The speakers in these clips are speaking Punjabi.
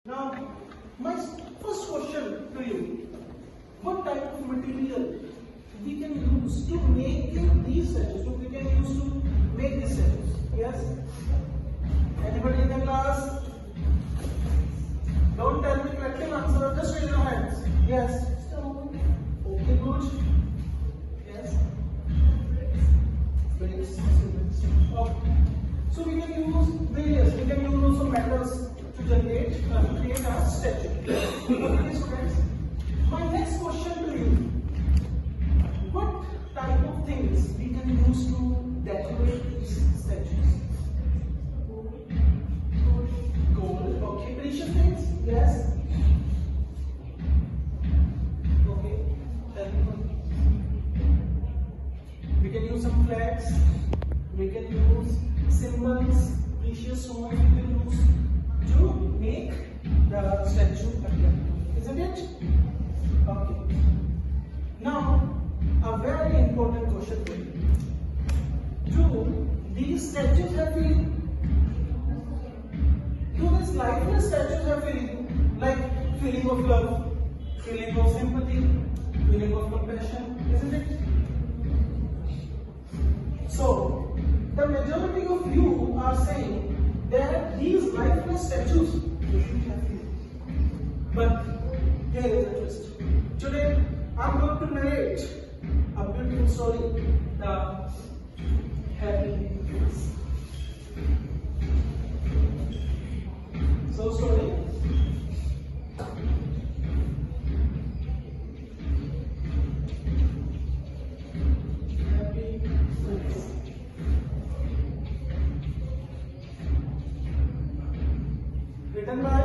Now, my first question to you, what type of material we can use to make these statues? So we can use to make these statues. Yes? Anybody in the class? Don't tell me collective answer, just raise your hands. Yes? Stone. Okay, good. Yes? Bricks. Okay. So we can use various, we can use also metals to generate, to create a statue. Okay, students. My next question to you, what type of things we can use to decorate these statues? Gold. Okay, precious things? Yes. Okay. We can use some flags. We can use symbols, precious stones we can use to make the statue appear. Isn't it? Okay. Now, a very important question for you. Do these statues have feeling? Do these lifeless statues have feeling? Like feeling of love, feeling of sympathy, feeling of compassion, isn't it? So, the majority of you are saying that these lifeless statues shouldn't have feeling. But here is a twist. Today, I'm going to narrate a beautiful story, the Happy Prince. So, story. Happy Prince. Written by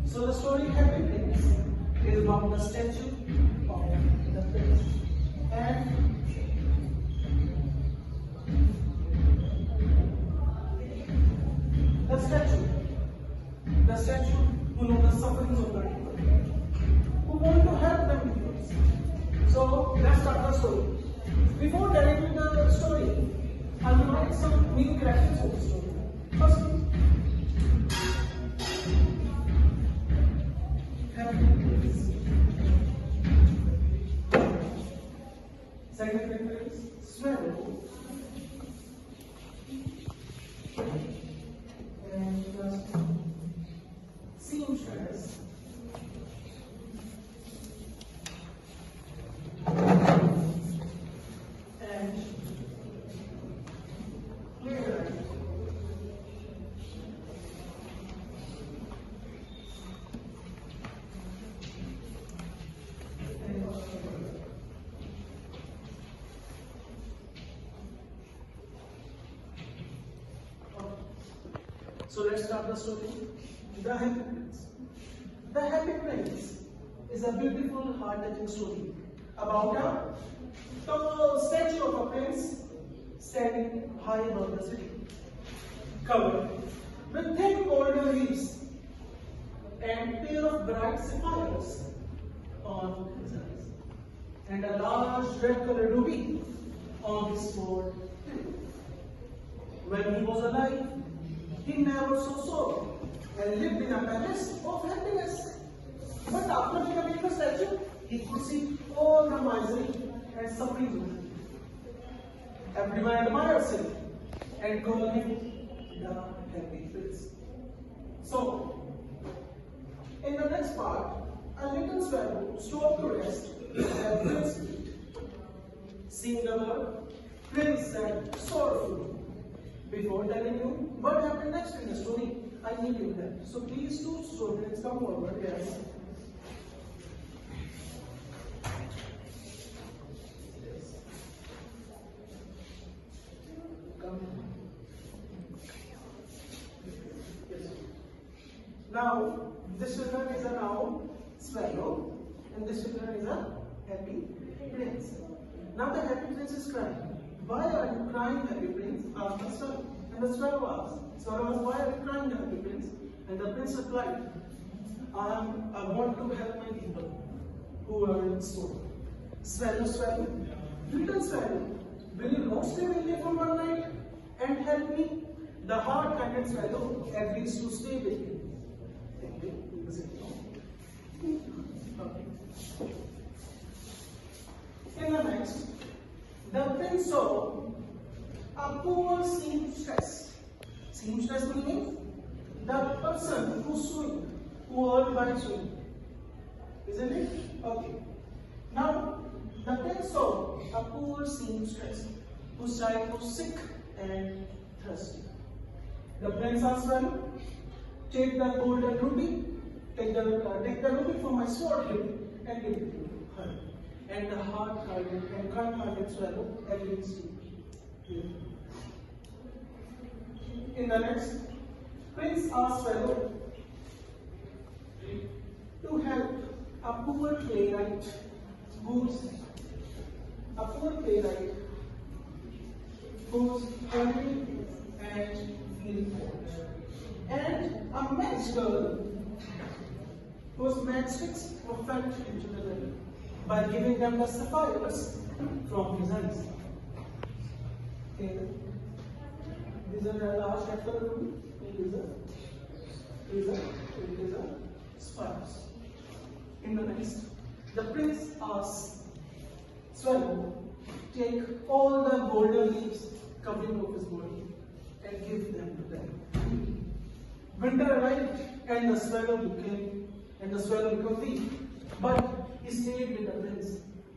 So the story Happy Prince is about the statue of the prince and the statue who know the sufferings of the people, who want to help them people. So let's start the story. Before telling you the story, I'll provide some main characters of the story. Firstly, Happy Prince. Second character is Swallow. And seamstress. And playwright. So let's start the story. The Happy Prince. The Happy Prince is a beautiful, heart-touching story about a tall statue of a prince standing high above the city, covered with thick golden leaves and pair of bright sapphires on his eyes, and a large red-colored ruby on his sword. When he was alive, he never saw sorrow and lived in a palace of happiness. But after becoming a statue, he could see all the misery and suffering women. Everyone admires him and called him the Happy Prince. So, in the next part, a little swallow stopped to rest at Prince's feet. Seeing the bird, Prince said sorrowfully, before telling you what happened next in the story, I need your help. So please two students come forward. Yes. Come. Yes. Now, this children is a now swallow, and this children is a Happy Prince. Now the Happy Prince is crying. Why are you crying, Happy Prince? Asked the swallow. And the swallow asked, why are you crying, Happy Prince? And the prince replied, I want to help my people who are in store. Swallow, swallow. Little swallow, will you not stay with me for one night and help me? The hard-hearted swallow agrees to stay with me. Okay. In the next, the prince saw a poor seamstress. Seamstress meaning the person who's sewing, who earned by sewing. Isn't it? Okay. Now, the prince saw a poor seamstress whose child was sick and thirsty. The prince asked her, take the golden ruby, take the ruby from my sword hilt and give it to her. And the hard-hearted and kind-hearted swallow agrees to give it. In the next, prince asked swallow to help a poor playwright who's hungry and feeling bored, and a match girl whose matchsticks were fed into the river by giving them the sapphires from his eyes. Okay. These are the last chapter ruby. It is a spires. In the next, the prince asks swallow take all the golden leaves covering of his body and give them to them. Winter arrived and the swallow became weak, but he stayed with the prince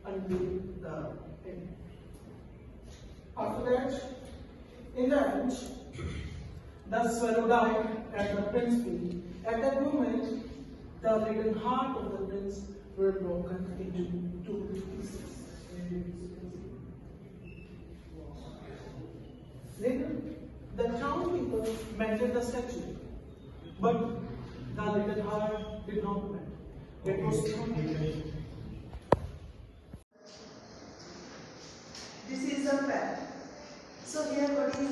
until the end. After that, in the end, the swallow died at the prince's feet. At that moment, the little heart of the prince were broken into 2 pieces. Later, the town people melted the statue, but the little heart did not melt. It was thrown. This is a pen. So here, what is the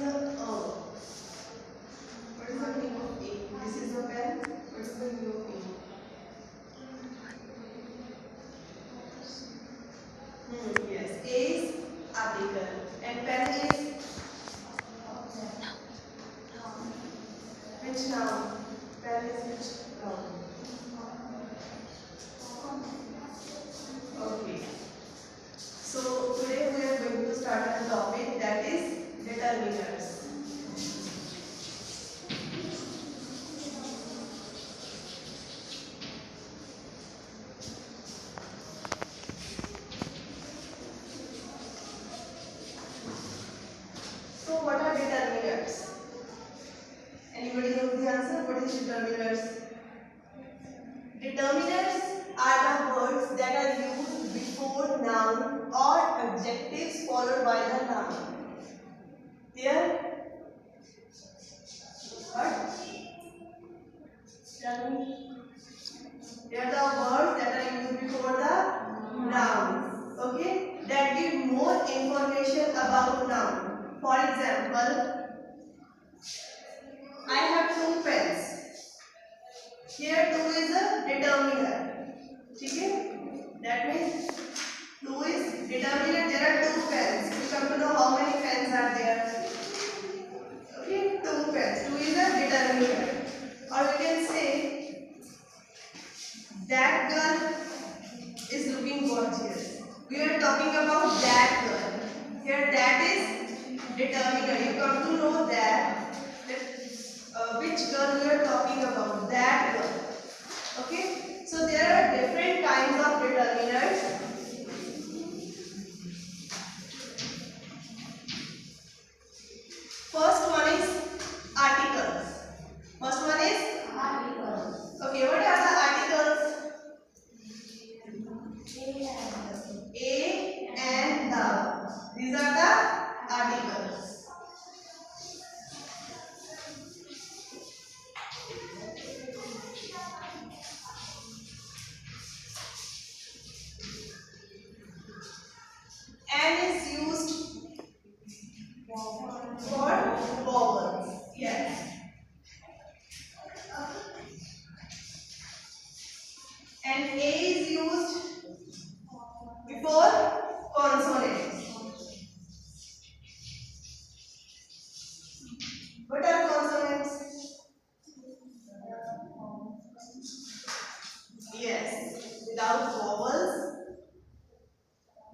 meaning of ink? This is a pen. What is the meaning of ink? Yes, A is article and pen is which noun? Pen is which noun? Okay. So today we are going to start a topic that is determiners. So what are determiners? Anybody knows the answer? What is determiners? Determiners are the words that are used before noun or adjectives followed by the noun. Here, what? Tell me. They are the words that are used before the noun. Okay? That give more information about noun. For example, I have 2 pens. Here 2 is a determiner. Okay? That means 2 is determiner. There are 2 pens. We come to know how many pens are there. Okay? 2 pens. 2 is a determiner. Or we can say that girl is looking gorgeous. We are talking about that girl. Here that is determiner. You come to know that which girl we are talking about. That girl. Okay? So there are different kinds of determiners. First one is articles. First one is articles. Okay, what are the articles? A and the. These are the articles. And is used for vowels. Yes. And A is used before consonants. Yes, without vowels.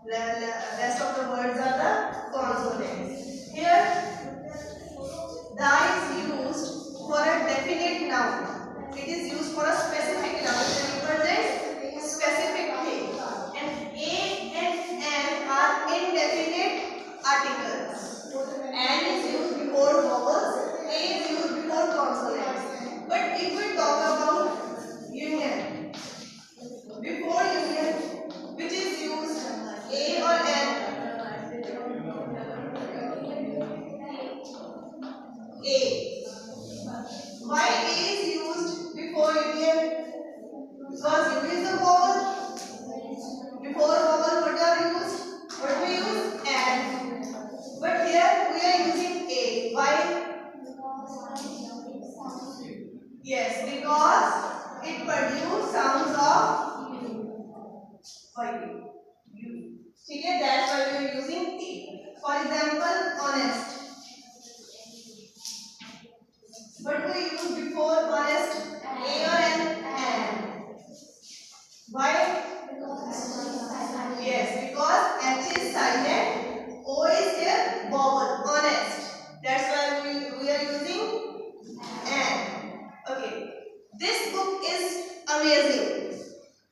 Rest of the words are the consonants. Here, the is used for a definite noun. It is used for a specific noun. It represents specific thing. And a and an are indefinite articles. An is used before vowels. A is used before consonants. But if we talk about union, before union, which is used a or an? A. Why A is used before union? Because U is the vowel. Before vowel, what are used? What we use? And. But here we are using A. Why? Yes, because it produces sounds of U. Okay, that's why we are using A. For example, honest. What we use before honest? A or an? Why? Yes, because H is silent, O is here vowel, honest. That's why we are using an. Okay. This book is amazing.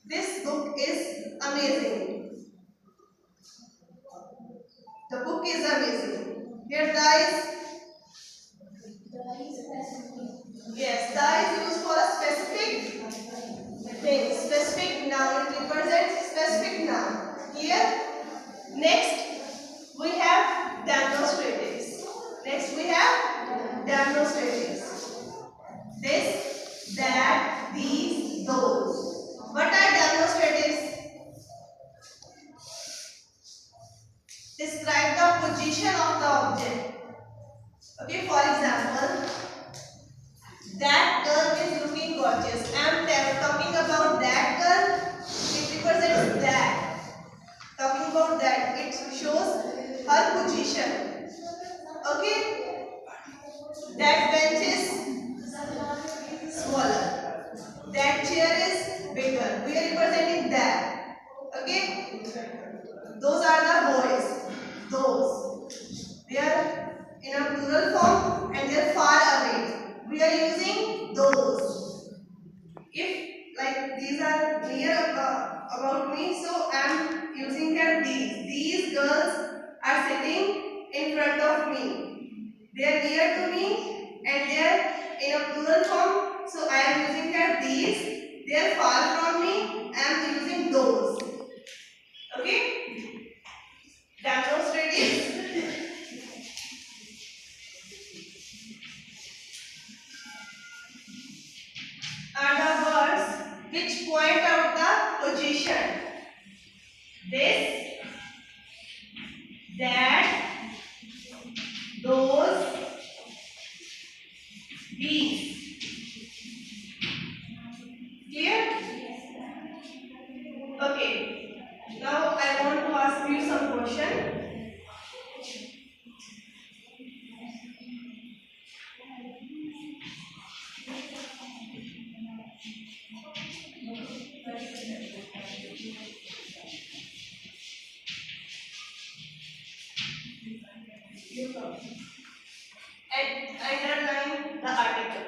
This book is amazing. The book is amazing. Here the yes, the is used for a specific thing, specific noun. It represents specific noun. Here, next we have demonstratives. Next we have demonstratives. This, that, these, those. What are demonstratives? Describe the position of the object. Okay, for example, that girl is looking gorgeous. I am talking about that girl. It represents that. Talking about that, it shows her position. Okay, that bench is smaller. That chair is bigger. We are representing that. Okay, those are the boys. Those. They are in a plural form and they are far away. We are using those. If like these are near about me, so I am using here these. These girls are sitting in front of me. They are near to me and they are in a plural form, so I am using here these. They are far from me, I am using those. Okay? Demonstrative are the words which point out the position. This, that, those, these. Clear? Okay. Now I want to ask you some question. And underline the article.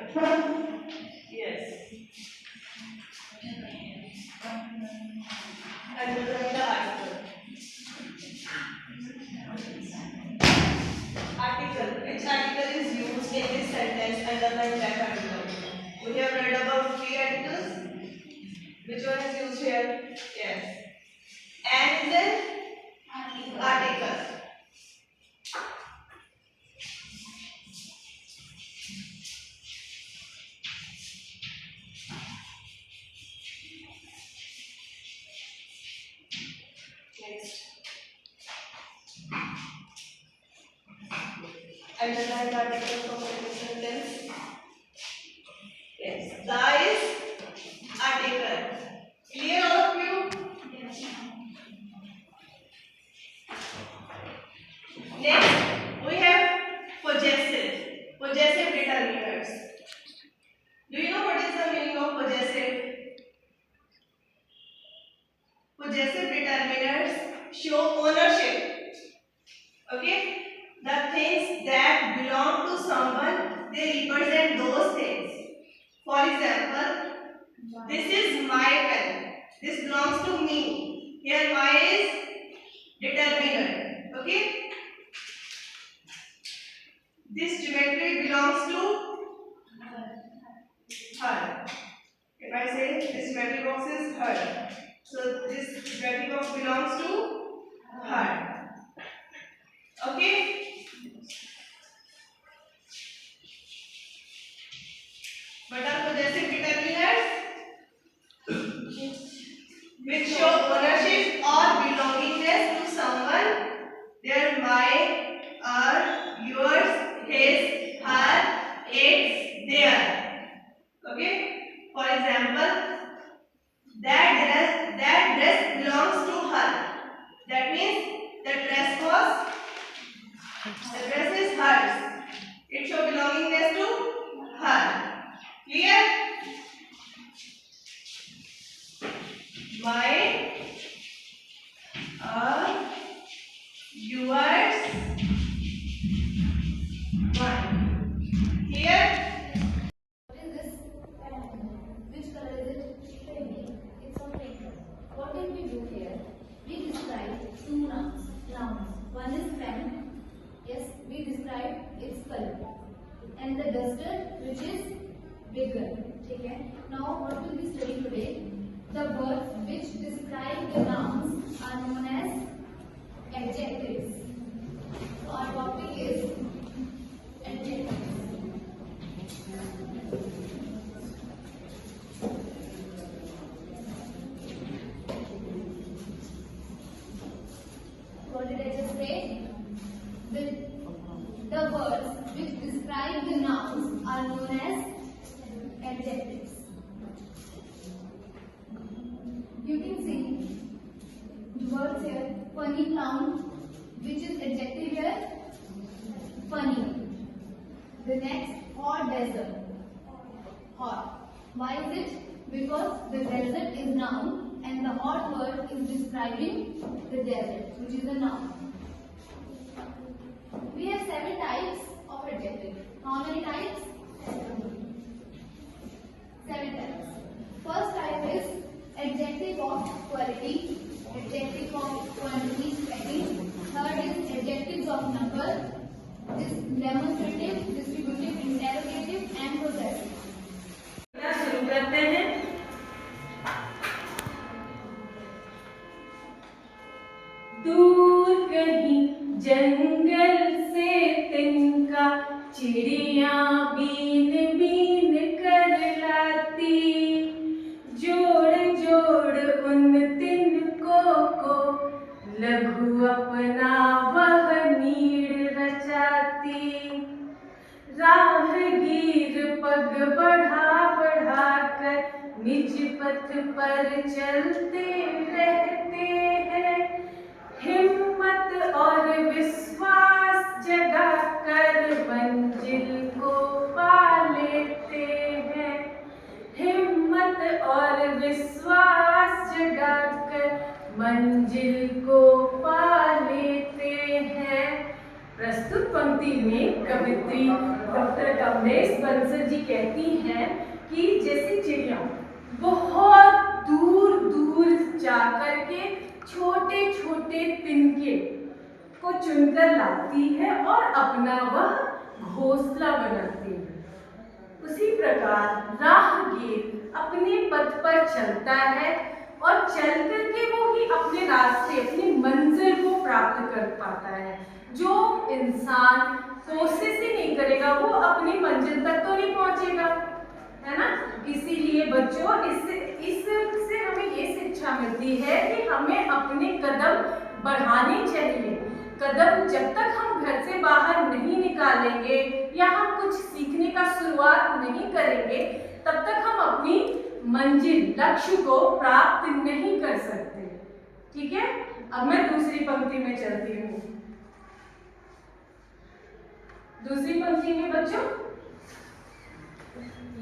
Yes. Underline the article. Article. Which article is used in this sentence? Underline that article. We have read about three articles. Which one is used here? Yes. And is an article. Next. Underline the article from the sentence. Yes. The is article. Clear all of you? Next, we have possessive. Possessive determinants. Do you know what is the meaning of possessive? possessive determinants show ownership. Okay, the things that belong to someone, they represent those things. For example, this is my pen. This belongs to me. Here my is determinant. Okay. This geometry belongs to her. If I say this geometry box is her, so this geometry box belongs to her. Okay. What are possessive determinants? Which show ownership or belongingness to someone. They are my, our, yours, his, her, its, their. Okay. For example, that dress belongs to her. That means the dress is hers. It shows belongingness to her. Clear? My, yours, mine. Clear? What is this pen? Which color is it? Pink. It's a pink. What did we do here? We described two nouns. One is pen. Yes, we described its color. And the duster, which is bigger. Okay. Now, what will we study today? The verbs which describe the nouns are known as adjectives. So our topic is adjectives. What did I just say? The words which describe the nouns are known as adjectives. You can see the words here, funny clown, which is adjective here, funny. The next, hot desert, hot. Why is it? Because the desert is noun and the hot word is describing the desert, which is a noun. We have 7 types of adjective. How many types? 7 types. First type is adjective of quality, adjective of quantity, second. Third is adjectives of number, demonstrative, distributive, interrogative and possessive. शुरू करते हैं। दूर कहीं जंगल से तिनका चिड़िया बीन बीन कर लाती, जोड़ जोड़ उन तिनकों को लघु अपना वह नीड़ रचाती। राहगीर पग बढ़ा बढ़ा कर निज पथ पर चलते रहते हैं, हिम्मत और विश्वास जगा कर मंजिल को पा लेते हैं, हिम्मत और विश्वास जगा कर मंजिल को पा लेते हैं। प्रस्तुत पंक्ति में कवित्री डॉक्टर कमलेश बंसल जी कहती हैं कि जैसे चिड़िया बहुत दूर दूर जाकर के छोटे छोटे तिनके को चुनकर लाती है और अपना वह घोंसला बनाती है, उसी प्रकार राहगीर अपने पथ पर चलता है और चल करके वो ही अपने रास्ते अपनी मंजिल को प्राप्त कर पाता है। जो इंसान कोशिश ही नहीं करेगा वो अपनी मंजिल तक तो नहीं पहुंचेगा, है ना। इसीलिए बच्चों इससे हमें ये शिक्षा मिलती है कि हमें अपने कदम बढ़ाने चाहिए। कदम जब तक हम घर से बाहर नहीं निकालेंगे या हम कुछ सीखने का शुरुआत नहीं करेंगे तब तक हम अपनी मंजिल लक्ष्य को प्राप्त नहीं कर सकते। ठीक है, अब मैं दूसरी पंक्ति में चलती हूँ। दूसरी पंक्ति में बच्चों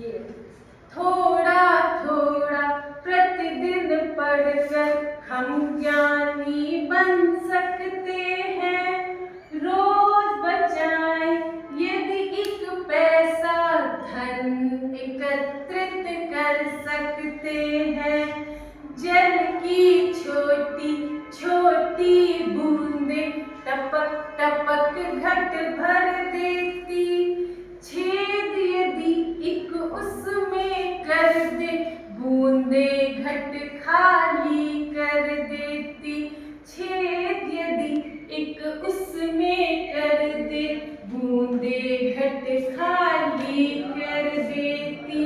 ये थोड़ा थोड़ा प्रतिदिन पढ़कर हम ज्ञानी बन सकते हैं, रोज बचाएं यदि एक पैसा धन एकत्रित कर सकते हैं। जल की छोटी छोटी बूंदे टपक टपक घट भर देती, छेद यदि एक उसमें कर दे, बूंदे घट खाली कर देती, छेद यदि एक उसमें कर दे, बूंदे घट खाली कर देती।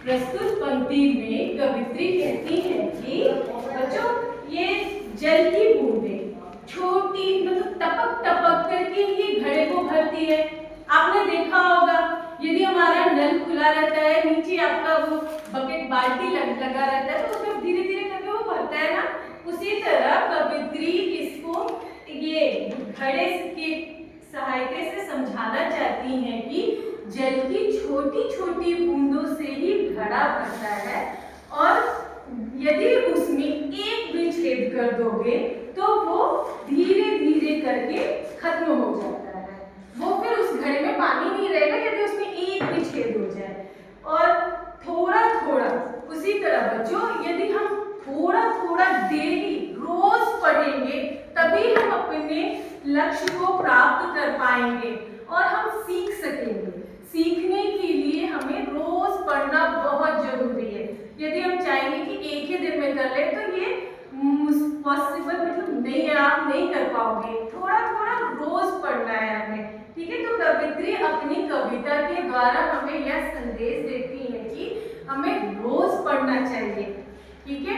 प्रस्तुत पंक्ति में कवित्री कहती है कि बच्चों ये जल की बूंदे छोटी मतलब टपक टपक करके ये घड़े को भरती है। आपने देखा होगा यदि हमारा नल खुला रहता है, नीचे आपका वो बकेट बाल्टी लगा रहता है, तो उसमें धीरे धीरे करके वो भरता है ना। उसी तरह कवित्री इसको ये घड़े की सहायता से समझाना चाहती हैं कि जल की छोटी छोटी बूंदों से ही घड़ा भरता है, और यदि उसमें एक भी छेद कर दोगे तो वो धीरे धीरे करके खत्म हो जाता है। वो फिर उस घड़े में पानी नहीं रहेगा यदि उसमें एक भी छेद हो जाए। और थोड़ा थोड़ा उसी तरह बच्चों यदि हम थोड़ा थोड़ा डेली रोज पढ़ेंगे तभी हम अपने लक्ष्य को प्राप्त कर पाएंगे और हम सीख सकेंगे। सीखने के लिए हमें रोज पढ़ना बहुत जरूरी है। यदि हम चाहेंगे कि एक ही दिन में कर ले तो ये पॉसिबल मतलब नहीं है, आप नहीं कर पाओगे। थोड़ा थोड़ा रोज पढ़ना है हमें, ठीक है। तो कवित्री अपनी कविता के द्वारा हमें यह संदेश देती है कि हमें रोज पढ़ना चाहिए, ठीक है।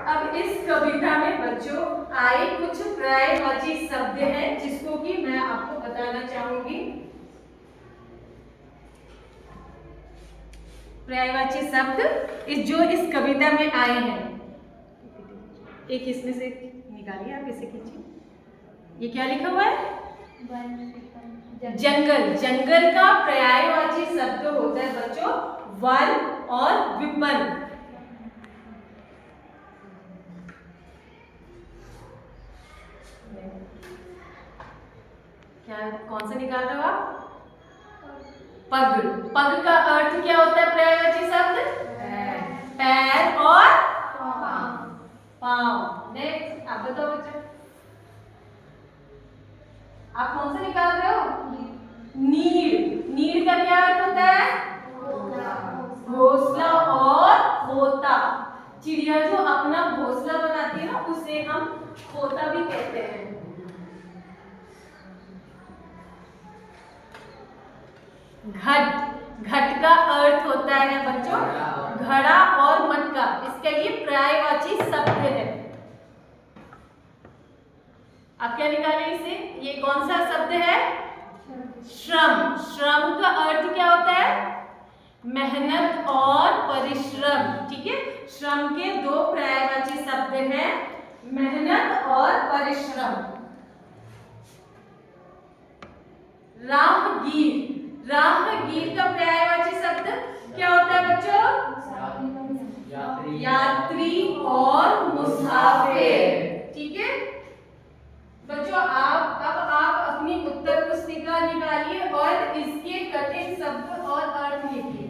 अब इस कविता में बच्चों आए कुछ पर्यायवाची शब्द हैं जिसको कि मैं आपको बताना चाहूंगी। पर्यायवाची शब्द जो इस कविता में आए हैं, एक इसमें से निकालिए, आप इसे खींचिए। ये क्या लिखा हुआ है? जंगल। जंगल का पर्यायवाची शब्द होता है बच्चों वन और विपन्न। क्या कौन सा निकाल रहे हो आप? पग। पग का अर्थ क्या होता है पर्यायवाची शब्द? पैर और पाँव। नेक्स्ट आप बताओ बच्चों, आप कौन सा निकाल रहे हो? नीड़। नीड़ का क्या अर्थ होता है? घोंसला और खोता। चिड़िया जो अपना घोंसला बनाती है ना उसे हम खोता भी कहते हैं। घट। घट का अर्थ होता है बच्चों घड़ा और मटका। इसका ये पर्यायवाची शब्द है। आप क्या निकालें इसे? ये कौन सा शब्द है? श्रम। श्रम का अर्थ क्या होता है? मेहनत और परिश्रम, ठीक है। श्रम के दो पर्यायवाची शब्द हैं, मेहनत और परिश्रम। राहगीर। राहगीर का पर्यायवाची शब्द क्या होता है बच्चों? यात्री और मुसाफिर, ठीक है। बच्चों आप अपनी उत्तर पुस्तिका निकालिए और इसके कठिन शब्द और अर्थ लिखिए।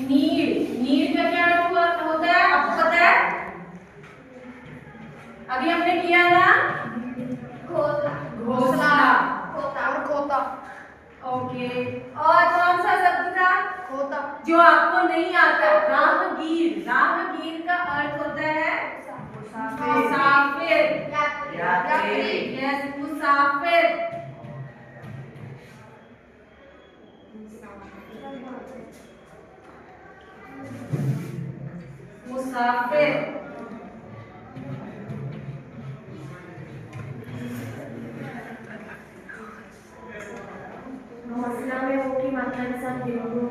नीड़। नीड़ का क्या अर्थ होता है आपको पता है? अभी हमने किया ना, घोंसला और खोता। ओके। और कौन सा शब्द था? खोता। जो आपको नहीं आता? राहगीर। राहगीर का अर्थ होता है मुसाफिर, यात्री। यस, मुसाफिर। मुसाफिर। घोंसला में वो की मात्रा के साथ बिल्कुल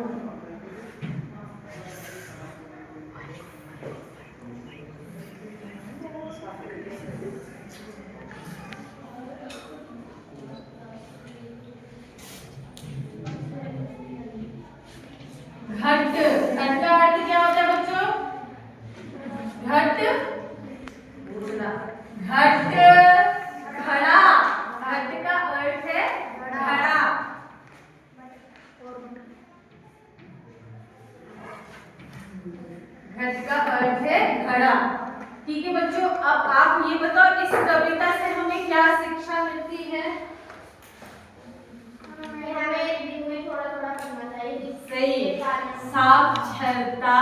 साक्षरता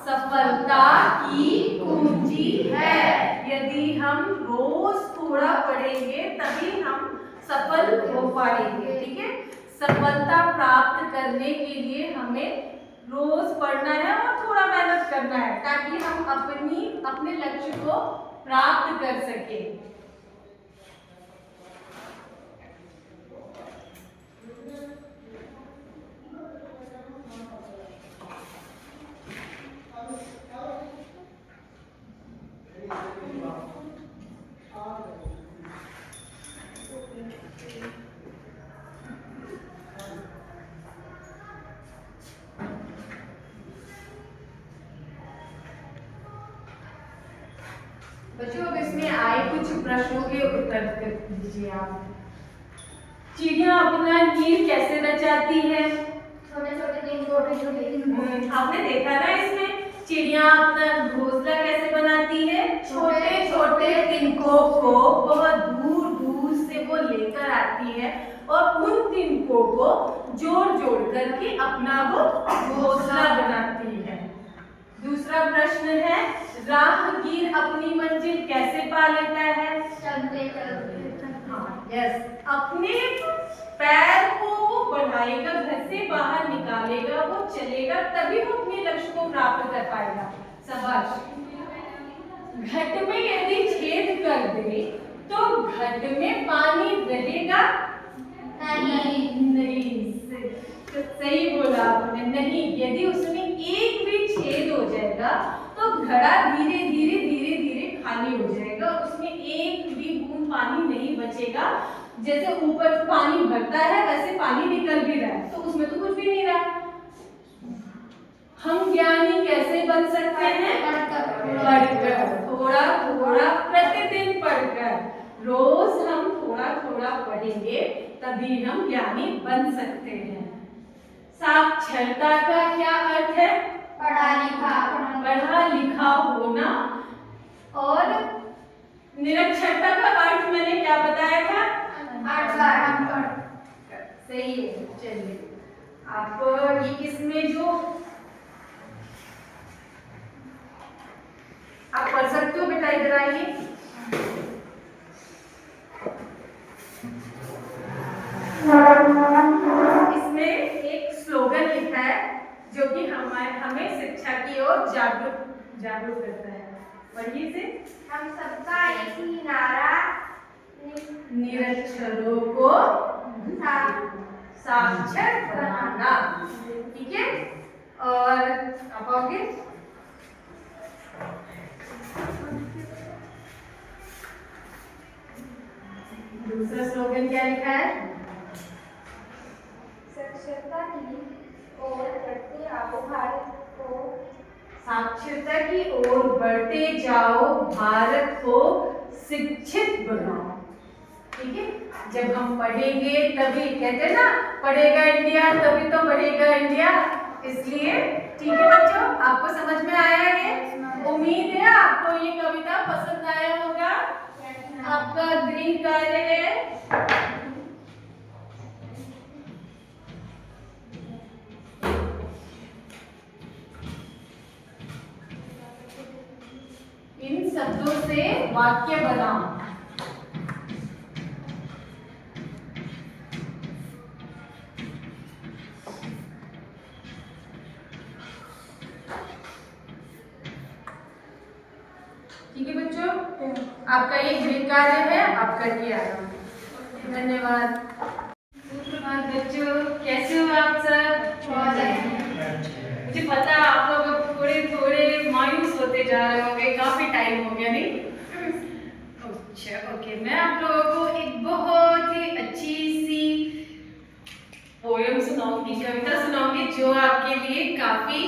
सफलता की कुंजी है। यदि हम रोज थोड़ा पढ़ेंगे तभी हम सफल हो पाएंगे। ठीक है, सफलता प्राप्त करने के लिए हमें रोज पढ़ना है और थोड़ा मेहनत करना है ताकि हम अपने लक्ष्य को प्राप्त कर सकें। बच्चों अब इसमें आए कुछ प्रश्नों के उत्तर दीजिए आप। चिड़िया अपना नीर कैसे रचाती है? छोटे छोटे दिन, छोटे छोटे दिन। आपने देखा ना इसमें चिड़िया अपना घोंसला कैसे बनाती है? छोटे छोटे तिनकों को बहुत दूर दूर से वो लेकर आती है और उन तिनकों को जोड़ जोड़ करके अपना वो घोंसला बनाती है। दूसरा प्रश्न है, राहगीर अपनी मंजिल कैसे पा लेता है? चलते चलते। यस, अपने पैर को वो बढ़ाएगा, घर से बाहर निकालेगा, वो चलेगा, तभी वो अपने लक्ष्य को प्राप्त कर पाएगा। शाबाश। घट में यदि छेद कर दे तो घट में पानी रहेगा? नहीं, सही बोला आपने, नहीं। यदि उसमें एक भी छेद हो जाएगा तो घड़ा धीरे धीरे धीरे धीरे खाली हो जाएगा, उसमें एक भी बूंद पानी नहीं बचेगा। जैसे ऊपर पानी भरता है वैसे पानी निकल भी रहा है, तो उसमें तो कुछ भी नहीं रहा। हम ज्ञानी कैसे बन सकते हैं? पढ़कर, थोड़ा थोड़ा प्रतिदिन पढ़कर। रोज हम थोड़ा थोड़ा पढ़ेंगे तभी हम ज्ञानी बन सकते हैं। साक्षरता का क्या अर्थ है? पढ़ा लिखा होना। और निरक्षरता का अर्थ मैंने क्या बताया था? अनपढ़। सही है। चलिए आप ये इसमें जो आप पढ़ सकते हो बेटा, इधर आइए। इसमें एक स्लोगन लिखा है जो कि हमें शिक्षा की ओर जागरूक करता है। पढ़िए से। हम सबका एक ही नारा, निरक्षरों को साक्षर बनाना। ठीक है, और आप आओगे? दूसरा स्लोगन क्या लिखा है? साक्षरता की ओर बढ़ते आओ भारत को, साक्षरता की ओर बढ़ते जाओ, भारत को शिक्षित बनाओ। ठीक है, जब हम पढ़ेंगे तभी, कहते हैं ना, पढ़ेगा इंडिया तभी तो बढ़ेगा इंडिया। इसलिए ठीक है बच्चों, आपको समझ में आया है? उम्मीद है आपको ये कविता पसंद आया होगा। आपका गृह कार्य है इन शब्दों से वाक्य बनाओ। ठीक है बच्चों, आपका ये गृह कार्य है, आप करके आ रहे हो। धन्यवाद। सुप्रभात बच्चों, कैसे हो आप सब? मुझे पता है आप लोग अब थोड़े थोड़े मायूस होते जा रहे होंगे, काफी टाइम हो गया नहीं? अच्छा ओके, मैं आप लोगों को एक बहुत ही अच्छी सी पोयम सुनाऊंगी, कविता सुनाऊंगी जो आपके लिए काफी,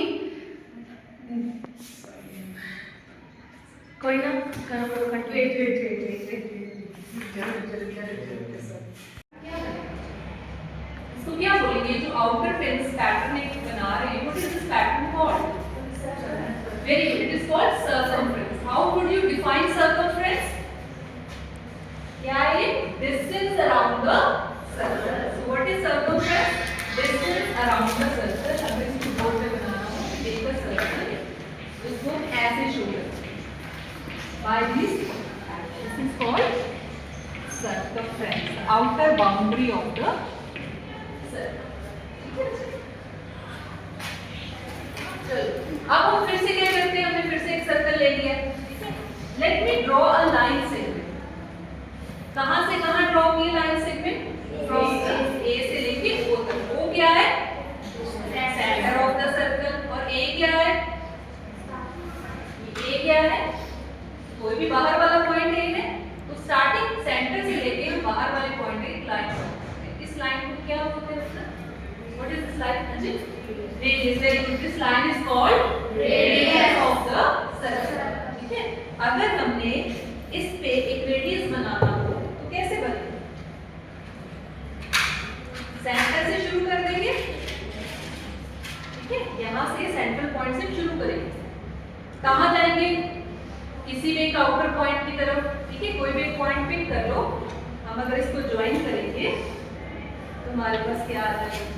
कोई ना करो, वेट। इसको क्या बोलेंगे? जो आउटर फेंस पैटर्न एक बना रहे हैं, what is this pattern called? Very good, it is called circumference. How would you define circumference? क्या है? Distance around the circle. So what is circumference? Distance around the circle. अब इसको बोर्ड पे बना ऐसे शो करते हैं by this this is called circumference, the outer boundary of the circle. चलो अब हम फिर से क्या करते हैं, हमने फिर से एक सर्कल ले लिया। Let me draw a line segment. कहां से कहां ड्रॉ किए लाइन सेगमेंट? फ्रॉम ए से लेके ओ तक। ओ क्या है? Centre of the circle. और ए क्या है? ए क्या है? कोई भी बाहर वाला पॉइंट ए है, तो स्टार्टिंग सेंटर से लेके बाहर वाले पॉइंट पे एक लाइन बनाते हैं। इस लाइन को क्या बोलते हैं मतलब? What is this line? Ajit, radius. Very good. This line is called radius of the circle. ठीक है, अगर हमने इस पे एक रेडियस बनाना हो तो कैसे बनेगा? सेंटर से शुरू कर देंगे। ठीक है, यहां से सेंट्रल पॉइंट से शुरू करेंगे। कहां जाएंगे? किसी भी एक आउटर पॉइंट की तरफ। ठीक है, कोई भी एक पॉइंट पिक कर लो। हम अगर इसको ज्वाइन करेंगे तो हमारे पास क्या आ जाएगा?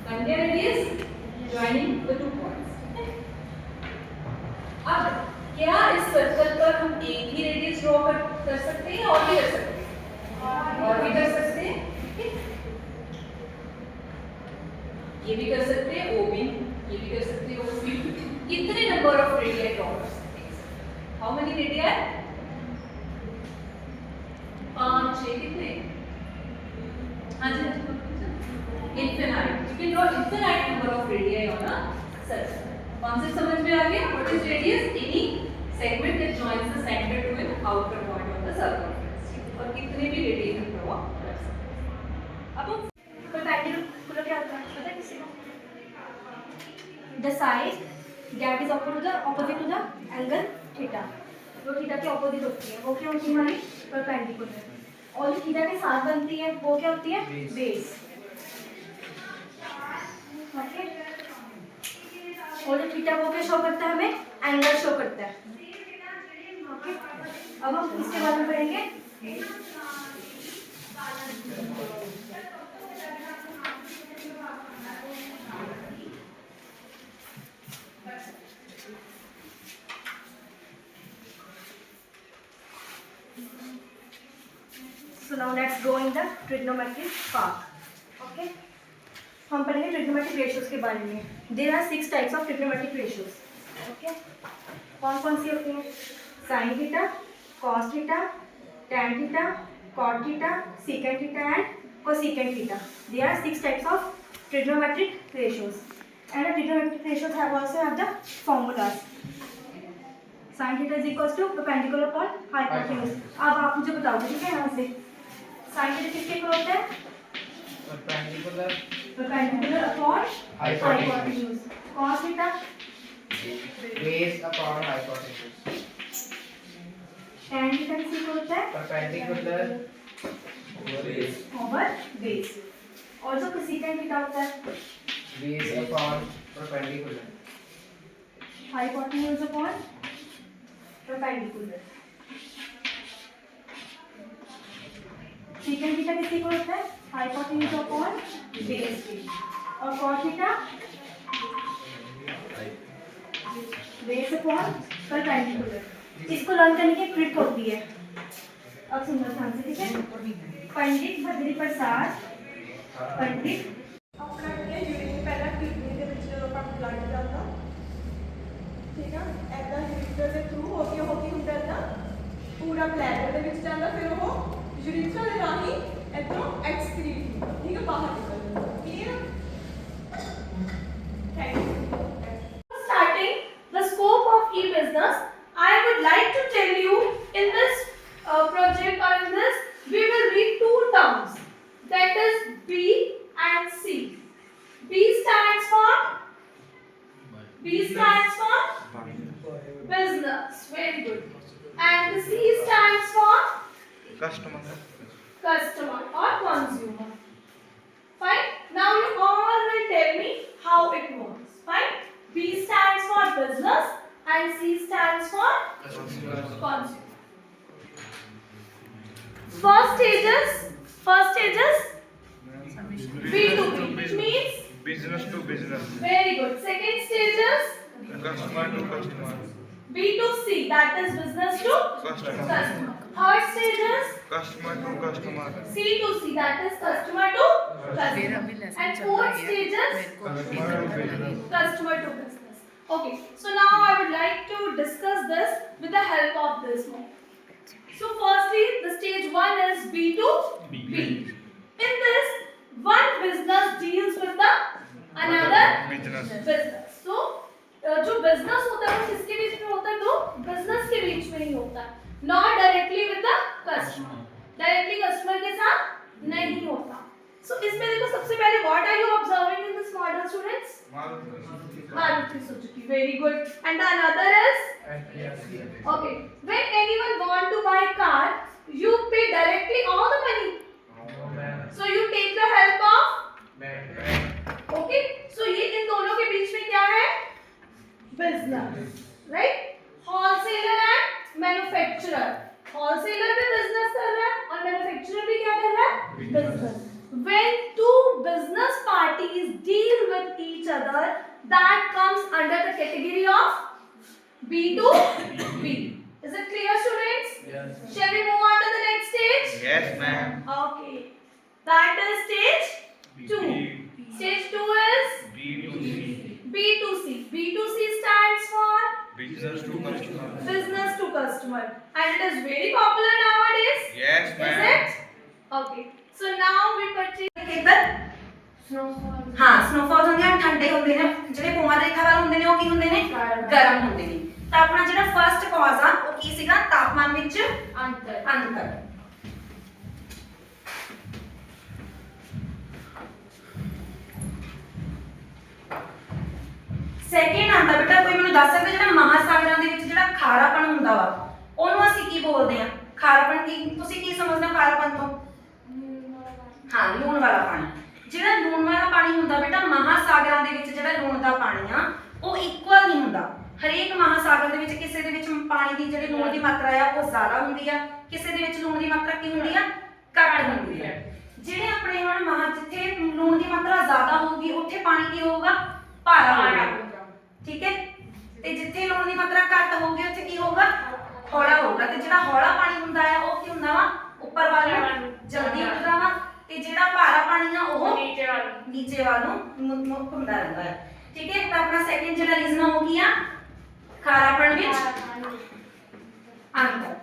Find your radius, joining the two points. अब क्या इस सर्कल पर हम एक ही रेडियस ड्रॉ कर सकते हैं और भी कर सकते हैं? और भी कर सकते हैं। ठीक है, ये भी कर सकते हैं, ओ भी, ये भी कर सकते हैं, ओ भी। कितने नंबर ऑफ रेडियाई ड्रॉ कर सकते हैं? How many radii? 5 6 कितने? हाँ जी, infinite. You can draw infinite number of radii on a circle. Concept समझ में आ गया? What is radius? Any segment that joins the center to an outer point of the circumference. और कितने भी radii हम draw कर सकते हैं। अब हम perpendicular क्या होता है पता है किसी को? The side that is opposite to the angle theta. जो थीटा के ऑपोजिट होती है वो क्या होती है? हमारी परपेंडिकुलर। और जो थीटा के साथ बनती है वो क्या होती है? बेस। ओके, और जो थीटा वो क्या शो करता है? हमें एंगल शो करता है। ओके, अब हम इसके बारे में पढ़ेंगे। So now let's go in the trigonometric part. Okay, हम पढ़ेंगे ट्रिग्नोमेट्रिक रेशियोज के बारे में। There are 6 types of trigonometric ratios. Okay, कौन कौन सी होती हैं? Sine theta, cos theta, tan theta, cot theta, secant theta and cosecant theta. There are 6 types of trigonometric ratios and trigonometric ratios have also have the formulas. Sine theta is equals to perpendicular upon hypotenuse. अब आप मुझे बताओगे, ठीक है, यहाँ से साइन थीटा किसके इक्वल होता है? perpendicular upon hypotenuse. Cos theta base upon hypotenuse. tan theta किसके इक्वल होता है? Perpendicular over base. और जो cosecant theta होता है? base upon perpendicular. Hypotenuse upon perpendicular. secant theta किसके इक्वल होता है? हाइपोटेन्यूज अपॉन बेस के। और cos theta base upon perpendicular. इसको लर्न करने की ट्रिक होती है। अब सुनो ध्यान से, ठीक है। पंडित बद्री प्रसाद पंडित अपना क्या यूरिन पहला किडनी ਦੇ ਵਿੱਚ ਜਦੋਂ ਆਪਾਂ ਬਲੱਡ ਜਾਂਦਾ ਠੀਕ ਆ ਐਦਾਂ ਯੂਰੀਥਰਾ ਦੇ ਥਰੂ ਹੋ ਕੇ ਹੁੰਦਾ ਐਦਾਂ ਪੂਰਾ ਬਲੈਡਰ ਦੇ ਵਿੱਚ ਜਾਂਦਾ ਫਿਰ ਉਹ ਯੂਰੀਥਰਾ ਦੇ ਰਾਹੀਂ ਇੱਥੋਂ ਐਕਸਕ੍ਰੀਟ ਹੁੰਦਾ ਠੀਕ ਹੈ ਬਾਹਰ ਨਿਕਲਦਾ clear thank you starting the scope of e-business, I would like to tell you in this project or in this we will read 2 terms, that is B and C. B stands for business, very good, and the C stands for customer or consumer. Fine. Now you all will tell me how it works. Fine. B stands for business and C stands business. Very good. Second stage is Customer to customer. B2C, that is business to Customer. customer. Third stage is Customer to customer. C2C, that is customer to customer. And fourth stage is customer to business. Okay, so now I would like to discuss this with the help of this model. So firstly, the stage 1 is B2B. In this, one business deals with the another Business. business. So जो business होता है वो किसके बीच में होता है? तो business के बीच में ही होता है, not directly with the customer. Directly customer के साथ नहीं होता. So इसमें देखो सबसे पहले what are you observing in this model, students? Maruti Suzuki. Very good. And the another is okay. When anyone want to buy a car, you pay directly all the money. So you take the help of okay. So ये इन दोनों के बीच में क्या है? Business, right? Wholesaler and manufacturer. Wholesaler भी business कर रहा है और manufacturer भी क्या कर रहा है? Business. When two business parties deal with each other, that comes under the category of B2B. Is it clear, students? Yes. Shall we move on to the next stage? Yes, ma'am. Okay. That is stage 2. Stage 2 is B2C. B2C. B2C stands for Business to customer. business to customer. And it is very popular nowadays. Yes, Is ma'am. it? Okay. So now we purchase ਇੱਧਰ ਹਾਂ ਸਨੋਫਾਲ ਹੁੰਦੀਆਂ ਠੰਡੇ ਹੁੰਦੇ ਨੇ, ਜਿਹੜੇ ਪੂਮਾ ਦੇ ਰੇਖਾ ਵਾਲ ਹੁੰਦੇ ਨੇ ਉਹ ਕੀ ਹੁੰਦੇ ਨੇ? ਗਰਮ ਹੁੰਦੇ ਨੇ। ਤਾਂ ਆਪਣਾ ਜਿਹੜਾ ਫਰਸਟ ਕਾਜ਼ ਆ ਉਹ ਕੀ ਸੀਗਾ? ਤਾਪਮਾਨ ਵਿੱਚ ਅੰਤਰ। ਸੈਕਿੰਡ ਆਂਦਾ ਬੇਟਾ, ਕੋਈ ਮੈਨੂੰ ਦੱਸ ਸਕਦਾ ਜਿਹੜਾ ਮਹਾਸਾਗਰਾਂ ਦੇ ਵਿੱਚ ਜਿਹੜਾ ਖਾਰਾਪਣ ਹੁੰਦਾ ਵਾ ਉਹਨੂੰ ਅਸੀਂ ਕੀ ਬੋਲਦੇ ਆ? ਖਾਰਾਪਣ ਕੀ ਤੁਸੀਂ ਕੀ ਸਮਝਦੇ ਹੋ ਖਾਰਾਪਣ ਤੋਂ? ਹਾਂ, ਲੂਣ ਵਾਲਾ ਪਾਣੀ। ਜਿਹੜਾ ਲੂਣ ਵਾਲਾ ਪਾਣੀ ਹੁੰਦਾ ਬੇਟਾ, ਮਹਾਸਾਗਰਾਂ ਦੇ ਵਿੱਚ ਜਿਹੜਾ ਲੂਣ ਦਾ ਪਾਣੀ ਆ ਉਹ ਇਕੁਅਲ ਨਹੀਂ ਹੁੰਦਾ। ਹਰੇਕ ਮਹਾਸਾਗਰ ਦੇ ਵਿੱਚ ਕਿਸੇ ਦੇ ਵਿੱਚ ਪਾਣੀ ਦੀ ਜਿਹੜੀ ਲੂਣ ਦੀ ਮਾਤਰਾ ਆ ਉਹ ਜ਼ਿਆਦਾ ਹੁੰਦੀ ਆ, ਕਿਸੇ ਦੇ ਵਿੱਚ ਲੂਣ ਦੀ ਮਾਤਰਾ ਕੀ ਹੁੰਦੀ ਆ? ਘੱਟ ਹੁੰਦੀ ਆ। ਜਿਹੜੇ ਆਪਣੇ ਹੁਣ ਜਿੱਥੇ ਲੂਣ ਦੀ ਮਾਤਰਾ ਜ਼ਿਆਦਾ ਹੋਊਗੀ ਉੱਥੇ ਪਾਣੀ ਕੀ ਹੋਊਗਾ? ਭਾਰਾ ਹੋਊਗਾ। ਠੀਕ ਹੈ। ਤੇ ਜਿੱਥੇ ਲੂਣ ਦੀ ਮਾਤਰਾ ਘੱਟ ਹੋਊਗੀ ਉੱਥੇ ਕੀ ਹੋਊਗਾ? ਹੌਲਾ ਹੋਊਗਾ। ਤੇ ਜਿਹੜਾ ਹੌਲਾ ਪਾਣੀ ਹੁੰਦਾ ਆ ਉਹ ਕੀ ਹੁੰਦਾ ਵਾ? ਉੱਪਰ ਵੱਲ ਨੂੰ ਜਲਦੀ ਉੱਠਦਾ ਵਾ, ਤੇ ਜਿਹੜਾ ਭਾਰਾ ਪਾਣੀ ਆ ਉਹ ਨੀਚੇ ਵੱਲ ਨੂੰ ਮੁੱਖ ਹੁੰਦਾ ਰਹਿੰਦਾ ਹੈ। ਠੀਕ ਹੈ। ਤਾਂ ਆਪਣਾ ਸੈਕਿੰਡ ਜਿਹੜਾ ਰੀਜ਼ਨ ਹੋ ਗਿਆ ਖਾਰਾਪਣ ਵਿੱਚ ਅੰਤਰ।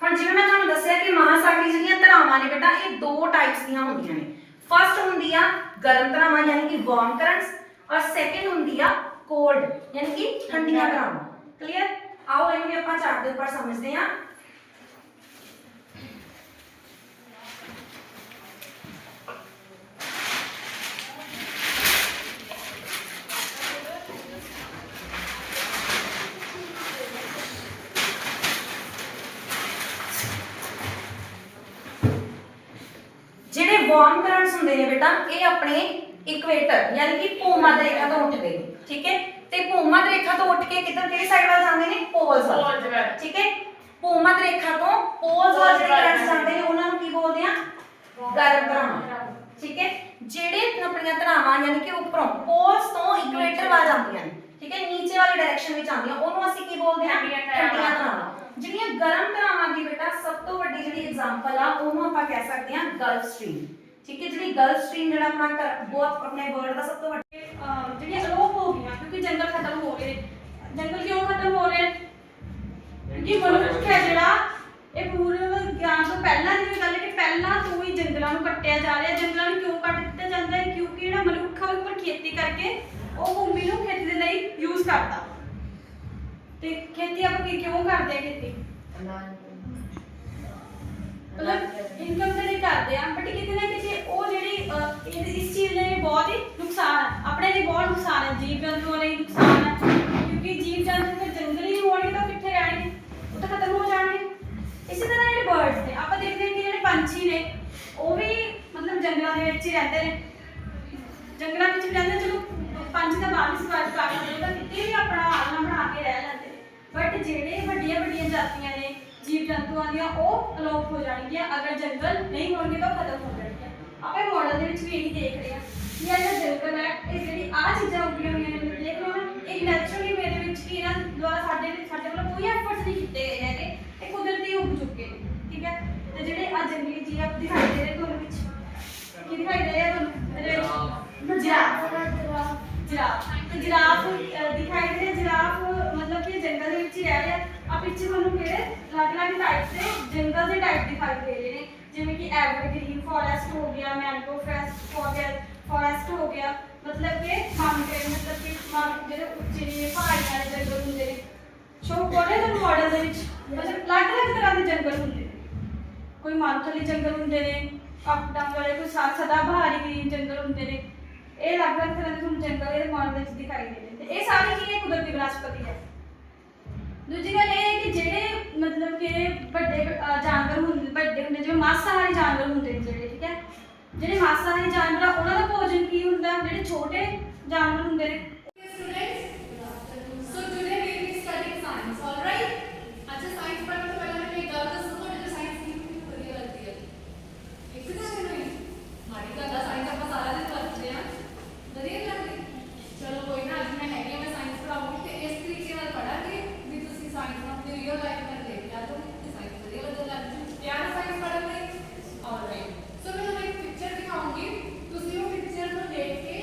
ਹੁਣ ਜਿਵੇਂ ਮੈਂ ਤੁਹਾਨੂੰ ਦੱਸਿਆ ਕਿ ਮਹਾਸਾਗਰੀ ਜਿਹੜੀਆਂ ਧਰਾਵਾਂ ਨੇ ਬੇਟਾ ਇਹ ਦੋ ਟਾਈਪਸ ਦੀਆਂ ਹੁੰਦੀਆਂ ਨੇ। ਫਸਟ ਹੁੰਦੀ ਆ ਗਰਮ ਧਰਾਵਾਂ ਯਾਨੀ ਕਿ ਵਾਰਮ ਕਰੰਟਸ, ਔਰ ਸੈਕਿੰਡ ਹੁੰਦੀ ਆ ਕੋਲਡ ਯਾਨੀ ਕਿ ਠੰਡੀਆਂ ਧਰਾਵਾਂ। ਕਲੀਅਰ? आओ ਇਹਨੂੰ ਵੀ ਆਪਾਂ ਚਾਰਟ ਦੇ ਉੱਪਰ ਸਮਝਦੇ ਹਾਂ। ਜਿਹੜੇ ਵਾਰਮ ਕਰੰਟਸ ਹੁੰਦੇ ਨੇ ਬੇਟਾ ਇਹ ਆਪਣੇ ਇਕੁਏਟਰ ਯਾਨੀ ਕਿ ਭੂ-ਮੱਧ ਰੇਖਾ ਤੋਂ ਉੱਠਦੇ ਨੇ। ਠੀਕ ਹੈ। ਤੇ ਭੂ-ਮੱਧ ਰੇਖਾ ਤੋਂ ਉੱਠ ਕੇ ਕਿੱਧਰ ਕਿਹੜੀ ਸਾਈਡ ਵੱਲ ਜਾਂਦੇ ਨੇ? ਪੋਲਸ ਵੱਲ। ਠੀਕ ਹੈ। ਭੂ-ਮੱਧ ਰੇਖਾ ਤੋਂ ਪੋਲਸ ਵੱਲ ਜਿਹੜੇ ਕਰੰਟ ਜਾਂਦੇ ਨੇ ਉਹਨਾਂ ਨੂੰ ਕੀ ਬੋਲਦੇ ਆ? ਗਰਮ ਧਰਾਵਾਂ। ਠੀਕ ਹੈ। ਜਿਹੜੇ ਆਪਣੀਆਂ ਧਰਾਵਾਂ ਯਾਨੀ ਕਿ ਉੱਪਰੋਂ ਪੋਲਸ ਤੋਂ ਇਕੁਏਟਰ ਵੱਲ ਜਾਂਦੀਆਂ ਨੇ, ਠੀਕ ਹੈ, ਨੀਚੇ ਵਾਲੀ ਡਾਇਰੈਕਸ਼ਨ ਵਿੱਚ ਆਉਂਦੀਆਂ, ਉਹਨੂੰ ਅਸੀਂ ਕੀ ਬੋਲਦੇ ਆ? ਠੰਡੀਆਂ ਧਰਾਵਾਂ। ਜਿਹੜੀਆਂ ਗਰਮ ਧਰਾਵਾਂ ਦੀ ਬੇਟਾ ਸਭ ਤੋਂ ਵੱਡੀ ਜਿਹੜੀ ਐਗਜ਼ਾਮਪਲ ਆ ਉਹਨੂੰ ਆਪਾਂ ਕਹਿ ਸਕਦੇ ਆ ਗਲਫ ਸਟ੍ਰੀਮ। ਠੀਕ ਹੈ। ਜਿਹੜੀ ਗਲਫ ਸਟ੍ਰੀਮ ਜਿਹੜਾ ਆਪਣਾ ਬਹੁਤ ਆਪਣੇ ਵਰਲਡ ਦਾ ਸਭ ਤੋਂ ਵੱਡਾ ਜਿਹੜੀਆਂ ਅਲੋਪ ਹੋ ਗਈਆਂ ਕਿਉਂਕਿ ਜੰਗਲ ਖਤਮ ਹੋ ਰਹੇ। ਜੰਗਲ ਕਿਉਂ ਖਤਮ ਹੋ ਰਹੇ? ਕਿਉਂਕਿ ਮਨੁੱਖ ਹੈ ਜਿਹੜਾ ਇਹ ਪੂਰੇ ਵਿਗਿਆਨ ਤੋਂ ਪਹਿਲਾਂ ਦੀ ਗੱਲ ਹੈ ਕਿ ਪਹਿਲਾਂ ਤੋਂ ਹੀ ਜੰਗਲਾਂ ਨੂੰ ਕੱਟਿਆ ਜਾ ਰਿਹਾ। ਜੰਗਲਾਂ ਨੂੰ ਕਿਉਂ ਕੱਟ ਦਿੱਤਾ ਜਾਂਦਾ ਹੈ? ਕਿਉਂਕਿ ਜਿਹੜਾ ਮਨੁੱਖ ਆ ਉੱਪਰ ਖੇਤੀ ਕਰਕੇ ਉਹ ਭੂਮੀ ਨੂੰ ਖੇਤੀ ਦੇ ਲਈ ਯੂਜ਼ ਕਰਦਾ। ਤੇ ਖੇਤੀ ਆਪਾਂ ਕਿਉਂ ਕਰਦੇ ਆ? ਖੇਤੀ ਮਤਲਬ ਇਨਕਮ ਦੇ ਲਈ ਕਰਦੇ ਆ, ਬਟ ਕਿਤੇ ਨਾ ਕਿਤੇ ਉਹ ਜਿਹੜੀ ਇਸ ਚੀਜ਼ ਲਈ ਬਹੁਤ ਹੀ ਨੁਕਸਾਨ ਹੈ, ਆਪਣੇ ਲਈ ਬਹੁਤ ਨੁਕਸਾਨ ਹੈ, ਜੀਵ ਜੰਤੂਆਂ ਲਈ ਨੁਕਸਾਨ ਹੈ। ਕਿਉਂਕਿ ਜੀਵ ਜੰਤੂ ਫਿਰ ਜੰਗਲ ਹੀ ਹੋਣਗੇ ਤਾਂ ਕਿੱਥੇ ਰਹਿਣਗੇ? ਉਹ ਤਾਂ ਖਤਮ ਹੋ ਜਾਣਗੇ। ਇਸੇ ਤਰ੍ਹਾਂ ਜਿਹੜੇ ਬਰਡਸ ਨੇ ਆਪਾਂ ਦੇਖਦੇ ਹਾਂ ਕਿ ਜਿਹੜੇ ਪੰਛੀ ਨੇ ਉਹ ਵੀ ਮਤਲਬ ਜੰਗਲਾਂ ਦੇ ਵਿੱਚ ਹੀ ਰਹਿੰਦੇ ਨੇ। ਜੰਗਲਾਂ ਵਿੱਚ ਵੀ ਰਹਿੰਦੇ, ਚਲੋ ਪੰਛੀ ਤਾਂ ਬਾਹਰ ਵੀ ਸਰਵਾਈਵ ਕਰ ਲੈਂਦੇ, ਉਹ ਤਾਂ ਕਿਤੇ ਵੀ ਆਪਣਾ ਆਲਣਾ ਬਣਾ ਕੇ ਰਹਿ ਲੈਂਦੇ ਨੇ। ਬਟ ਜਿਹੜੇ ਵੱਡੀਆਂ ਵੱਡੀਆਂ ਜਾਤੀਆਂ ਨੇ ਜੀਵ ਜੰਤੂ ਆਉਂਦੀਆਂ ਉਹ ਅਲੋਪ ਹੋ ਜਾਣਗੀਆਂ, ਅਗਰ ਜੰਗਲ ਨਹੀਂ ਹੋਣਗੇ ਤਾਂ ਉਹ ਖਤਮ ਹੋ ਜਾਣਗੀਆਂ। ਆਪਾਂ ਮਾਡਲ ਦੇ ਵਿੱਚ ਵੀ ਇਹੀ ਦੇਖ ਰਹੇ ਹਾਂ ਕਿ ਇਹ ਜਿਹੜਾ ਜੰਗਲ ਹੈ, ਇਹ ਜਿਹੜੀ ਆਹ ਚੀਜ਼ਾਂ ਉੱਗੀਆਂ ਹੋਈਆਂ ਨੇ, ਦੇਖ ਰਹੇ ਹੋ ਨਾ, ਇਹ ਨੈਚੁਰਲੀ ਮੇਰੇ ਵਿੱਚ ਕੀ ਇਹਨਾਂ ਦੁਆਰਾ ਸਾਡੇ ਵੱਲੋਂ ਕੋਈ ਐਫਰਟਸ ਨਹੀਂ ਕੀਤੇ ਗਏ ਹੈਗੇ, ਇਹ ਕੁਦਰਤੀ ਉੱਗ ਚੁੱਕੇ ਨੇ, ਠੀਕ ਹੈ। ਤੇ ਜਿਹੜੇ ਆ ਜੰਗਲੀ ਜੀਵ ਦਿਖਾਈ ਦੇ ਰਹੇ ਤੁਹਾਨੂੰ ਵਿੱਚ, ਕੀ ਦਿਖਾਈ ਦੇ ਰਿਹਾ ਤੁਹਾਨੂੰ ਇਹਦੇ ਵਿੱਚ? ਜਿਰਾਫ ਤੇ ਜਿਰਾਫ ਦਿਖਾਈ ਦੇ ਰਿਹਾ। ਜਿਰਾਫ ਮਤਲਬ ਕਿ ਜੰਗਲ ਦੇ ਵਿੱਚ ਹੀ ਰਹਿ ਰਿਹਾ। ਆ ਪਿੱਛੇ ਤੁਹਾਨੂੰ ਕਿਹੜੇ ਅਲੱਗ-ਅਲੱਗ ਟਾਈਪ ਦੇ ਜੰਗਲ ਦੇ ਟਾਈਪ ਦਿਖਾਈ ਦੇ ਰਹੇ ਨੇ, ਜਿਵੇਂ ਕਿ ਐਵਰਗ੍ਰੀਨ ਫੋਰੈਸਟ ਹੋ ਗਿਆ, ਮੈਂਗੋ ਫੋਰੈਸਟ ਹੋ ਗਿਆ, ਮਤਲਬ ਕਿ ਮਾਊਂਟੇਨ, ਮਤਲਬ ਕਿ ਜਿਹੜੇ ਉੱਚੇ ਪਹਾੜੀਆਂ ਦੇ ਜੰਗਲ ਹੁੰਦੇ ਨੇ। ਸ਼ੋ ਕੋਲੇ ਦਾ ਮਾਡਲ ਦੇ ਵਿੱਚ ਮਤਲਬ ਅਲੱਗ-ਅਲੱਗ ਤਰ੍ਹਾਂ ਦੇ ਜੰਗਲ ਹੁੰਦੇ ਨੇ, ਕੋਈ ਮਾਰੂਥਲੀ ਜੰਗਲ ਹੁੰਦੇ ਨੇ, ਅਪ ਡਾਊਨ ਵਾਲੇ, ਕੋਈ ਸਦਾ ਬਹਾਰੀ ਗ੍ਰੀਨ ਜੰਗਲ ਹੁੰਦੇ ਨੇ। ਇਹ ਅਲੱਗ-ਅਲੱਗ ਤਰ੍ਹਾਂ ਦੇ ਤੁਹਾਨੂੰ ਜੰਗਲ ਇਹਦੇ ਮਾਡਲ ਵਿੱਚ ਦਿਖਾਈ ਦੇ ਰਹੇ ਤੇ ਇਹ ਸਾਰੇ ਕੀ ਹੈ? ਕੁਦਰਤੀ ਬਨਸਪਤੀ ਹੈ। ਦੂਜੀ ਗੱਲ ਇਹ ਹੈ ਕਿ ਜਿਹੜੇ ਮਤਲਬ ਕਿ ਵੱਡੇ ਜਾਨਵਰ ਵੱਡੇ ਹੁੰਦੇ, ਜਿਵੇਂ ਮਾਸਾਹਾਰੀ ਜਾਨਵਰ ਹੁੰਦੇ ਨੇ ਜਿਹੜੇ, ਠੀਕ ਹੈ, ਜਿਹੜੇ ਮਾਸਾਹਾਰੀ ਜਾਨਵਰ ਆ ਉਹਨਾਂ ਦਾ ਭੋਜਨ ਕੀ ਹੁੰਦਾ? ਜਿਹੜੇ ਛੋਟੇ ਜਾਨਵਰ ਹੁੰਦੇ ਨੇ। Students, so today we will be studying science, all right? अच्छा science पढ़ने से पहले मैं एक गल दसूँ तो जो science की बढ़िया लगती है। एक ना नहीं, हमारी गल का science अपना सारा दिन करते हैं, बढ़िया लगती। चलो कोई ना, आज मैं हैगी मैं science पढ़ाऊँगी तो इस तरीके नाल पढ़ांगे भी तुसी science में अपनी real life में देख लिया तो science बढ़िया लगती है। प्यार science पढ़ने में, all right? So मैं तुम्हें एक picture दिखाऊँगी, तुसी वो picture को देख के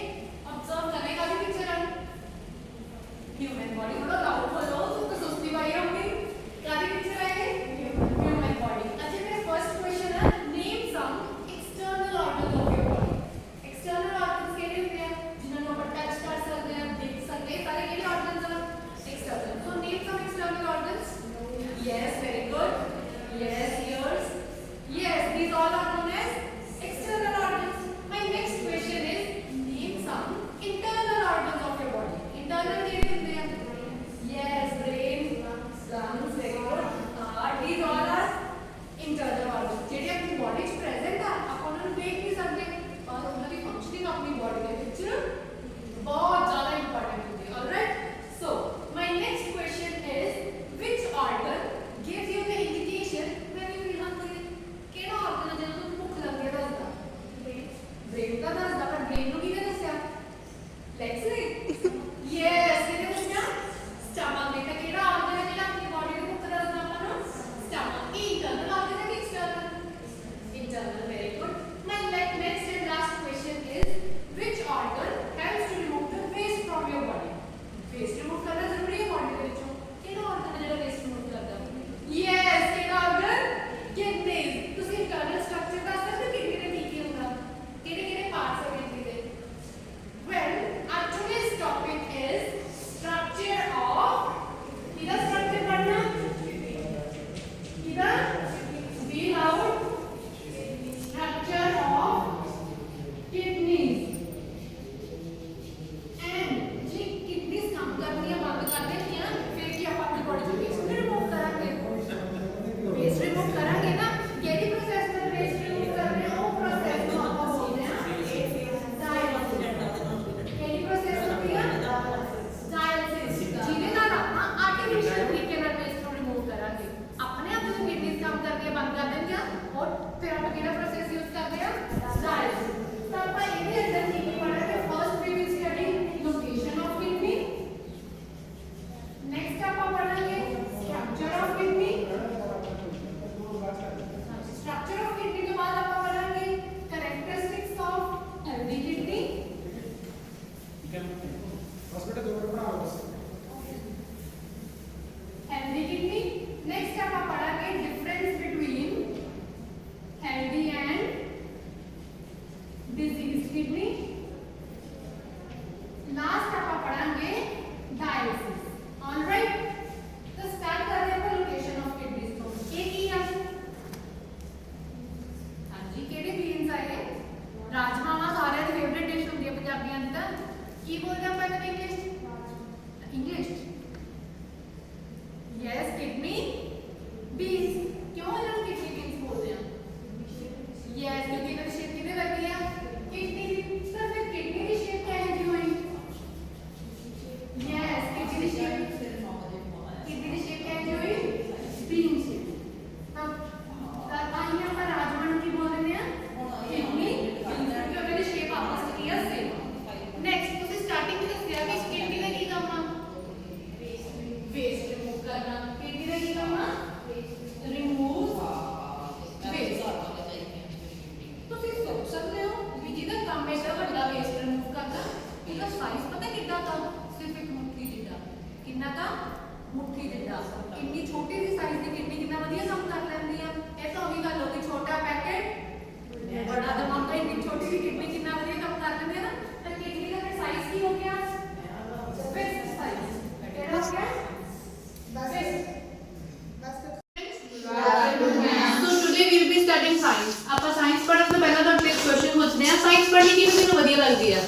observe करने का भी picture है। ਸਾਇੰਸ ਆਪਾਂ ਸਾਇੰਸ ਪੜ੍ਹਨ ਤੋਂ ਪਹਿਲਾਂ ਤੁਹਾਡੇ ਇੱਕ ਕੁਐਸਚਨ ਪੁੱਛਦੇ ਆ ਸਾਇੰਸ ਪੜ੍ਹਨੀ ਕਿਹਨੂੰ ਵਧੀਆ ਲੱਗਦੀ ਆ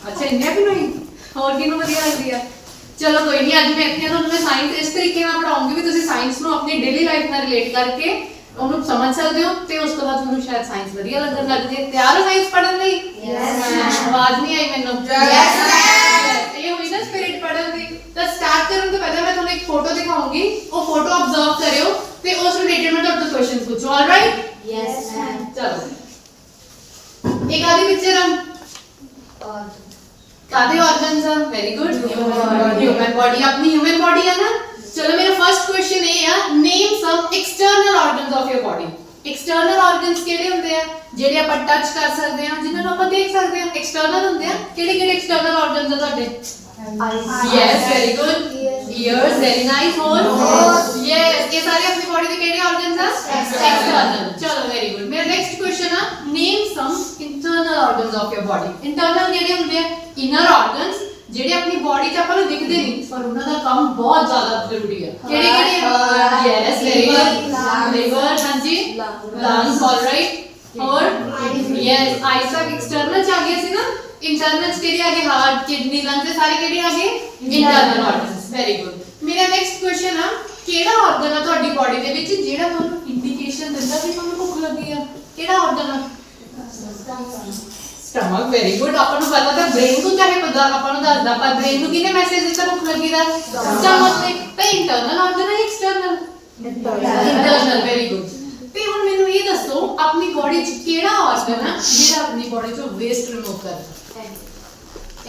ਅੱਛਾ ਇੰਡੀਆ ਕਿ ਨਹੀਂ ਹੋਰ ਕਿਹਨੂੰ ਵਧੀਆ ਲੱਗਦੀ ਆ ਚਲੋ ਕੋਈ ਨਹੀਂ ਅੱਜ ਮੈਂ ਇੱਥੇ ਤੁਹਾਨੂੰ ਸਾਇੰਸ ਇਸ ਤਰੀਕੇ ਨਾਲ ਪੜਾਉਂਗੀ ਵੀ ਤੁਸੀਂ ਸਾਇੰਸ ਨੂੰ ਆਪਣੀ ਡੇਲੀ ਲਾਈਫ ਨਾਲ ਰਿਲੇਟ ਕਰਕੇ ਉਹਨੂੰ ਸਮਝ ਸਕਦੇ ਹੋ ਤੇ ਉਸ ਤੋਂ ਬਾਅਦ ਤੁਹਾਨੂੰ ਸ਼ਾਇਦ ਸਾਇੰਸ ਵਧੀਆ ਲੱਗਣ ਲੱਗ ਜੇ ਤਿਆਰ ਹੋ ਸਾਇੰਸ ਪੜ੍ਹਨ ਲਈ ਆਵਾਜ਼ ਨਹੀਂ ਆਈ ਮੈਨੂੰ ਇਹ ਹੋਈ ਨਾ ਸਪਿਰਿਟ ਪੜ੍ਹਨ ਦੀ ਤਾਂ ਸਟਾਰਟ ਕਰਨ ਤੋਂ ਪਹਿਲਾਂ ਮੈਂ ਤੁਹਾਨੂੰ ਇੱਕ ਫੋਟੋ ਦਿਖਾਉਂਗੀ ਉਹ ਫੋਟੋ ਆਬਜ਼ਰਵ ਕਰਿਓ ਤੇ ਉਸ ਰਿਲੇਟਡ ਮੈਂ ਤੁਹਾਡੇ ਤੋਂ ਕੁਐਸਚਨਸ ਪੁੱਛੂ ਆਲਰਾਈਟ Yes, ma'am. ਚਲੋ ਇੱਕ ਆਦੀ ਪਿਕਚਰ ਆ ਕਾਦੇ ਆਰਗਨਸ ਆ ਵੈਰੀ ਗੁੱਡ ਹਿਊਮਨ ਬॉडी ਆਪਣੀ ਹਿਊਮਨ ਬॉडी ਆ ਨਾ ਚਲੋ ਮੇਰਾ ਫਰਸਟ ਕੁਐਸਚਨ ਇਹ ਆ name some external organs of your body external organs ਕਿਹੜੇ ਹੁੰਦੇ ਆ ਜਿਹੜੇ ਆਪਾਂ ਟੱਚ ਕਰ ਸਕਦੇ ਹਾਂ ਜਿਨ੍ਹਾਂ ਨੂੰ ਆਪਾਂ ਦੇਖ ਸਕਦੇ ਹਾਂ ਐਕਸਟਰਨਲ ਹੁੰਦੇ ਆ ਕਿਹੜੇ ਕਿਹੜੇ ਐਕਸਟਰਨਲ ਆਰਗਨਸ ਆ ਤੁਹਾਡੇ yes very good ears very nice ਹੋਰ yes ਇਹ ਸਾਰੇ ਆਪਣੀ ਬॉडी ਦੇ ਕਿਹੜੇ ਆਰਗਨਸ ਆ external ਚਲੋ very good ਮੇਰਾ ਨੈਕਸਟ ਕੁਐਸਚਨ ਆ name some internal organs of your body internal ਕਿਹੜੇ ਹੁੰਦੇ ਆ inner organs ਜਿਹੜੇ ਆਪਣੀ ਬॉडी 'ਚ ਆਪਾਂ ਨੂੰ ਦਿਖਦੇ ਨਹੀਂ ਪਰ ਉਹਨਾਂ ਦਾ ਕੰਮ ਬਹੁਤ ਜ਼ਿਆਦਾ ਜ਼ਰੂਰੀ ਹੈ ਕਿਹੜੇ ਕਿਹੜੇ ਯੈਸ ਵੈਰੀ ਗੁੱਡ ਲਿਵਰ ਹਾਂਜੀ ਲੰਗਸ ਆਲਰਾਈਟ ਔਰ ਯੈਸ ਆਈਸ ਤੱਕ ਐਕਸਟਰਨਲ ਚ ਆ ਗਿਆ ਸੀ ਨਾ ਇੰਟਰਨਲ ਚ ਕਿਹੜੇ ਆ ਗਏ ਹਾਰਟ ਕਿਡਨੀ ਲੰਗਸ ਸਾਰੇ ਕਿਹੜੇ ਆ ਗਏ ਇੰਟਰਨਲ ਆਰਗਨਸ ਵੈਰੀ ਗੁੱਡ ਮੇਰਾ ਨੈਕਸਟ ਕੁਐਸਚਨ ਆ ਕਿਹੜਾ ਆਰਗਨ ਆ ਤੁਹਾਡੀ ਬॉडी ਦੇ ਵਿੱਚ ਜਿਹੜਾ ਤੁਹਾਨੂੰ ਇੰਡੀਕੇਸ਼ਨ ਦਿੰਦਾ ਕਿ ਤੁਹਾਨੂੰ ਭੁੱਖ ਲੱਗੀ ਆ ਕਿਹੜਾ ਆਰਗਨ ਆ ਸਟਮਕ ਵੈਰੀ ਗੁੱਡ ਆਪਾਂ ਨੂੰ ਪਤਾ ਤਾਂ ਬ੍ਰੇਨ ਤੋਂ ਚਾਹੇ ਪਤਾ ਆਪਾਂ ਨੂੰ ਦੱਸਦਾ ਪਰ ਬ੍ਰੇਨ ਨੂੰ ਕਿਹਨੇ ਮੈਸੇਜ ਦਿੱਤਾ ਭੁੱਖ ਲੱਗੀ ਦਾ ਸਟਮਕ ਨੇ ਤਾਂ ਇੰਟਰਨਲ ਆਰਗਨ ਹੈ ਐਕਸਟਰਨਲ ਇੰਟਰਨਲ ਵੈਰੀ ਗੁੱਡ ਤੇ ਹੁਣ ਮੈਨੂੰ ਇਹ ਦੱਸੋ ਆਪਣੀ ਬॉडी 'ਚ ਕਿਹੜਾ ਆਰਗਨ ਆ ਜਿਹੜਾ ਆਪਣੀ ਬॉडी 'ਚੋਂ ਵੇਸਟ ਰਿਮੂਵ ਕਰਦਾ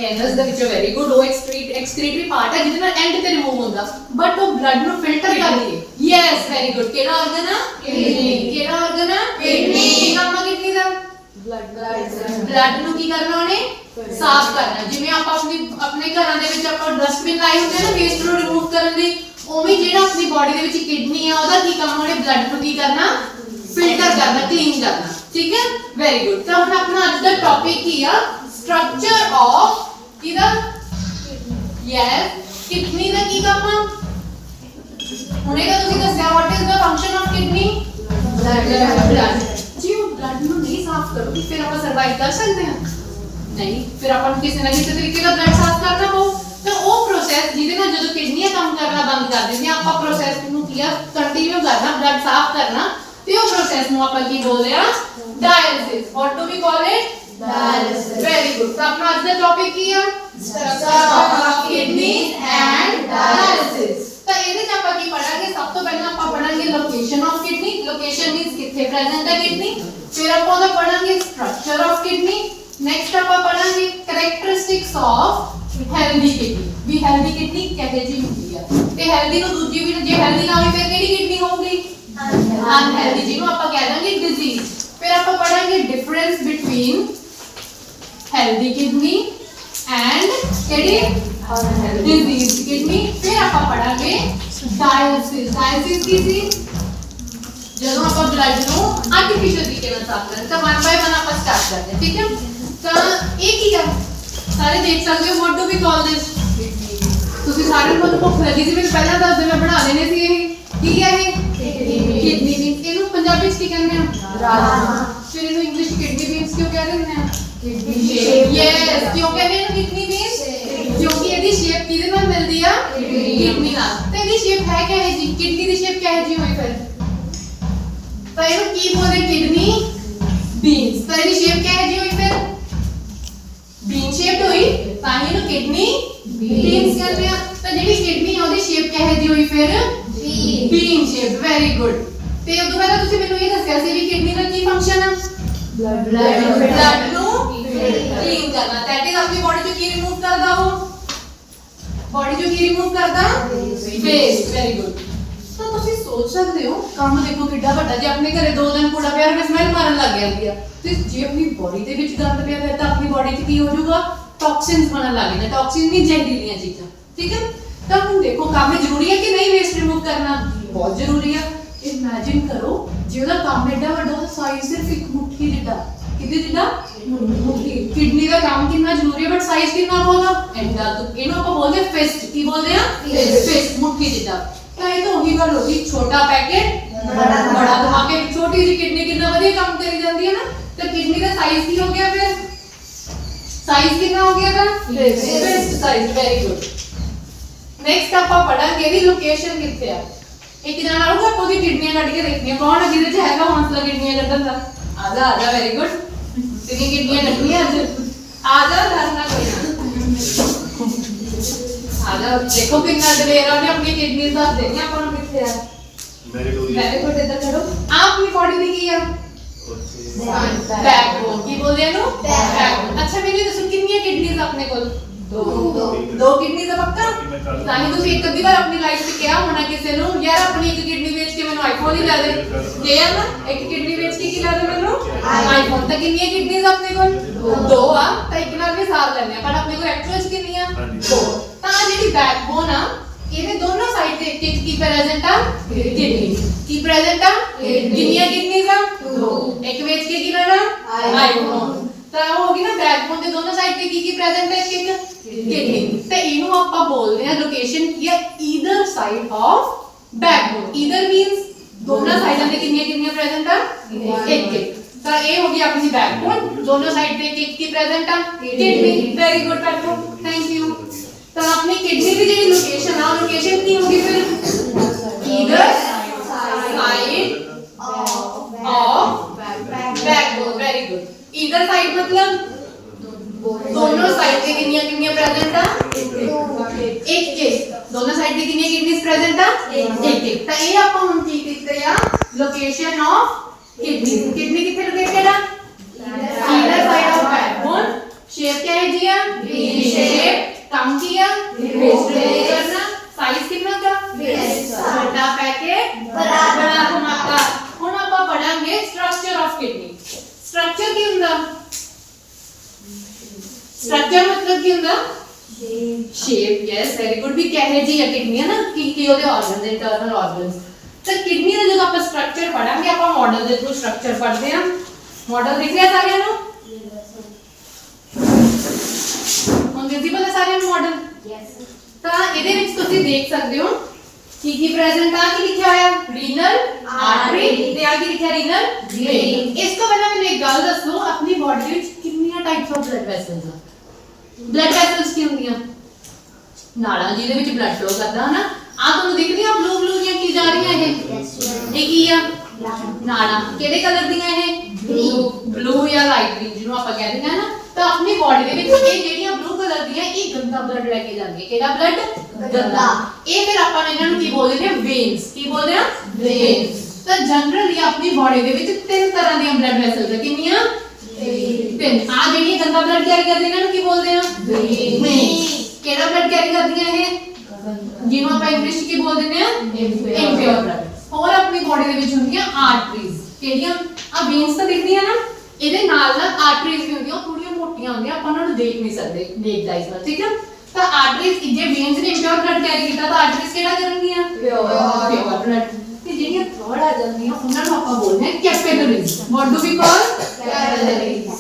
ਐਨਸ ਦਾ ਵਿੱਚ ਵੈਰੀ ਗੁੱਡ ਉਹ ਐਕਸਕ੍ਰੀਟਰੀ ਪਾਰਟ ਹੈ ਜਿਹਦੇ ਨਾਲ ਐਂਡ ਤੇ ਰਿਮੂਵ ਹੁੰਦਾ ਬਟ ਉਹ ਬਲੱਡ ਨੂੰ ਫਿਲਟਰ ਕਰਦੀ ਹੈ ਯੈਸ ਵੈਰੀ ਗੁੱਡ ਕਿਹੜਾ ਆਰਗਨ ਆ ਕਿਡਨੀ ਕਿਹੜਾ ਆਰਗਨ ਆ ਕਿਡਨੀ ਕੀ ਕੰਮ ਆ ਕਿਡਨੀ ਦਾ ਬਲੱਡ ਨੂੰ ਕੀ ਕਰਨਾ ਉਹਨੇ ਸਾਫ਼ ਕਰਨਾ ਜਿਵੇਂ ਆਪਾਂ ਆਪਣੇ ਘਰਾਂ ਦੇ ਵਿੱਚ ਆਪਾਂ ਡਸਟਬਿਨ ਲਾਏ ਹੁੰਦੇ ਆ ਨਾ ਵੇਸਟ ਨੂੰ ਰਿਮੂਵ ਕਰਨ ਲਈ ਉਵੇਂ ਜਿਹੜਾ ਆਪਣੀ ਬॉडी ਦੇ ਵਿੱਚ ਕਿਡਨੀ ਆ ਉਹਦਾ ਕੀ ਕੰਮ ਉਹਨੇ ਬਲੱਡ ਨੂੰ ਕੀ ਕਰਨਾ ਫਿਲਟਰ ਕਰਨਾ ਕਲੀਨ ਕਰਨਾ ਠੀਕ ਹੈ ਵੈਰੀ ਗੁੱਡ ਤਾਂ ਹੁਣ ਆਪਣਾ ਅੱਜ ਦਾ ਟੌਪਿਕ ਕੀ ਆ ਸਟਰਕਚਰ ਆਫ ਕਿਹਦਾ ਯੈਸ ਕਿਡਨੀ ਦਾ ਕੀ ਕੰਮ ਆ ਹੁਣੇ ਤਾਂ ਤੁਸੀਂ ਦੱਸਿਆ what is the function of kidney blood ਜੀ ਉਹ ਬਲੱਡ ਨੂੰ ਨਹੀਂ ਸਾਫ਼ ਕਰੋਗੇ ਫਿਰ ਆਪਾਂ ਸਰਵਾਈਵ ਕਰ ਸਕਦੇ ਹਾਂ ਨਹੀਂ ਫਿਰ ਆਪਾਂ ਨੂੰ ਕਿਸੇ ਨਾ ਕਿਸੇ ਤਰੀਕੇ ਦਾ ਬਲੱਡ ਸਾਫ਼ ਕਰਨਾ ਪਊ ਤਾਂ ਉਹ ਪ੍ਰੋਸੈਸ ਜਿਹਦੇ ਨਾਲ ਜਦੋਂ ਕਿਡਨੀਆਂ ਕੰਮ ਕਰਨਾ ਬੰਦ ਕਰ ਦਿੰਦੀਆਂ ਆਪਾਂ ਪ੍ਰੋਸੈਸ ਨੂੰ ਕੀ ਆ ਕੰਟੀਨਿਊ ਕਰਨਾ ਬਲੱਡ ਸਾਫ਼ ਕਰਨਾ ਤੇ ਉਹ ਪ੍ਰੋਸੈਸ ਨੂੰ ਆਪਾਂ ਕੀ ਬੋਲਦੇ ਆ dialysis what do we call it dialysis very good ਤਾਂ ਆਪਣਾ ਅੱਜ ਦਾ ਟੌਪਿਕ ਕੀ ਆ structure of kidney and dialysis ਤਾਂ ਇਹਦੇ ਚ ਆਪਾਂ ਕੀ ਪੜਾਂਗੇ ਸਭ ਤੋਂ ਪਹਿਲਾਂ ਆਪਾਂ ਪੜਾਂਗੇ location of kidney location means ਕਿੱਥੇ ਪ੍ਰੈਜ਼ੈਂਟ ਹੈ ਕਿਡਨੀ ਫਿਰ ਆਪਾਂ ਉਹਦਾ ਪੜਾਂਗੇ ਸਟਰਕਚਰ ਆਫ ਕਿਡਨੀ ਨੈਕਸਟ ਆਪਾਂ ਪੜਾਂਗੇ ਕੈਰੈਕਟਰਿਸਟਿਕਸ ਆਫ ਹੈਲਦੀ ਕਿਡਨੀ ਵੀ ਹੈਲਦੀ ਕਿਡਨੀ ਕਿਹੋ ਜਿਹੀ ਹੁੰਦੀ ਆ ਤੇ ਹੈਲਦੀ ਨੂੰ ਦੂਜੀ ਵੀ ਜੇ ਹੈਲਦੀ ਨਾ ਹੋਵੇ ਫਿਰ ਕਿਹੜੀ ਕਿਡਨੀ ਹੋਊਗੀ ਅਨਹੈਲਦੀ ਜਿਹਨੂੰ ਆਪਾਂ ਕਹਿ ਦਾਂਗੇ ਡਿਜ਼ੀਜ਼ ਫਿਰ ਆਪਾਂ ਪੜਾਂਗੇ difference between healthy kidney and ਕਿਹੜੀ diseased kidney फिर ਆਪਾਂ ਪੜਾਂਗੇ dialysis dialysis ਕੀ ਸੀ ਜਦੋਂ ਆਪਾਂ ਬਲੱਡ ਨੂੰ ਆਰਟੀਫੀਸ਼ੀਅਲ ਤਰੀਕੇ ਨਾਲ ਸਾਫ਼ ਕਰਦੇ ਤਾਂ one by one ਆਪਾਂ ਸਟਾਰਟ ਕਰਦੇ ਹਾਂ ਠੀਕ ਹੈ ਤਾਂ ਇਹ ਕੀ ਹੈ ਸਾਰੇ ਦੇਖ ਸਕਦੇ ਹੋ what do we call this ਤੁਸੀਂ ਸਾਰੇ ਨੂੰ ਭੁੱਖ ਲੱਗੀ ਸੀ ਮੈਨੂੰ ਪਹਿਲਾਂ ਦੱਸ ਦਿਓ ਮੈਂ ਬਣਾ ਦੇਣੇ ਸੀ ਇਹ ਕੀ ਹੈ ਇਹ ਕਿਡਨੀ ਬੀਨਸ ਇਹਨੂੰ ਪੰਜਾਬੀ ਚ ਕੀ ਕਹਿੰਦੇ ਆ ਰਾਜਮਾ ਫਿਰ ਇਹਨੂੰ ਇੰਗਲਿਸ਼ ਕਿਡਨੀ ਬੀਨਸ ਕਿਉਂ ਕਹਿ ਰਹੇ ਨੇ ਕਿਡਨੀ ਸ਼ੇਪ ਯੈਸ ਕਿਉਂ ਕਹਿੰਦੇ ਨੇ ਕਿਡਨੀ ਬੀਨਸ क्योंकि ਇਹਦੀ ਸ਼ੇਪ ਕਿਹਦੇ ਨਾਲ ਮਿਲਦੀ ਆ ਕਿਡਨੀ ਨਾਲ ਤੇ ਇਹਦੀ ਸ਼ੇਪ ਹੈ ਕਿਹੋ ਜੀ ਕਿਡਨੀ ਦੀ ਸ਼ੇਪ ਕਿਹੋ ਜੀ ਹੋਈ ਫਿਰ ਤਾਂ ਇਹਨੂੰ ਕੀ ਬੋਲਦੇ ਕਿਡਨੀ ਬੀਨਸ ਤਾਂ ਇਹਦੀ ਸ਼ੇਪ ਕਿਹੋ ਜੀ ਹੋਈ ਫਿਰ ਬੀਨ ਸ਼ੇਪ ਹੋਈ ਤਾਂ ਇਹਨੂੰ ਕਿਡਨੀ ਬੀਨਸ ਕਹਿੰਦੇ ਆ ਤਾਂ ਜਿਹੜੀ ਕਿਡਨੀ ਆ ਉਹਦੀ ਸ਼ੇਪ ਕਿਹੋ ਜੀ ਹੋਈ ਫਿਰ ਬੀਨ ਸ਼ੇਪ ਵੈਰੀ ਗੁੱਡ ਤੇ ਉਦੋਂ ਪਹਿਲਾਂ ਤੁਸੀਂ ਮੈਨੂੰ ਇਹ ਦੱਸਿਆ ਸੀ ਵੀ ਕਿਡਨੀ ਦਾ ਕੀ ਫੰਕਸ਼ਨ ਆ ਬਲੱਡ ਨੂੰ ਕਲੀਨ ਕਰਨਾ ਦੈਟ ਇਜ਼ ਆਪਣੀ ਬॉडी ਚੋਂ ਕੀ ਰਿਮੂਵ ਕਰਦਾ ਉਹ ਬॉडी ਚੋਂ ਕੀ ਰਿਮੂਵ ਕਰਦਾ ਵੇਸਟ ਵੈਰੀ ਗੁੱਡ ਤਾਂ ਤੁਸੀਂ ਸੋਚ ਸਕਦੇ ਹੋ ਕੰਮ ਦੇਖੋ ਕਿੱਡਾ ਵੱਡਾ ਜੇ ਆਪਣੇ ਘਰੇ 2 ਦਿਨ ਕੂੜਾ ਪਿਆ ਰਿਹਾ ਸਮੈਲ ਮਾਰਨ ਲੱਗ ਜਾਂਦੀ ਆ ਤੇ ਜੇ ਆਪਣੀ ਬॉडी ਦੇ ਵਿੱਚ ਗੰਦ ਪਿਆ ਫਿਰ ਤਾਂ ਆਪਣੀ ਬॉडी 'ਚ ਕੀ ਹੋ ਜਾਊਗਾ ਟੌਕਸਿਨਸ ਬਣਨ ਲੱਗ ਜਾਂਦੇ ਟੌਕਸਿਨ ਨਹੀਂ ਜ਼ਹਿਰੀਲੀਆਂ ਚੀਜ਼ਾਂ ਠੀਕ ਹੈ ਤਾਂ ਹੁਣ ਦੇਖੋ ਕੰਮ ਜ਼ਰੂਰੀ ਹੈ ਕਿ ਨਹੀਂ ਵੇਸਟ ਰਿਮੂਵ ਕਰਨਾ ਬਹੁਤ ਜ਼ਰੂਰੀ ਆ ਇਮੇਜਿਨ ਕਰੋ ਜੇ ਉਹਦਾ ਕੰਮ ਐਡਾ ਵੱਡਾ ਉਹਦਾ ਸਾਈਜ਼ ਸਿਰਫ ਇੱਕ ਮੁੱਠੀ ਜਿੱਡਾ ਕਿਤੇ ਜਿੱਡਾ ਮੁੱਠੀ ਕਿਡਨੀ ਦਾ ਕੰਮ ਕਿੰਨਾ ਜ਼ਰੂਰੀ ਹੈ ਬਟ ਸਾਈਜ਼ ਕਿੰਨਾ ਹੋਗਾ ਐਡਾ ਇਹਨੂੰ ਆਪਾਂ ਬੋਲਦੇ ਫਿਸਟ ਕੀ ਬੋਲਦੇ ਆ ਫਿਸਟ ਮੁੱਠੀ ਜਿੱਡਾ ਤਾਂ ਇਹ ਤਾਂ ਉਹੀ ਗੱਲ ਹੋ ਗਈ ਛੋਟਾ ਪੈਕੇਟ बड़ा दबा के छोटी जी किडनी कितना बढ़िया काम करी जाती है ना। तो किडनी का साइज की हो गया, फिर साइज कितना हो गया था, fixed size. Very good. Next ਆਪਾਂ ਪੜਾਂਗੇ ਵੀ ਲੋਕੇਸ਼ਨ ਕਿੱਥੇ ਆ। ਇੱਕ ਜਣਾ ਆਊਗਾ ਉਹਦੀ ਕਿਡਨੀਆਂ ਕੱਢ ਕੇ ਦੇਖਣੀਆਂ, ਕੌਣ ਹੈ ਜਿਹਦੇ ਚ ਹੈਗਾ ਹੌਸਲਾ ਕਿਡਨੀਆਂ ਕੱਢਣ ਦਾ। ਆ ਜਾ ਵੈਰੀ ਗੁੱਡ। ਤੇਰੀ ਕਿਡਨੀਆਂ ਕੱਢਣੀਆਂ ਅੱਜ, ਆ ਜਾ ਡਰਨਾ ਕੋਈ ਨਾ। ਆ ਜਾ, ਦੇਖੋ ਕਿੰਨਾ ਦਲੇਰ ਆ, ਉਹਨੇ ਆਪਣੀ ਕਿਡਨੀ ਦੱਸ ਦੇਣੀ ਆਪਾਂ ਨੂੰ ਕਿੱਥੇ ਆ। Very good. ਇੱਧਰ ਕਰੋ। ਆ ਆਪਣੀ ਬੋਡੀ ਦੀ ਕੀ ਆ, बैकबोन। की बोलते हैं नो बैकबोन। अच्छा मैंने दसो कितनी किडनीज अपने को, दो किडनीज है पक्का। ताकि तुम एक कभी बार अपनी लाइफ में क्या होना किसी नु यार अपनी एक किडनी बेच के मैंने आईफोन ही ला दे, ये है ना, एक किडनी बेच के ला दे मैंने आईफोन। तो कितनी किडनीज अपने को, दो आ। तो एक नाल भी साथ लेने पर अपने को एक्चुअल कितनी आ, दो। ता जेडी बैकबोन आ ਇਹਦੇ ਦੋਨੋਂ ਸਾਈਡ ਤੇ ਇੱਕ ਇੱਕ ਕੀ ਪ੍ਰੈਜ਼ੈਂਟ ਆ, ਕਿਡਨੀ ਕੀ ਪ੍ਰੈਜ਼ੈਂਟ ਆ, ਕਿੰਨੀਆਂ ਕਿਡਨੀਜ਼ ਆ, ਦੋ। ਇੱਕ ਵੇਚ ਕੇ ਕੀ ਲੈਣਾ, ਆਈਫੋਨ। ਤਾਂ ਹੋ ਗਈ ਨਾ ਬੈਕਬੋਨ ਦੇ ਦੋਨੋਂ ਸਾਈਡ ਤੇ ਕੀ ਪ੍ਰੈਜ਼ੈਂਟ ਹੈ, ਇੱਕ ਕਿਡਨੀ। ਤੇ ਇਹਨੂੰ ਆਪਾਂ ਬੋਲਦੇ ਆ ਲੋਕੇਸ਼ਨ ਕੀ ਹੈ, either side of backbone. Either means ਦੋਨੋਂ ਸਾਈਡਾਂ ਤੇ ਕਿੰਨੀਆਂ ਕਿੰਨੀਆਂ ਪ੍ਰੈਜ਼ੈਂਟ ਆ, ਇੱਕ ਇੱਕ। ਤਾਂ ਇਹ ਹੋ ਗਈ ਆਪਣੀ ਬੈਕਬੋਨ, ਦੋਨੋਂ ਸਾਈਡ ਤੇ ਇੱਕ ਇੱਕ ਕੀ ਪ੍ਰੈਜ਼ੈਂਟ ਆ, ਕਿਡਨੀ। ਵੈਰੀ ਗੁੱਡ ਬੈਠੋ, ਥੈਂਕ ਯੂ। तो अपनी किडनी की जो लोकेशन है, लोकेशन की होगी फिर either side of backbone. Very good. Either side मतलब दोनों साइड पे कितनी कितनी प्रेजेंट है, एक एक। दोनों साइड पे कितनी किडनीज प्रेजेंट है, एक एक। तो ये ਆਪਾਂ ਹੁਣ ਕੀ ਕੀਤੇ ਆ, ਲੋਕੇਸ਼ਨ ਆਫ किडनी। किडनी किथे लोकेटेड है, either side of backbone. Shape क्या है जी, वी शेप। काम किया करना, साइज कितना का, छोटा पैके बड़ा धमाका। हुन ਆਪਾਂ ਪੜਾਂਗੇ स्ट्रक्चर ऑफ किडनी। स्ट्रक्चर ਕੀ ਹੁੰਦਾ, स्ट्रक्चर मतलब ਕੀ ਹੁੰਦਾ, शेप। Yes very good. ਵੀ ਕਹੇ ਜੀ ਆ ਕਿਡਨੀ ਹੈ ਨਾ, ਕੀ ਉਹਦੇ ਆਰਗਨਸ, ਇੰਟਰਨਲ ਆਰਗਨਸ। ਤਾਂ ਕਿਡਨੀ ਦਾ ਜਦੋਂ ਆਪਾਂ ਸਟਰਕਚਰ ਪੜਾਂਗੇ, ਆਪਾਂ ਮਾਡਲ ਦੇ ਥਰੂ ਸਟਰਕਚਰ ਪੜਦੇ ਹਾਂ। ਮਾਡਲ ਦਿਖ ਰਿਹਾ ਸਾਰਿਆਂ ਨੂੰ, विजिबल है सारे मॉडल। यस। ਤਾਂ ਇਹਦੇ ਵਿੱਚ ਤੁਸੀਂ ਦੇਖ ਸਕਦੇ ਹੋ ਕੀ ਪ੍ਰੈਜ਼ੈਂਟ ਆ, ਕੀ ਲਿਖਿਆ ਹੋਇਆ, ਰੀਨਲ ਆਰਟਰੀ ਤੇ ਆ ਕੀ ਲਿਖਿਆ, ਰੀਨਲ ਵੇਨ। ਇਸ ਤੋਂ ਪਹਿਲਾਂ ਮੈਨੂੰ ਇੱਕ ਗੱਲ ਦੱਸੋ, ਆਪਣੀ ਬਾਡੀ ਵਿੱਚ ਕਿੰਨੀਆਂ ਟਾਈਪਸ ਆਫ ਬਲੱਡ ਵੈਸਲਸ ਆ। ਬਲੱਡ ਵੈਸਲਸ ਕੀ ਹੁੰਦੀਆਂ, ਨਾੜਾਂ ਜਿਹਦੇ ਵਿੱਚ ਬਲੱਡ ਫਲੋ ਕਰਦਾ ਹੈ ਨਾ। ਆ ਤੁਹਾਨੂੰ ਦਿਖਦੀਆਂ ਬਲੂ ਬਲੂ ਦੀਆਂ ਕੀ ਜਾ ਰਹੀਆਂ, ਇਹ ਕੀ ਆ, ਨਾੜਾਂ। ਕਿਹੜੇ ਕਲਰ ਦੀਆਂ, ਇਹ ਬਲੂ ਜਾਂ ਲਾਈਟ ਗ੍ਰੀਨ ਜਿਹਨੂੰ ਆਪਾਂ ਕਹਿੰਦੇ ਆ ਨਾ। ਤਾਂ ਆਪਣੀ ਬਾਡੀ ਦੇ ਵਿੱਚ ਇਹ ਜਿਹੜੀਆਂ ਬਲੂ ਕਲਰ ਦੀਆਂ, ਇਹ ਗੰਦਾ ਬਲੱਡ ਲੈ ਕੇ ਜਾਂਦੀ ਹੈ। ਕਿਹੜਾ ਬਲੱਡ, ਗੰਦਾ। ਇਹ ਫਿਰ ਆਪਾਂ ਇਹਨਾਂ ਨੂੰ ਕੀ ਬੋਲਦੇ ਨੇ, ਵੇਨਸ। ਕੀ ਬੋਲਦੇ ਆ, ਵੇਨਸ। ਤਾਂ ਜਨਰਲੀ ਆਪਣੀ ਬਾਡੀ ਦੇ ਵਿੱਚ ਤਿੰਨ ਤਰ੍ਹਾਂ ਦੀਆਂ ਬਲੱਡ ਵੈਸਲਸ ਆ। ਕਿੰਨੀਆਂ, ਤਿੰਨ। ਆ ਜਿਹੜੀਆਂ ਗੰਦਾ ਬਲੱਡ ਕੈਰੀ ਕਰਦੀਆਂ ਇਹਨਾਂ ਨੂੰ ਕੀ ਬੋਲਦੇ ਆ, ਵੇਨਸ। ਕਿਹੜਾ ਬਲੱਡ ਕੈਰੀ ਕਰਦੀਆਂ, ਇਹ ਜਿਹਨੂੰ ਆਪਾਂ ਇੰਗਲਿਸ਼ ਚ ਕੀ ਬੋਲ ਦਿੰਦੇ ਆ, ਇੰਪਿਓਰ ਬਲੱਡ। ਹੋਰ ਆਪਣੀ ਬਾਡੀ ਦੇ ਵਿੱਚ ਹੁੰਦੀਆਂ ਆਰਟਰੀਜ਼। ਕਿਹੜੀਆਂ, ਆ ਵੇਨਸ ਤਾਂ ਦਿਖਦੀਆਂ ਨਾ, ਇਹਦੇ ਨਾਲ ਨਾਲ ਆਰਟਰੀਜ਼ ਵੀ ਹੁੰਦੀਆਂ, ਥੋੜੀਆਂ ਮੋਟੀਆਂ ਹੁੰਦੀਆਂ, ਆਪਾਂ ਉਹਨਾਂ ਨੂੰ ਦੇਖ ਨਹੀਂ ਸਕਦੇ ਨੇਕ ਆਈਜ਼ ਨਾਲ, ਠੀਕ ਹੈ। ਤਾਂ ਆਰਟਰੀਜ਼ ਜੇ ਵੇਨਸ ਨੇ ਇੰਪਿਓਰ ਬਲੱਡ ਕੈਰੀ ਕੀਤਾ, ਤਾਂ ਆਰਟਰੀਜ਼ ਕਿਹੜਾ ਕਰਨਗੀਆਂ, ਪਿਓਰ ਬਲੱਡ। ਤੇ ਜਿਹੜੀਆਂ ਥਰਡ ਆ ਜਾਂਦੀਆਂ, ਉਹਨਾਂ ਨੂੰ ਆਪਾਂ ਬੋਲਦੇ ਹਾਂ ਕੈਪਿਲਰੀਜ਼। ਵਾਟ ਡੂ ਵੀ ਕਾਲ,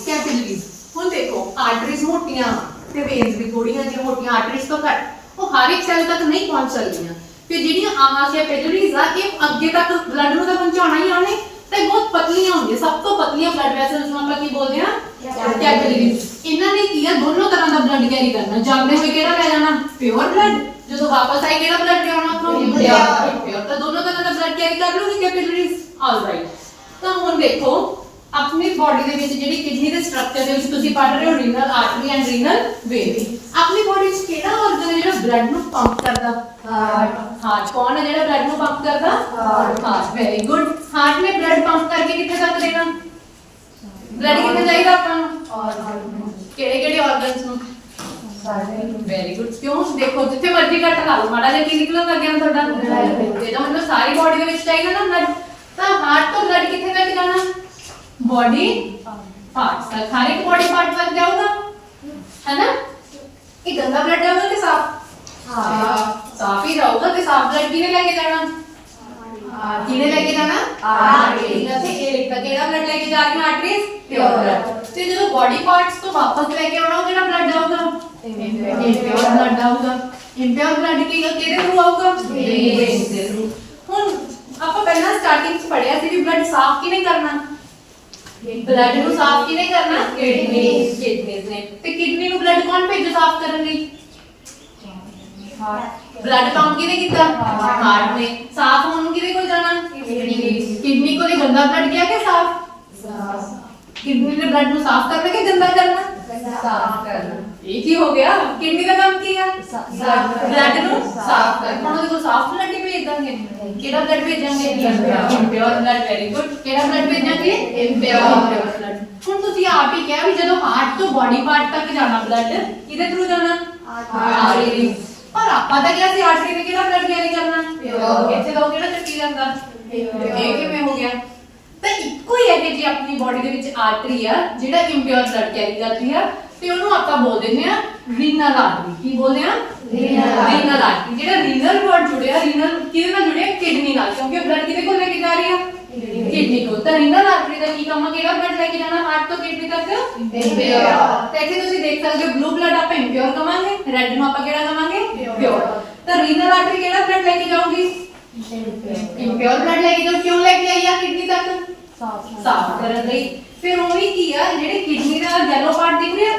ਕੈਪਿਲਰੀਜ਼। ਹੁਣ ਦੇਖੋ ਆਰਟਰੀਜ਼ ਮੋਟੀਆਂ ਤੇ ਵੇਨਸ ਵੀ ਥੋੜੀਆਂ ਜਿਹੀਆਂ ਮੋਟੀਆਂ, ਆਰਟਰੀਜ਼ ਤੋਂ ਘੱਟ, ਉਹ ਹਰ ਇੱਕ ਸੈੱਲ ਤੱਕ ਨਹੀਂ ਪਹੁੰਚ ਸਕਦੀਆਂ। ਤੇ ਜਿਹੜੀਆਂ ਆਹ ਕੈਪਿਲਰੀਜ਼ ਆ, ਇਹ ਅੱਗੇ ਤੱਕ ਬਲੱਡ ਨੂੰ ਤਾਂ ਪਹੁੰਚਾਉਣਾ ਹੀ ਆਉਣੇ, ਤੇ ਬਹੁਤ ਪਤਲੀਆਂ ਹੁੰਦੀਆਂ। ਸਭ ਤੋਂ ਪਤਲੀਆਂ ਬਲੱਡ ਵੈਸਲਸ ਨੂੰ ਆਪਾਂ ਕੀ ਬੋਲਦੇ ਆ, ਕੈਪਿਲਰੀਜ਼। ਇਹਨਾਂ ਨੇ ਕੀ ਆ, ਦੋਨੋਂ ਤਰ੍ਹਾਂ ਦਾ ਬਲੱਡ ਕੈਰੀ ਕਰਨਾ। ਜਾਂਦੇ ਹੋਏ ਕਿਹੜਾ ਲੈ ਜਾਣਾ, ਪਿਓਰ ਬਲੱਡ। ਜਦੋਂ ਵਾਪਸ ਆਏ ਕਿਹੜਾ ਬਲੱਡ ਲਿਆਉਣਾ ਉੱਥੋਂ, ਪਿਓਰ। ਤਾਂ ਦੋਨੋਂ ਤਰ੍ਹਾਂ ਦਾ ਬਲੱਡ ਕੈਰੀ ਕਰ ਲੂਗੀ ਕੈਪਿਲਰੀਜ਼। ਆਲਰਾਈਟ। ਤਾਂ ਹੁਣ ਦੇਖੋ ਆਪਣੀ ਬਾਡੀ ਦੇ ਵਿੱਚ ਜਿਹੜੀ ਕਿਡਨੀ ਦੇ ਸਟਰਕਚਰ ਦੇ ਵਿੱਚ ਤੁਸੀਂ ਪੜ੍ਹ ਰਹੇ ਹੋ, renal artery and renal vein. ਆਪਣੀ ਬਾਡੀ ਵਿੱਚ ਕਿਹੜਾ ਆਰਗਨ ਹੈ ਜਿਹੜਾ ਬਲੱਡ ਨੂੰ ਪੰਪ ਕਰਦਾ, ਹਾਰਟ। ਹਾਰਟ ਕੌਣ ਹੈ ਜਿਹੜਾ ਬਲੱਡ ਨੂੰ ਪੰਪ ਕਰਦਾ, ਹਾਰਟ। Very good. ਹਾਰਟ ਨੇ ਬਲੱਡ ਪੰਪ ਕਰਕੇ ਕਿੱਥੇ ਤੱਕ ਦੇਣਾ, ਬਲੱਡ ਕਿੱਥੇ ਚਾਹੀਦਾ ਆਪਾਂ ਨੂੰ, ਕਿਹੜੇ ਕਿਹੜੇ ਆਰਗਨਸ ਨੂੰ, ਵੈਰੀ ਗੁੱਡ। ਕਿਉਂ, ਦੇਖੋ ਜਿੱਥੇ ਮਰਜ਼ੀ ਕੱਟ ਲਾ ਲਓ, ਮਾੜਾ ਜਿਹਾ ਕੀ ਨਿਕਲਣ ਲੱਗ ਗਿਆ ਤੁਹਾਡਾ, ਇਹਦਾ ਮਤਲਬ ਸਾਰੀ ਬਾਡੀ ਦੇ ਵਿੱਚ ਚਾਹੀਦਾ ਨਾ ਬਲੱਡ। ਤਾਂ ਹਾਰਟ ਤੋਂ ਬਲੱਡ ਕਿੱਥੇ ਤੱਕ ਜਾਣਾ, बॉडी पार्ट्स तक। हर एक बॉडी पार्ट तक जाऊंगा, है ना। ये गंदा ब्लड जाऊंगा कि साफ, साफ ही जाऊंगा। कि साफ ब्लड किने लेके जाना, किने लेके जाना, आर्टरीज। जैसे ए लिखता केड़ा ब्लड लेके जा रही है, आर्टरीज, प्योर ब्लड। ते जो बॉडी पार्ट्स तो वापस लेके आना, केड़ा ब्लड जाऊंगा, इम्प्योर ब्लड जाऊंगा। इम्प्योर ब्लड की केदे थ्रू आऊगा, वेन से थ्रू। हुन ਆਪਾਂ ਪਹਿਲਾਂ ਸਟਾਰਟਿੰਗ ਬਲੱਡ ਸਾਫ਼ ਕਿਹਨੇ ਕਰਨਾ? ਬਲੱਡ ਨੂੰ ਸਾਫ਼ ਕਿਹਨੇ ਕਰਨਾ? ਕਿਡਨੀਜ਼ ਨੇ। ਤੇ ਕਿਡਨੀ ਨੂੰ ਬਲੱਡ ਕੌਣ ਭੇਜੋ ਸਾਫ਼ ਕਰਨ ਲਈ? ਬਲੱਡ ਪੰਪ ਕਿਹਨੇ ਕੀਤਾ? ਹਾਰਟ ਨੇ। ਸਾਫ਼ ਹੋਣ ਨੂੰ ਕਿਹਦੇ ਕੋਲ ਜਾਣਾ? ਕਿਡਨੀ ਕੋਲੇ ਗੰਦਾ ਬਲੱਡ ਗਿਆ ਕਿ ਸਾਫ਼? ਕਿਡਨੀ ਨੇ ਬਲੱਡ ਨੂੰ ਸਾਫ਼ ਕਰਨਾ ਕਿ ਗੰਦਾ ਕਰਨਾ? ਸਾਫ਼ ਕਰਨਾ। ਇਹ ਕੀ ਹੋ ਗਿਆ? ਕਿਡਨੀ ਦਾ ਕੰਮ ਕੀ ਆ? ਬਲੱਡ ਨੂੰ ਸਾਫ਼ ਕਰਨਾ। ਹੁਣ ਉਹਦੇ ਕੋਲ ਸਾਫ਼ ਬਲੱਡ ਹੀ ਭੇਜ ਦਾਂਗੇ। ਕਿਹੜਾ ਬਲੱਡ ਭੇਜਾਂਗੇ? Impure blood. Very good. ਕਿਹੜਾ ਬਲੱਡ ਭੇਜਾਂਗੇ? Impure blood. ਹੁਣ ਤੁਸੀਂ ਆਪ ਹੀ ਕਿਹਾ ਵੀ ਜਦੋਂ ਹਾਰਟ ਤੋਂ ਬਾਡੀ ਪਾਰਟ ਤੱਕ ਜਾਣਾ ਬਲੱਡ ਕਿਹਦੇ ਥਰੂ ਜਾਣਾ? ਆਰਟਰੀ। ਪਰ ਆਪਾਂ ਤਾਂ ਕਿਹਾ ਸੀ ਆਰਟਰੀ ਨੇ ਕਿਹੜਾ ਬਲੱਡ ਕੈਰੀ ਕਰਨਾ? ਇੱਥੇ ਤਾਂ ਉਹ ਕਿਹੜਾ ਚੱਕੀ ਜਾਂਦਾ? ਇਹ ਕਿਵੇਂ ਹੋ ਗਿਆ? ਤਾਂ ਇੱਕੋ ਹੀ ਹੈ ਕਿ ਆਪਣੀ ਬਾਡੀ ਦੇ ਵਿੱਚ ਆਰਟਰੀ ਆ ਜਿਹੜਾ ਇੰਪਿਓਰ ਬਲੱਡ ਕੈਰੀ ਕਰਦੀ ਆ ਤੇ ਉਹਨੂੰ ਆਪਾਂ ਬੋਲ ਦਿੰਦੇ ਆ ਰੀਨਲ ਆਰਟਰੀ। ਕੀ ਬੋਲਦੇ ਆ? Renal artery. ਜਿਹੜਾ ਰੀਨਲ ਵਰਡ ਜੁੜਿਆ, ਰੀਨਲ ਕਿਹਦੇ ਨਾਲ ਜੁੜਿਆ? ਕਿਡਨੀ ਨਾਲ, ਕਿਉਂਕਿ ਬਲੱਡ ਕਿਹਦੇ ਕੋਲ ਲੈ ਕੇ ਜਾ ਰਹੀ ਆ? ਕਿਡਨੀ ਕੋਲ। ਤਾਂ ਰੀਨਲ ਆਰਟਰੀ ਦਾ ਕੀ ਕੰਮ ਆ? ਕਿਹੜਾ ਬਲੱਡ ਲੈ ਕੇ ਜਾਣਾ ਹਾਰਟ ਤੋਂ ਕਿਡਨੀ ਤੱਕ? ਇੰਪਿਓਰ। ਤੇ ਇੱਥੇ ਤੁਸੀਂ ਦੇਖ ਸਕਦੇ ਹੋ ਬਲੂ ਬਲੱਡ ਆਪਾਂ ਇੰਪਿਓਰ ਕਵਾਂਗੇ, ਰੈੱਡ ਨੂੰ ਆਪਾਂ ਕਿਹੜਾ ਕਵਾਂਗੇ? ਪਿਓਰ। ਤਾਂ ਰੀਨਲ ਆਰਟਰੀ ਕਿਹੜਾ ਬਲੱਡ ਲੈ ਕੇ ਜਾਊਗੀ? ਇੰਪਿਓਰ ਬਲੱਡ ਲੈ ਕੇ ਜਾਓ। ਕਿਉਂ ਲੈ ਕੇ ਆਈ ਆ ਕਿਡਨੀ ਤੱਕ? ਸਾਫ਼ ਕਰਨ ਲਈ। ਫਿਰ ਉਹ ਵੀ ਕੀ ਆ, ਜਿਹੜੇ ਕਿਡਨੀ ਦਾ ਯੈਲੋ ਪਾਰਟ ਦਿਖ ਰਿਹਾ,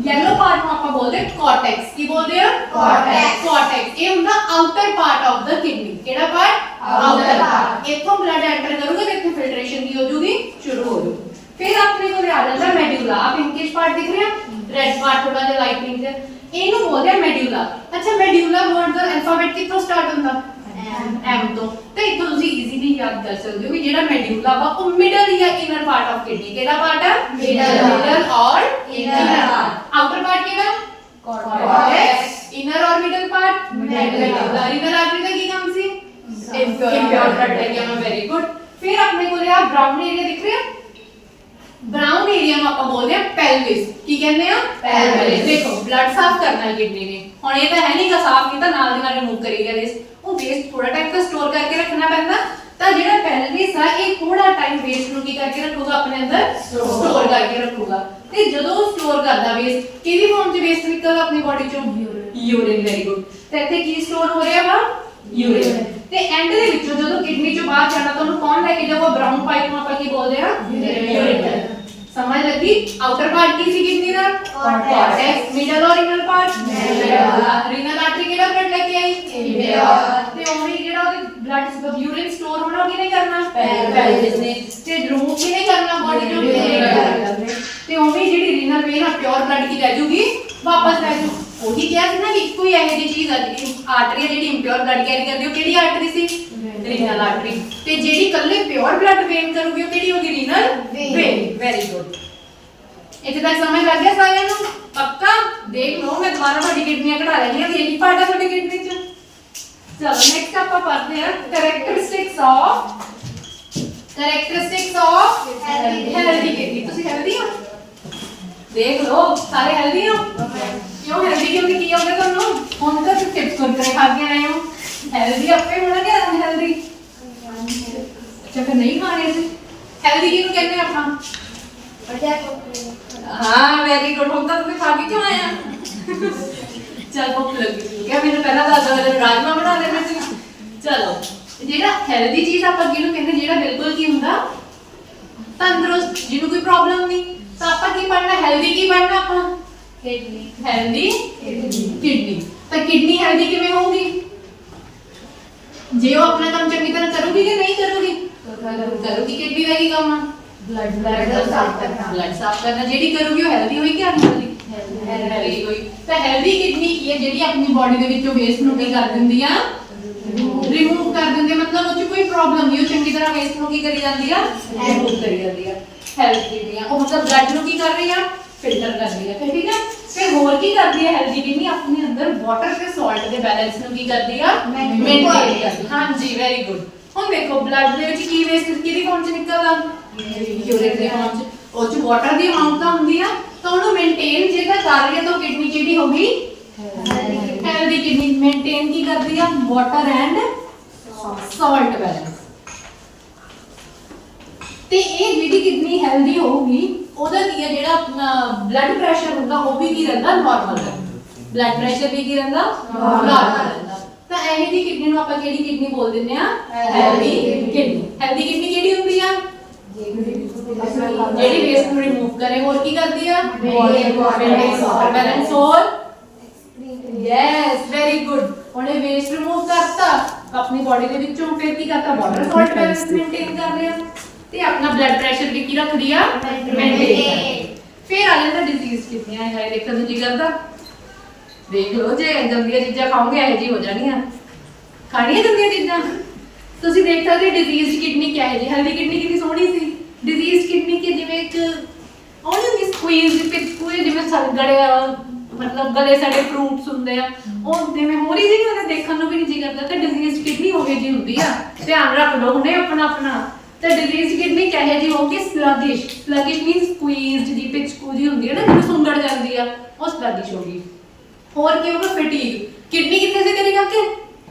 ਯੈਲੋ ਪਾਰਟ ਨੂੰ ਆਪਾਂ ਬੋਲਦੇ ਕਾਰਟੈਕਸ। ਕੀ ਬੋਲਦੇ ਆ? ਕਾਰਟੈਕਸ। ਇਹ ਹੁੰਦਾ outer part of the kidney. ਕਿਹੜਾ ਪਾਰਟ? Outer part. ਇੱਥੋਂ ਬਲੱਡ ਐਂਟਰ ਕਰੂਗਾ ਤੇ ਇੱਥੇ ਫਿਲਟਰੇਸ਼ਨ ਦੀ ਹੋ ਜੂਗੀ, ਸ਼ੁਰੂ ਹੋ ਜੂ। ਫਿਰ ਆਪਣੇ ਕੋਲ ਆ ਜਾਂਦਾ ਮੈਡਿਊਲਾ। ਆ ਪਿੰਕਿਸ਼ ਪਾਰਟ ਦਿਖ ਰਿਹਾ, ਰੈਡ ਪਾਰਟ ਥੋੜਾ ਜਿਹਾ ਲਾਈਟ ਪਿੰਕ ਜਿਹਾ, ਇਹਨੂੰ ਬੋਲਦੇ ਆ ਮੈਡਿਊਲਾ। ਅੱਛਾ, ਮੈਡਿਊਲਾ ਵਰਡ ਦਾ ਅਲਫਾਬੈਟ ਕਿੱਥੋਂ ਸਟਾਰਟ ਹੁੰਦਾ? M ਤੋਂ। ਤੇ ਇੱਥੋਂ ਤੁਸੀਂ ਈਜ਼ੀਲੀ ਯਾਦ ਕਰ ਸਕਦੇ ਹੋ ਕਿ ਜਿਹੜਾ ਮੈਡਿਊਲਾ ਵਾ ਉਹ ਮਿਡਲ ਜਾਂ ਇਨਰ ਪਾਰਟ ਆਫ ਕਿਡਨੀ। ਕਿਹੜਾ ਪਾਰਟ ਆ? ਮਿਡਲ ਔਰ ਇਨਰ। ਆਊਟਰ ਪਾਰਟ ਕਿਹੜਾ? ਕਾਰਟੈਕਸ। ਇਨਰ ਔਰ ਮਿਡਲ ਪਾਰਟ? ਮੈਡਿਊਲਾ। ਰੀਨਲ ਆਰਟਰੀ ਦਾ ਕੀ ਕੰਮ ਸੀ? ਇੰਪਿਓਰ ਬਲੱਡ ਲੈ ਕੇ ਆਉਣਾ। Very good. ਫਿਰ ਆਪਣੇ ਕੋਲ ਆ ਬ੍ਰਾਊਨ ਏਰੀਆ ਦਿਖ ਰਿਹਾ, ਬ੍ਰਾਊਨ ਏਰੀਆ ਨੂੰ ਆਪਾਂ ਬੋਲਦੇ ਆ ਪੈਲਵਿਸ। ਕੀ ਕਹਿੰਦੇ ਆ? ਪੈਲਵਿਸ। ਦੇਖੋ ਬਲੱਡ ਸਾਫ਼ ਕਰਨਾ ਹੈ ਕਿਡਨੀ ਨੇ। ਹੁਣ ਇਹ ਤਾਂ ਹੈ ਨਹੀਂਗਾ ਸਾਫ਼ ਕੀਤਾ ਨਾਲ ਦੀ ਨਾਲ ਰਿਮੂਵ ਕਰੀ ਗਿਆ ਵੇਸਟ। ਉਹ ਵੇਸਟ ਥੋੜਾ ਟਾਈਮ ਤੱਕ ਸਟੋਰ ਕਰਕੇ ਰੱਖਣਾ ਪੈਂਦਾ। ਤਾਂ ਜਿਹੜਾ ਪੈਲਵਿਸ ਆ ਇਹ ਥੋੜਾ ਟਾਈਮ ਵੇਸਟ ਨੂੰ ਕੀ ਕਰਕੇ ਰੱਖੂਗਾ? ਆਪਣੇ ਅੰਦਰ ਸਟੋਰ ਕਰਕੇ ਰੱਖੂਗਾ। ਤੇ ਜਦੋਂ ਉਹ ਸਟੋਰ ਕਰਦਾ ਵੇਸਟ, ਕਿਹਦੀ ਫਾਰਮ 'ਚ ਵੇਸਟ ਨਿਕਲਦਾ ਆਪਣੀ ਬਾਡੀ 'ਚੋਂ? ਯੂਰਿਨ। Very good. ਤੇ ਇੱਥੇ ਕੀ ਸਟੋਰ ਹੋ ਰਿਹਾ ਵਾ? ਯੂਰਿਨ। ਤੇ ਐਂਡ ਦੇ ਵਿੱਚੋਂ ਜਦੋਂ ਕਿਡਨੀ 'ਚੋਂ ਬਾਹਰ ਜਾਣਾ ਤਾਂ ਉਹਨੂੰ ਕੌਣ ਲੈ ਕੇ ਜਾਊਗਾ? ਬ੍ਰਾਊਨ ਪਾਈਪ ਨੂੰ ਆਪਾਂ ਕੀ ਬੋਲਦੇ ਆ? ਯੂਰਿਨ। समझ लगी? आउटर पार्ट की सी किडनी दा? कॉर्टेक्स। मिडल और इनर पार्ट? रीनल आर्टरी केड़ा ब्लड लेके आई? इंपीरियर। ते ओही जेड़ा ओदे ब्लड यूरिन स्टोर होना ओ किने करना? पैलविस ने। ते रिमूव किने करना बॉडी चों? ते ओही जेड़ी रीनल वेन आ प्योर ब्लड की रह जूगी, वापस रह जू। ओही किहा सी ना कि कोई ਇਹੋ ਜਿਹੀ ਚੀਜ਼ ਆ ਜਿਹੜੀ ਆਰਟਰੀ ਜਿਹੜੀ ਇੰਪਿਓਰ ਬਲੱਡ ਕੈਰੀ ਕਰਦੀ ਉਹ ਕਿਹੜੀ ਆਰਟਰੀ ਸੀ? Renal artery. ਤੇ ਜਿਹੜੀ ਕੱਲੇ ਪਿਓਰ ਬਲੱਡ ਵੇਨ ਕਰੂਗੀ ਉਹ ਕਿਹੜੀ ਹੋਗੀ? Renal vein. Very good. ਇੱਥੇ ਤੱਕ ਸਮਝ ਲੱਗ ਗਿਆ ਸਾਰਿਆਂ ਨੂੰ? ਪੱਕਾ? ਦੇਖ ਲਓ ਮੈਂ ਦੁਬਾਰਾ ਤੁਹਾਡੀ ਕਿਡਨੀਆਂ ਕਢਾ ਲੈਣੀਆਂ। ਇਹੀ ਪਾਰਟ ਆ ਤੁਹਾਡੀ ਕਿਡਨੀ 'ਚ। ਚਲੋ ਨੈਕਸਟ ਆਪਾਂ ਪੜ੍ਹਦੇ ਹਾਂ ਕੈਰੈਕਟਰਿਸਟਿਕਸ ਆਫ ਹੈਲਦੀ ਕਿਡਨੀ। ਤੁਸੀਂ ਹੈਲਦੀ ਹੋ? ਦੇਖ ਲਓ ਸਾਰੇ ਹੈਲਦੀ ਹੋ। क्यों हेल्दी? क्योंकि की हो गया तुमनो? ਹੁਣ ਤਾਂ ਤੁਸੀਂ ਟਿਪਸ ਕੁਰਕਰੇ ਖਾ ਕੇ ਆਏ ਹੋ। ਹੈਲਦੀ ਆਪੇ ਹੋਣਾ ਕਿ ਅਨਹੈਲਦੀ? ਅੱਛਾ ਫਿਰ ਨਹੀਂ ਖਾਣੇ ਸੀ। ਹੈਲਦੀ ਕਿਹਨੂੰ ਕਹਿੰਦੇ ਆਪਾਂ? ਹਾਂ ਵੈਰੀ ਗੁੱਡ। ਹੁਣ ਤਾਂ ਤੁਸੀਂ ਖਾ ਕੇ ਕਿਉਂ ਆਏ ਆ? ਚਲ ਭੁੱਖ ਲੱਗੀ ਸੀ ਕਿਹਾ ਮੈਨੂੰ ਪਹਿਲਾਂ ਦੱਸ ਦਿਓ, ਰਾਜਮਾ ਬਣਾ ਦੇਣਾ ਸੀ। ਚਲੋ ਜਿਹੜਾ ਹੈਲਦੀ ਚੀਜ਼ ਆਪਾਂ ਕਿਹਨੂੰ ਕਹਿੰਦੇ? ਜਿਹੜਾ ਬਿਲਕੁਲ ਕੀ ਹੁੰਦਾ? ਤੰਦਰੁਸਤ, ਜਿਹਨੂੰ ਕੋਈ ਪ੍ਰੋਬਲਮ ਨਹੀਂ। ਤਾਂ ਆਪਾਂ ਕੀ ਪੜ੍ਹਨਾ? ਹੈਲਦੀ ਕੀ ਪੜ੍ਹਨਾ ਆਪਾਂ? Healthy kidney. ਤਾਂ ਕਿਡਨੀ ਹੈਲਦੀ ਕਿਵੇਂ ਹੋਊਗੀ? ਜੇ ਉਹ ਆਪਣਾ ਕੰਮ ਚੰਗੀ ਤਰ੍ਹਾਂ ਕਰੂਗੀ ਕਿ ਨਹੀਂ ਕਰੂਗੀ? ਕਰੂਗੀ। ਕਿਡਨੀ ਦਾ ਕੀ ਕੰਮ ਆ? ਬਲੱਡ ਸਾਫ਼ ਕਰਨਾ। ਜਿਹੜੀ ਕਰੂਗੀ ਉਹ ਹੈਲਦੀ ਹੋਈ ਕਿ ਅਨਹੈਲਦੀ? ਹੈਲਦੀ ਹੋਈ। ਤਾਂ ਹੈਲਦੀ ਕਿਡਨੀ ਕੀ ਹੈ? ਜਿਹੜੀ ਆਪਣੀ ਬਾਡੀ ਦੇ ਵਿੱਚੋਂ ਵੇਸਟ ਨੂੰ ਕੀ ਕਰ ਦਿੰਦੀ ਆ? ਰਿਮੂਵ ਕਰ ਦਿੰਦੀ ਆ। ਮਤਲਬ ਉਹ 'ਚ ਕੋਈ ਪ੍ਰੋਬਲਮ ਨਹੀਂ, ਉਹ ਚੰਗੀ ਤਰ੍ਹਾਂ ਵੇਸਟ ਨੂੰ ਕੀ ਕਰੀ ਜਾਂਦੀ ਆ? ਰਿਮੂਵ ਕਰੀ ਜਾਂਦੀ ਆ। ਹੈਲਦੀ ਕਿਡਨੀ ਉਹ ਮਤਲਬ ਬਲੱਡ ਨੂੰ ਕੀ ਕਰ ਰਹੀ ਆ? ਫਿਲਟਰ ਕਰ ਰਹੀ ਹੈ। ਠੀਕ ਹੈ। ਫਿਰ ਹੋਰ ਕੀ ਕਰਦੀ ਹੈ ਹੈਲਦੀ ਕਿਡਨੀ? ਆਪਣੇ ਅੰਦਰ ਵਾਟਰ ਤੇ ਸਾਲਟ ਦੇ ਬੈਲੈਂਸ ਨੂੰ ਕੀ ਕਰਦੀ ਆ? ਮੇਨਟੇਨ ਕਰਦੀ ਆ। ਹਾਂਜੀ ਵੈਰੀ ਗੁੱਡ। ਹੁਣ ਦੇਖੋ ਬਲੱਡ ਦੇ ਵਿੱਚ ਕੀ ਵੇਸਟ ਕਿਹਦੀ ਫਾਰਮ 'ਚ ਨਿਕਲਦਾ? ਯੂਰਿਨ ਦੀ ਫਾਰਮ 'ਚ। ਉਹ 'ਚ ਵਾਟਰ ਦੀ ਅਮਾਉਂਟ ਤਾਂ ਹੁੰਦੀ ਆ, ਤਾਂ ਉਹਨੂੰ ਮੇਨਟੇਨ ਜੇ ਤਾਂ ਕਰ ਰਹੀ ਹੈ ਤਾਂ ਕਿਡਨੀ ਕਿਹੜੀ ਹੋਗੀ? Healthy kidney. ਮੇਨਟੇਨ ਕੀ ਕਰਦੀ ਆ? Water and salt balance. ਤੇ ਇਹ ਜਿਹੜੀ ਕਿਡਨੀ ਹੈਲਦੀ ਹੋਊਗੀ ਉਹਦਾ ਕੀ ਹੈ? ਜਿਹੜਾ ਬਲੱਡ ਪ੍ਰੈਸ਼ਰ ਹੁੰਦਾ ਉਹ ਵੀ ਕੀ ਰਹਿੰਦਾ? ਨਾਰਮਲ ਰਹਿੰਦਾ। ਬਲੱਡ ਪ੍ਰੈਸ਼ਰ ਵੀ ਕੀ ਰਹਿੰਦਾ? ਨਾਰਮਲ ਰਹਿੰਦਾ। ਤਾਂ ਤਾਂ ਇਹੀ ਦੀ ਕਿਡਨੀ ਨੂੰ ਆਪਾਂ ਕਿਹੜੀ ਕਿਡਨੀ ਬੋਲ ਦਿੰਦੇ ਆ? Healthy kidney. ਹੈਲਦੀ ਕਿਡਨੀ ਕਿਹੜੀ ਹੁੰਦੀ ਆ? ਜਿਹੜੀ ਵੇਸਟ ਨੂੰ ਰਿਮੂਵ ਕਰੇ। ਹੋਰ ਕੀ ਕਰਦੀ ਆ? ਬੈਲੈਂਸ ਔਰ ਯੈਸ ਵੈਰੀ ਗੁੱਡ। ਉਹਨੇ ਵੇਸਟ ਰਿਮੂਵ ਕਰਤਾ ਆਪਣੀ ਬਾਡੀ ਦੇ ਵਿੱਚੋਂ, ਫਿਰ ਕੀ ਕਰਤਾ? ਵਾਟਰ ਸੋਲਟ ਬੈਲੈਂਸ ਮੇਨਟੇਨ ਕਰ ਲਿਆ ਤੇ ਆਪਣਾ ਬਲੱਡ ਪ੍ਰੈਸ਼ਰ ਵੀ ਕੀ ਰੱਖਦੀ ਆ? ਮੇਨਟੇਨ। ਫਿਰ ਆ ਜਾਂਦਾ ਡਿਜ਼ੀਜ਼ ਕਿਡਨੀਆਂ। ਹੈ ਦੇਖਣ ਨੂੰ ਜੀ ਕਰਦਾ? ਦੇਖ ਲਓ, ਜੇ ਗੰਦੀਆਂ ਚੀਜ਼ਾਂ ਖਾਓਗੇ ਇਹੋ ਜਿਹੀ ਹੋ ਜਾਣੀਆਂ। ਖਾਣੀਆਂ ਗੰਦੀਆਂ ਚੀਜ਼ਾਂ। ਤੁਸੀਂ ਦੇਖ ਸਕਦੇ ਡਿਜ਼ੀਜ਼ ਕਿਡਨੀ ਕਿਆ ਹੈ ਜੀ। ਹੈਲਦੀ ਕਿਡਨੀ ਕਿੰਨੀ ਸੋਹਣੀ ਸੀ। ਡਿਜ਼ੀਜ਼ ਕਿਡਨੀ ਕੀ ਜਿਵੇਂ ਇੱਕ ਉਹਨੇ ਵੀ ਸਕੁਈਜ਼ ਤੇ ਕੋਈ ਜਿਵੇਂ ਗਲੇ ਮਤਲਬ ਗਲੇ ਸੜੇ ਫਰੂਟਸ ਹੁੰਦੇ ਆ, ਉਹ ਜਿਵੇਂ ਹੋ ਰਹੀ ਸੀ ਉਹਨੇ ਦੇਖਣ ਨੂੰ ਵੀ ਨਹੀਂ ਜੀ ਕਰਦਾ। ਤੇ ਡਿਜ਼ੀਜ਼ ਕਿਡਨੀ ਹੋ ਗਈ ਜੀ ਹੁੰਦੀ ਆ। ਧਿਆਨ ਰੱਖ ਲਓ ਹੁਣੇ ਆਪਣਾ। ਤੇ ਡਿਜ਼ੀਜ਼ ਕਿਡਨੀ ਕਿਹੋ ਜਿਹੀ ਹੋਊਗੀ? ਸਲਗਿਸ਼। ਸਲਗਿਸ਼ ਮੀਨਸ ਸਕੁਈਜ਼ਡ ਦੀ ਪਿਚਕੂ ਦੀ ਹੁੰਦੀ ਹੈ ਨਾ, ਜਿਵੇਂ ਸੁੰਗੜ ਜਾਂਦੀ ਆ, ਉਹ ਸਲਗਿਸ਼ ਹੋਗੀ। ਹੋਰ ਕੀ ਹੋਊਗਾ? ਫਟੀਗ। ਕਿਡਨੀ ਕਿੱਥੇ ਸੀ ਤੇਰੀ ਕਾਕੇ?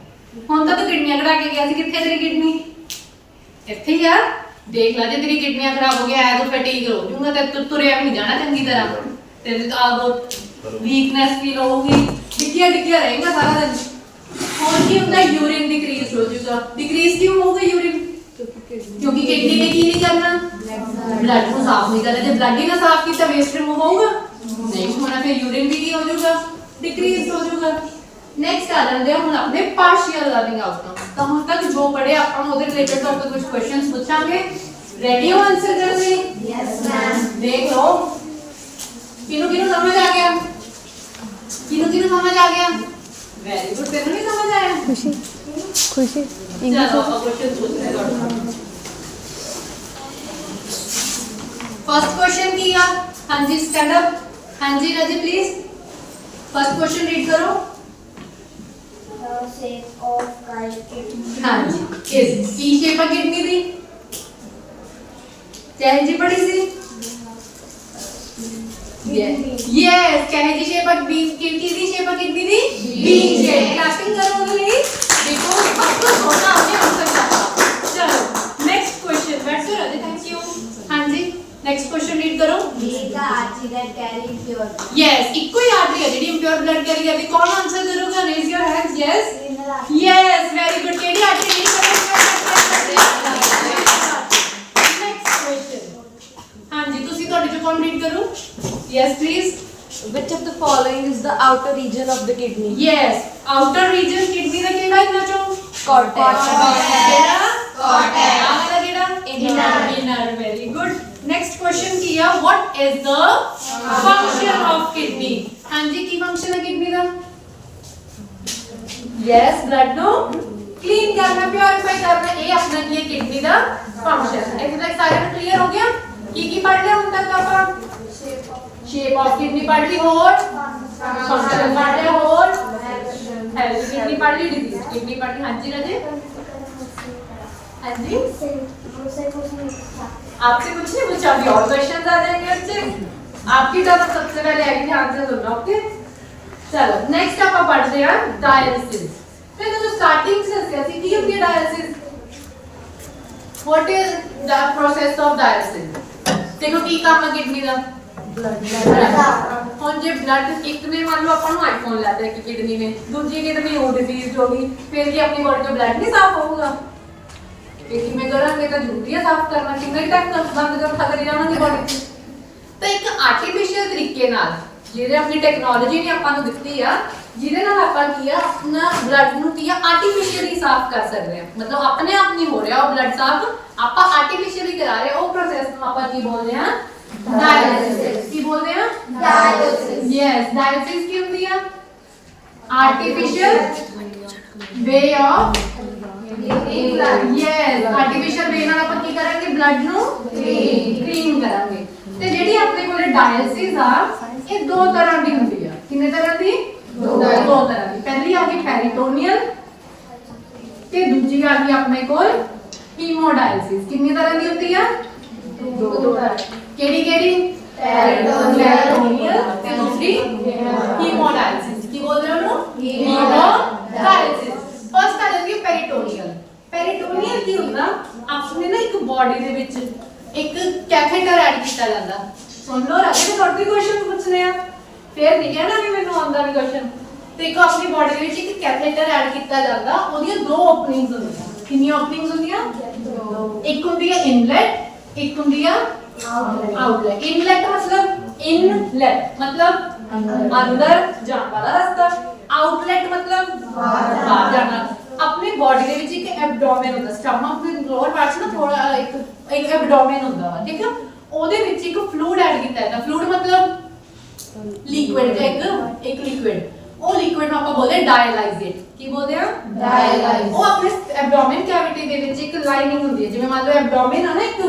ਹੁਣ ਤਾਂ ਤੂੰ ਕਿਡਨੀਆਂ ਕਢਾ ਕੇ ਗਿਆ ਸੀ। ਕਿੱਥੇ ਤੇਰੀ ਕਿਡਨੀ? ਇੱਥੇ ਹੀ ਆ। ਦੇਖ ਲੈ, ਜੇ ਤੇਰੀ ਕਿਡਨੀਆਂ ਖਰਾਬ ਹੋ ਗਿਆ ਐ ਤਾਂ ਫਟੀਗ ਹੋ ਜਾਊਗਾ ਤੇ ਤੁਰਿਆ ਵੀ ਨਹੀਂ ਜਾਣਾ ਚੰਗੀ ਤਰ੍ਹਾਂ। ਤੇ ਵੀਕਨੈਸ ਫੀਲ ਹੋਊਗੀ, ਡਿੱਗਿਆ ਰਹੇਗਾ ਸਾਰਾ ਦਿਨ। ਹੋਰ ਕੀ ਹੁੰਦਾ? ਯੂਰਿਨ ਡਿਕਰੀਜ਼ ਹੋ ਜਾਊਗਾ। ਡਿਕਰੀਜ਼ ਕਿਉਂ ਹੋਊਗਾ ਯੂਰਿਨ? ਕਿਉਂਕਿ ਕਿਡਨੀ ਨੇ ਕੀ ਨਹੀਂ ਕਰਨਾ? ਬਲੱਡ ਨੂੰ ਸਾਫ਼ ਨਹੀਂ ਕਰਨਾ। ਜੇ ਬਲੱਡ ਹੀ ਨਾ ਸਾਫ਼ ਕੀਤਾ ਵੇਸਟ ਰਿਮੂਵ ਹੋਊਗਾ? ਨਹੀਂ ਹੋਣਾ। ਫਿਰ ਯੂਰਿਨ ਵੀ ਕੀ ਹੋ ਜਾਊਗਾ? ਡਿਕਰੀਜ਼ ਹੋ ਜਾਊਗਾ। नेक्स्ट आ जाते हैं हम अपने पार्शियल लर्निंग आउटकम। तो हम तक जो पढ़े अपन ਉਹਦੇ ਰਿਲੇਟਡ ਤੋਂ ਕੁਝ क्वेश्चंस पूछांगे। रेडी हो आंसर करने? Yes ma'am. देख लो किनु समझ आ गया? किनु समझ आ गया? Very good. तेरे नहीं समझ आया? खुशी चलो अब क्वेश्चन पूछते हैं। फर्स्ट क्वेश्चन किया। हां जी स्टैंड अप। हां जी राजी प्लीज फर्स्ट क्वेश्चन रीड करो। Shape of kidney। हाँ जी किस की शेप है किडनी दी? क्या जी पढ़ी सी? यस क्या जी शेप है किडनी दी? शेप है किडनी दी बीन शेप। क्लैपिंग करो उनके लिए। देखो आपको सोना आपने आंसर किया। चलो नेक्स्ट क्वेश्चन। बैठो राजे थैंक यू। हाँ जी नेक्स्ट क्वेश्चन रीड करो। का artery that carry impure। Yes इको ही आर्टरी है जेडी impure ब्लड कैरी करती। कौन आंसर करोगे? Raise your hands. Yes yes very good. केडी आर्टरी केडी नेक्स्ट क्वेश्चन। हां जी ਤੁਸੀਂ ਤੁਹਾਡੇ ਚੋਂ ਕੌਣ ਰੀਡ ਕਰੂ? Yes please. Which of the following is the outer region of the kidney? Yes outer region kidney ਦਾ ਕਿਹੜਾ ਇਹਨਾਂ ਚੋਂ? Cortex। ਕਿਹੜਾ? cortex। ਆਹ ਕਿਹੜਾ? inner। very good। next question ਕੀ ਆ? what is the function of kidney? ਹਾਂਜੀ ਕੀ ਫੰਕਸ਼ਨ ਹੈ ਕਿਡਨੀ ਦਾ? यस ब्लड नो क्लीन करना प्योरीफाई करना ये अपना की किडनी का फंक्शन है। इतना तक सारे में क्लियर हो गया? की पढ़ लिया उन तक आप? शेप ऑफ किडनी पढ़ ली और फंक्शन पढ़ लिया और हेल्थ किडनी पढ़ ली, डिजीज किडनी पढ़ ली। हां जी राजे हां जी आपसे कुछ नहीं पूछा, अभी और क्वेश्चंस आ जाएंगे अच्छे। आपकी तरफ सबसे पहले आएगी, ध्यान से सुनना ओके। चलो नेक्स्ट आप पढ़ते हैं डायलिसिस। फिर तो स्टार्टिंग से कैसी की होती है dialysis? What is the process of dialysis? देखो की काम है किडनी का ਹੁਣ ਜੇ ਬਲੱਡ ਇੱਕ ਨੇ ਮੰਨ ਲਓ ਆਪਾਂ ਨੂੰ ਆਈਫੋਨ ਲੈਦਾ ਇੱਕ ਕਿਡਨੀ ਨੇ, ਦੂਜੀ ਕਿਡਨੀ ਉਹ ਡਿਜ਼ੀਜ਼ ਹੋ ਗਈ, ਫਿਰ ਕੀ ਆਪਣੀ ਬੋਡੀ ਤੋਂ ਬਲੱਡ ਨਹੀਂ ਸਾਫ਼ ਹੋਊਗਾ? ਇਹ ਕਿਵੇਂ ਕਰਾਂਗੇ? ਤਾਂ ਜ਼ਰੂਰੀ ਹੈ ਸਾਫ਼ ਕਰਨਾ। ਕਿੰਨੇ ਟਾਈਮ ਬੰਦ ਕਰ ਕਰੀ ਜਾਵਾਂਗੇ ਬੋਡੀ ਚ? ਤਾਂ ਇੱਕ ਆਰਟੀਫੀਸ਼ੀਅਲ ਤਰੀਕੇ ਨਾਲ ਜਿਹਦੇ ਆਪਣੀ ਟੈਕਨੋਲੋਜੀ ਨੇ ਆਪਾਂ ਨੂੰ ਦਿੱਤੀ ਆ, ਜਿਹਦੇ ਨਾਲ ਆਪਾਂ ਕੀ ਆ ਆਪਣਾ ਬਲੱਡ ਨੂੰ ਕੀ ਆ ਆਰਟੀਫੀਸ਼ੀਅਲੀ ਸਾਫ਼ ਕਰ ਸਕਦੇ ਆ। ਮਤਲਬ ਆਪਣੇ ਆਪ ਨਹੀਂ ਹੋ ਰਿਹਾ ਉਹ ਬਲੱਡ ਸਾਫ਼, ਆਪਾਂ ਆਰਟੀਫੀਸ਼ੀਅਲੀ ਕਰਾ ਰਹੇ। ਉਹ ਪ੍ਰੋਸੈਸ ਨੂੰ ਆਪਾਂ ਕੀ ਬੋਲਦੇ ਆ? डायलिसिस। की बोलते हैं? डायलिसिस। यस डायलिसिस की होती है artificial way of yes artificial way ਨਾਲ ਆਪਾਂ ਕੀ ਕਰਾਂਗੇ? ਬਲੱਡ ਨੂੰ ਕਲੀਨ ਕਰਾਂਗੇ। ਤੇ ਜਿਹੜੀ ਆਪਣੇ ਕੋਲ ਡਾਇਲਿਸਿਸ ਆ ਇਹ ਦੋ ਤਰ੍ਹਾਂ ਦੀ ਹੁੰਦੀ ਆ। ਕਿੰਨੇ ਤਰ੍ਹਾਂ ਦੀ? ਦੋ ਤਰ੍ਹਾਂ ਦੀ। ਪਹਿਲੀ ਆ ਗਈ ਪੈਰੀਟੋਨੀਅਲ ਤੇ ਦੂਜੀ ਆ ਗਈ ਆਪਣੇ ਕੋਲ ਹੀਮੋਡਾਇਲਿਸਿਸ। ਕਿੰਨੀ ਤਰ੍ਹਾਂ ਦੀ ਹੁੰਦੀ ਆ? दो तरह। KD KD? पेरिटोनियल ਤੇ ਦੂਸਰੀ ਹੀਮੋਡਾਇਲਿਸਿਸ। ਕੀ ਬੋਲ ਰਹੇ ਹੋ? ਹੀਮੋਡਾਇਲਿਸਿਸ। ਫਸਟ ਆ ਜਾਂਦੀ ਹੈ ਪੈਰੀਟੋਨੀਅਲ। ਪੈਰੀਟੋਨੀਅਲ ਕੀ ਹੁੰਦਾ? ਆਪਣੇ ਨਾ ਇੱਕ ਬਾਡੀ ਦੇ ਵਿੱਚ ਇੱਕ ਕੈਥੇਟਰ ਐਡ ਕੀਤਾ ਜਾਂਦਾ। ਸੁਣ ਲਓ ਰਾਜੇ, ਤੁਹਾਡੇ ਕੁਐਸਚਨ ਪੁੱਛਨੇ ਆ, ਫਿਰ ਨਹੀਂ ਕਹਿਣਾ ਵੀ ਮੈਨੂੰ ਆਉਂਦਾ ਨਹੀਂ ਕੁਐਸਚਨ। ਦੇਖੋ ਆਪਣੀ ਬਾਡੀ ਦੇ ਵਿੱਚ ਇੱਕ ਕੈਥੇਟਰ ਐਡ ਕੀਤਾ ਜਾਂਦਾ, ਉਹਦੀਆਂ ਦੋ ਓਪਨਿੰਗਸ ਹੁੰਦੀਆਂ। ਕਿੰਨੀਆਂ ਓਪਨਿੰਗਸ ਹੁੰਦੀਆਂ? ਇੱਕ ਹੁੰਦੀ ਹੈ ਇਨਲੈਟ, ਇੱਕ ਹੁੰਦੀ ਆ ਆਊਟਲੈਟ। ਇਨਲੈਟ ਮਤਲਬ ਇਨਲੈਟ ਮਤਲਬ ਅੰਦਰ ਜਾਣ ਵਾਲਾ ਰਸਤਾ, ਆਊਟਲੈਟ ਮਤਲਬ ਬਾਹਰ ਜਾਣਾ। ਆਪਣੀ ਬਾਡੀ ਦੇ ਵਿੱਚ ਇੱਕ ਐਬਡੋਮਨ ਹੁੰਦਾ, ਸਟਮਕ ਦੇ ਲੋਅਰ ਪਾਰਟ ਨਾ ਥੋੜਾ ਇੱਕ ਐਬਡੋਮਨ ਹੁੰਦਾ ਵਾ, ਠੀਕ ਆ। ਉਹਦੇ ਵਿੱਚ ਇੱਕ ਫਲੂਇਡ ਐਡ ਕੀਤਾ ਜਾਂਦਾ। ਫਲੂਇਡ ਮਤਲਬ ਲਿਕੁਇਡ, ਇੱਕ ਲਿਕੁਇਡ। ਉਹ ਲਿਕੁਇਡ ਨੂੰ ਆਪਾਂ ਬੋਲਦੇ ਡਾਇਲਾਈਜ਼ੇਟ। ਕੀ ਬੋਲਦੇ ਆ? ਡਾਇਲਾਈਜ਼। ਉਹ ਆਪਣੇ ਐਬਡੋਮਨ ਕੈਵਿਟੀ ਦੇ ਵਿੱਚ ਇੱਕ ਲਾਈਨਿੰਗ ਹੁੰਦੀ ਹੈ। ਜਿਵੇਂ ਮੰਨ ਲਓ ਐਬਡੋਮਨ ਆ ਨਾ, ਇੱਕ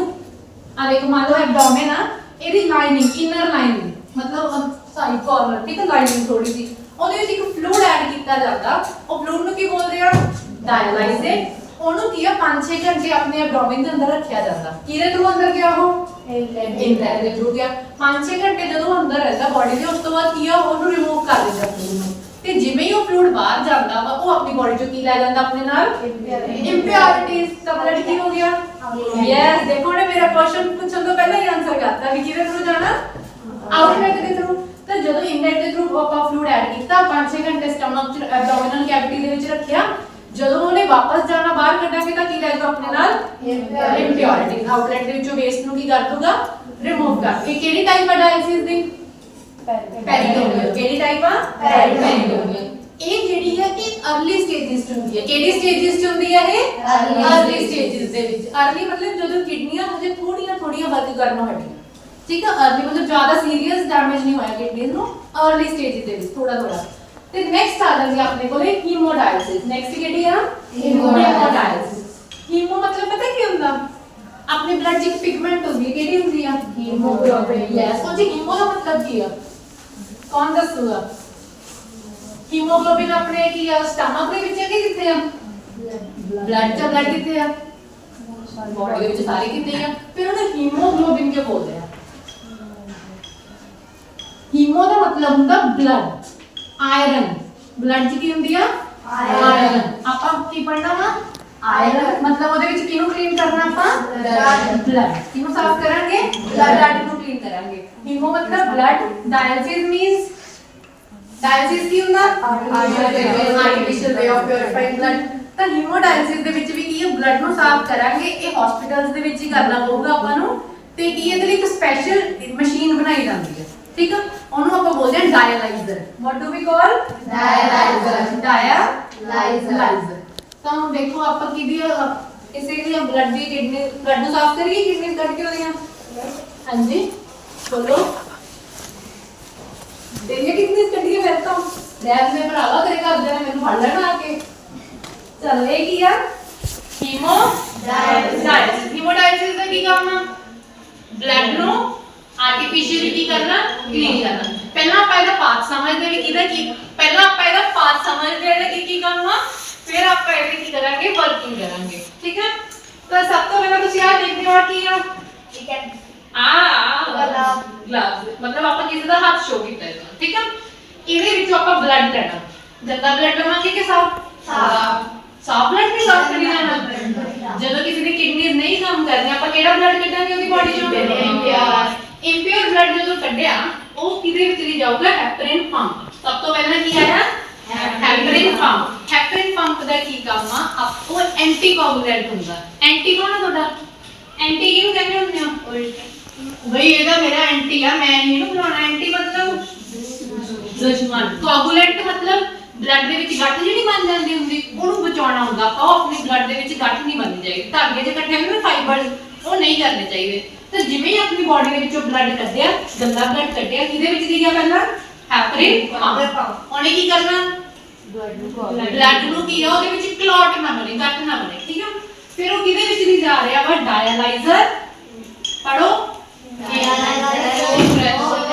ਆ ਦੇਖੋ ਮੰਨ ਲਓ ਐਬਡੋਮਨ ਆ, ਇਹਦੀ ਲਾਈਨਿੰਗ ਇਨਰ ਲਾਈਨਿੰਗ ਮਤਲਬ ਸਾਈਡ ਕਾਰਨਰ, ਠੀਕ ਹੈ, ਲਾਈਨਿੰਗ ਥੋੜੀ ਸੀ, ਉਹਦੇ ਵਿੱਚ ਇੱਕ ਫਲੂਇਡ ਐਡ ਕੀਤਾ ਜਾਂਦਾ। ਉਹ ਫਲੂਇਡ ਨੂੰ ਕੀ ਬੋਲਦੇ ਆ? ਡਾਇਲਾਈਜ਼ੇਟ। ਉਹਨੂੰ ਕੀ ਆ 5-6 ਘੰਟੇ ਆਪਣੇ ਐਬਡੋਮਨ ਦੇ ਅੰਦਰ ਰੱਖਿਆ ਜਾਂਦਾ। ਕਿਹਦੇ ਥਰੂ ਅੰਦਰ ਗਿਆ? ਉਹ ਇਨਲੈਟ ਦੇ ਥਰੂ ਗਿਆ। 5-6 ਘੰਟੇ ਜਦੋਂ ਅੰਦਰ ਰਹਿੰਦਾ ਬਾਡੀ ਦੇ, ਉਸ ਤੋਂ ਬਾਅਦ ਕੀ ਆ ਉਹਨੂੰ ਰਿਮੂਵ ਕਰ ਦਿੰਦਾ ਫਲੂਇਡ ਨੂੰ। ਤੇ ਜਿਵੇਂ ਹੀ ਉਹ ਫਲੂਇਡ ਬਾਹਰ ਜਾਂਦਾ ਵਾ, ਉਹ ਆਪਣੀ ਬਾਡੀ ਚੋਂ ਕੀ ਲੈ ਜਾਂਦਾ ਆਪਣੇ ਨਾਲ? ਇੰਪਿਓਰਿਟੀਜ਼। ਤਾਂ ਬਲੱਡ ਕੀ ਹੋ ਗਿਆ? ਯੈਸ, ਦੇਖੋ ਨੇ ਮੇਰਾ ਕੁਐਸਚਨ ਪੁੱਛਣ ਤੋਂ ਪਹਿਲਾਂ ਹੀ ਆਨਸਰ ਕਰਤਾ ਵੀ ਕਿਹਦੇ ਥਰੂ ਜਾਣਾ? ਆਊਟਲੈਟ ਦੇ ਥਰੂ। ਤਾਂ ਜਦੋਂ ਇਨਲੈਟ ਦੇ ਥਰੂ ਆਪਾਂ ਫਲੂਇਡ ਐਡ ਕੀਤਾ, 5-6 ਘੰਟੇ ਸਟਮਕ ਚ ਐਬਡੋਮਿਨਲ ਕੈਵਿਟੀ ਦੇ ਵਿੱਚ ਰੱਖਿਆ, ਜਦੋਂ ਉਹਨੇ ਵਾਪਸ ਜਾਣਾ ਬਾਹਰ ਕੱਢਾਂਗੇ ਤਾਂ ਕੀ ਲੈ ਜਾਊਗਾ ਆਪਣੇ ਨਾਲ? ਇੰਪਿਓਰਿਟੀਜ਼। ਆਊਟਲੈਟ ਦੇ ਵਿੱਚੋਂ ਵੇਸਟ ਨੂੰ ਕੀ ਕਰ ਦੂਗਾ? ਰਿਮੂਵ ਕਰ। ਇਹ ਕਿਹੜੀ ਟਾਈਪ ਆ ਡਾਇਲਿਸਿਸ ਦੀ? ਪੈਰੀਟੋਨੀਅਲ। ਕਿਹੜੀ ਟਾਈਪ ਆ? ਪੈਰੀਟੋਨੀਅਲ। ਇਹ ਜਿਹੜੀ ਹੈ ਇਹ अर्ਲੀ ਸਟੇजेस ਚ ਹੁੰਦੀ ਹੈ। ਕਿਹੜੀ ਸਟੇजेस ਚ ਹੁੰਦੀ ਹੈ ਇਹ? अर्ਲੀ ਸਟੇजेस ਦੇ ਵਿੱਚ। अर्ਲੀ ਮਤਲਬ ਜਦੋਂ ਕਿਡਨੀਆਂ ਹਜੇ ਥੋੜੀਆਂ ਵਰਕ ਕਰਨੋਂ ਹਟੀਆਂ, ਠੀਕ ਹੈ। अर्ਲੀ ਮਤਲਬ ਜ਼ਿਆਦਾ ਸੀਰੀਅਸ ਡੈਮੇਜ ਨਹੀਂ ਹੋਇਆ ਕਿਡਨੀਜ਼ ਨੂੰ, अर्ਲੀ ਸਟੇਜ ਦੇ ਵਿੱਚ ਥੋੜਾ। ਤੇ ਨੈਕਸਟ ਆ ਜਾਂਦੀ ਆਪਣੇ ਕੋਲੇ ਹੀਮੋਡਾਇਲਿਸਿਸ। ਨੈਕਸਟ ਕਿਹੜੀ ਆ? ਹੀਮੋਡਾਇਲਿਸਿਸ। ਹੀਮੋ ਮਤਲਬ ਪਤਾ ਕੀ ਹੁੰਦਾ? ਆਪਣੇ ਬਲੱਡ 'ਚ ਇੱਕ ਪਿਗਮੈਂਟ ਹੁੰਦੀ ਹੈ, ਕਿਹੜੀ ਹੁੰਦੀ ਆ? ਹੀਮੋਗਲੋਬਿਨ। ਯੈਸ। ਉਹ ਜੀ ਹੀਮੋ ਦਾ ਮਤਲਬ ਕੀ ਆ? ਕੌਣ ਦੱਸੂਗਾ? ਹੀਮੋਗਲੋਬਿਨ ਆਪਣੇ ਕੀ ਆ? ਸਟਮਕ ਦੇ ਵਿੱਚ ਹੈ ਕਿ ਕਿੱਥੇ ਆ? ਬਲੱਡ 'ਚ। ਬਲੱਡ ਕਿੱਥੇ ਆ? ਬਾਡੀ ਦੇ ਵਿੱਚ ਸਾਰੇ ਕਿੱਥੇ ਆ? ਫਿਰ ਉਹਨੂੰ ਹੀਮੋਗਲੋਬਿਨ ਕਿਉਂ ਬੋਲਦੇ ਆ? ਹੀਮੋ ਦਾ ਮਤਲਬ ਹੁੰਦਾ ਬਲੱਡ। ਆਇਰਨ। ਬਲੱਡ 'ਚ ਕੀ ਹੁੰਦੀ ਆ? ਆਇਰਨ। ਆਪਾਂ ਕੀ ਪੜਨਾ ਵਾ? ਆਇਰਨ। ਮਤਲਬ ਉਹਦੇ ਵਿੱਚ ਕਿਹਨੂੰ ਕਲੀਨ ਕਰਨਾ ਆਪਾਂ? ਬਲੱਡ। ਕਿਹਨੂੰ ਸਾਫ਼ ਕਰਾਂਗੇ? ਬਲੱਡ ਨੂੰ ਕਲੀਨ ਕਰਾਂਗੇ। ਹੀਮੋ ਮਤਲਬ ਬਲੱਡ। ਡਾਇਲਿਸਿਸ ਮੀਨਸ ਡਾਇਲਿਸਿਸ ਕੀ ਹੁੰਦਾ? Artificial way of purifying blood. ਤਾਂ ਹੀਮੋਡਾਇਲਿਸਿਸ ਦੇ ਵਿੱਚ ਵੀ ਕੀ ਹੈ? ਬਲੱਡ ਨੂੰ ਸਾਫ਼ ਕਰਾਂਗੇ। ਇਹ ਹਸਪੀਟਲਸ ਦੇ ਵਿੱਚ ਹੀ ਕਰਨਾ ਪਊਗਾ ਆਪਾਂ ਨੂੰ। ਤੇ ਕੀ ਇਹਦੇ ਲਈ ਇੱਕ ਸਪੈਸ਼ਲ ਮਸ਼ੀਨ ਬਣਾਈ ਜਾਂਦੀ ਹੈ, ਠੀਕ ਹੈ। ਉਹਨੂੰ ਆਪਾਂ ਬੋਲਦੇ ਹਾਂ ਡਾਇਲਾਈਜ਼ਰ। ਵਾਟ ਡੂ ਵੀ ਕਾਲ? ਡਾਇਲਾਈਜ਼ਰ। ਡਾਇਲਾਈਜ਼ਰ। ਤਾਂ ਹੁਣ ਦੇਖੋ ਆਪਾਂ ਕਿਹਦੀ ਕਿਸੇ ਦੀ ਬਲੱਡ ਦੀ ਕਿਡਨੀ ਬਲੱਡ ਨੂੰ ਸਾਫ਼ ਕਰੀਏ, ਕਿਡਨੀ ਕੱਢ ਕੇ ਉਹਦੀਆਂ। ਹਾਂਜੀ ਬੋਲੋ। ਦੇਖिए कितनी स्टडी है मेरे तो लैब में भरावा करेगा अब जरा मेनू पढ़ लेना आके चल ये किया हीमोडायलिसिस। हीमोडायलिसिस का की काम है? ब्लड नु आर्टिफिशियली की करना? क्लीन करना। पहला ਆਪਾਂ ਇਹਦਾ ਪਾਥ ਸਮਝਦੇ ਵੀ ਕਿਹਦਾ ਕੀ, ਪਹਿਲਾਂ ਆਪਾਂ ਇਹਦਾ ਪਾਥ ਸਮਝਦੇ ਹਾਂ ਕਿ ਕੀ ਕੰਮ ਆ, ਫਿਰ ਆਪਾਂ ਇਹਦੇ ਕੀ ਕਰਾਂਗੇ? ਵਰਕਿੰਗ ਕਰਾਂਗੇ, ਠੀਕ ਹੈ। ਤਾਂ ਸਭ ਤੋਂ ਪਹਿਲਾਂ ਤੁਸੀਂ ਆਹ ਦੇਖਦੇ ਹੋ ਕੀ ਆ? ਠੀਕ ਹੈ। ग्लव्स मतलब ਆਪਾਂ ਕਿਸੇ ਦਾ ਹੱਥ ਸ਼ੋ ਕੀਤਾ ਹੈ, ਠੀਕ ਹੈ। ਇਹਦੇ ਵਿੱਚੋਂ ਆਪਾਂ ਬਲੱਡ ਲੈਣਾ। ਗੰਦਾ ਬਲੱਡ ਲਵਾਂਗੇ ਕਿ ਸਾਫ ਬਲੱਡ ਵੀ ਸਾਫ ਕਰੀ ਜਾਣਾ। ਜਦੋਂ ਕਿਸੇ ਦੀ ਕਿਡਨੀਜ਼ ਨਹੀਂ ਕੰਮ ਕਰਦੀਆਂ ਆਪਾਂ ਕਿਹੜਾ ਬਲੱਡ ਕੱਢਾਂਗੇ ਉਹਦੀ ਬਾਡੀ ਚੋਂ? ਇੰਪਿਓਰ ਬਲੱਡ ਜਦੋਂ ਕੱਢਿਆ ਉਹ ਕਿਹਦੇ ਵਿੱਚ ਲਈ ਜਾਊਗਾ? ਹੈਪਰਿਨ ਪੰਪ। ਸਭ ਤੋਂ ਪਹਿਲਾਂ ਕੀ ਆਇਆ? ਹੈਪਰਿਨ ਪੰਪ। ਹੈਪਰਿਨ ਪੰਪ ਦਾ ਕੀ ਕੰਮ ਆ? ਉਹ ਐਂਟੀ ਕੋਆਗੂਲੈਂਟ ਹੁੰਦਾ। ਐਂਟੀ ਕੌਣ ਆ ਤੁਹਾਡਾ? ਐਂਟੀ ਕਿਹਨੂੰ ਕਹਿੰਦੇ ਹੁੰਦੇ ਆ? भाई ये मेरा एंटी है, मैं नहीं ਇਹਨੂੰ ਬੁਲਾਉਣਾ। एंटी मतलब दुश्मन। कोआगुलेंट मतलब ब्लड ਦੇ ਵਿੱਚ ਗੱਠ ਜਿਹੜੀ ਬਣ ਜਾਂਦੀ ਹੁੰਦੀ ਉਹਨੂੰ ਬਚਾਉਣਾ ਹੁੰਦਾ ਆਪਾਂ। ਉਹ ਆਪਣੇ ਬਲੱਡ ਦੇ ਵਿੱਚ ਗੱਠ ਨਹੀਂ ਬਣਨੀ ਚਾਹੀਦੀ। ਧਾਗੇ ਜਿਹੇ ਇਕੱਠੇ ਹੁੰਦੇ ਨੇ ਫਾਈਬਰਸ, ਉਹ ਨਹੀਂ ਕਰਨੇ ਚਾਹੀਦੇ। ਤਾਂ ਜਿਵੇਂ ਹੀ ਆਪਣੀ ਬਾਡੀ ਦੇ ਵਿੱਚੋਂ ਬਲੱਡ ਕੱਢਿਆ, ਗੰਦਾ ਬਲੱਡ ਕੱਢਿਆ, ਕਿਹਦੇ ਵਿੱਚ ਦੀ ਗਿਆ? ਪਹਿਲਾਂ ਹੈਪਰਿਨ ਪੰਪ। ਉਹਨੇ ਕੀ ਕਰਨਾ? ਬਲੱਡ ਨੂੰ ਕੀ ਆ ਉਹਦੇ ਵਿੱਚ ਕਲੌਟ ਨਾ ਬਣੇ, ਗੱਠ ਨਾ ਬਣੇ, ਠੀਕ ਆ। ਫਿਰ ਉਹ ਕਿਹਦੇ ਵਿੱਚ ਦੀ ਜਾ ਰਿਹਾ ਵਾ? ਡਾਇਲਾਈਜ਼ਰ। पढ़ो।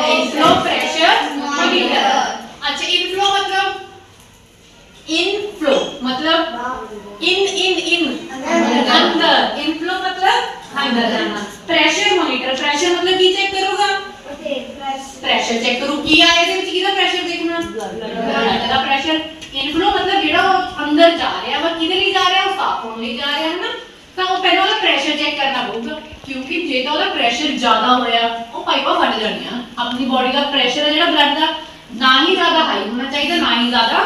Inflow pressure monitor. अच्छा इनफ्लो मतलब इन अंदर। इनफ्लो मतलब अंदर जाना। Pressure monitor. प्रेशर मतलब की चेक करोगा? प्रेशर चेक करो की आया ਇਹਦੇ ਵਿੱਚ ਕਿਹਦਾ ਪ੍ਰੈਸ਼ਰ ਦੇਖਣਾ? ਬਲੱਡ ਦਾ ਪ੍ਰੈਸ਼ਰ। ਇਨਫਲੋ ਮਤਲਬ ਜਿਹੜਾ ਉਹ ਅੰਦਰ ਜਾ ਰਿਹਾ ਵਾ, ਕਿਹਦੇ ਲਈ ਜਾ ਰਿਹਾ? ਉਹ ਸਾਫ਼ ਹੋਣ ਲਈ ਜਾ ਰਿਹਾ ਹੈ ਨਾ। ਤਾਂ ਉਹ ਪਹਿਲਾਂ ਉਹਦਾ ਪ੍ਰੈਸ਼ਰ ਚੈੱਕ ਕਰਨਾ ਪਊਗਾ, ਕਿਉਂਕਿ ਜੇ ਤਾਂ ਉਹਦਾ ਪ੍ਰੈਸ਼ਰ ਜ਼ਿਆਦਾ ਹੋਇਆ ਉਹ ਪਾਈਪਾਂ ਫਟ ਜਾਣੀਆਂ। ਆਪਣੀ ਬਾਡੀ ਦਾ ਪ੍ਰੈਸ਼ਰ ਹੈ ਜਿਹੜਾ ਬਲੱਡ ਦਾ ना ही ज्यादा हाई होना चाहिए ना ही ज्यादा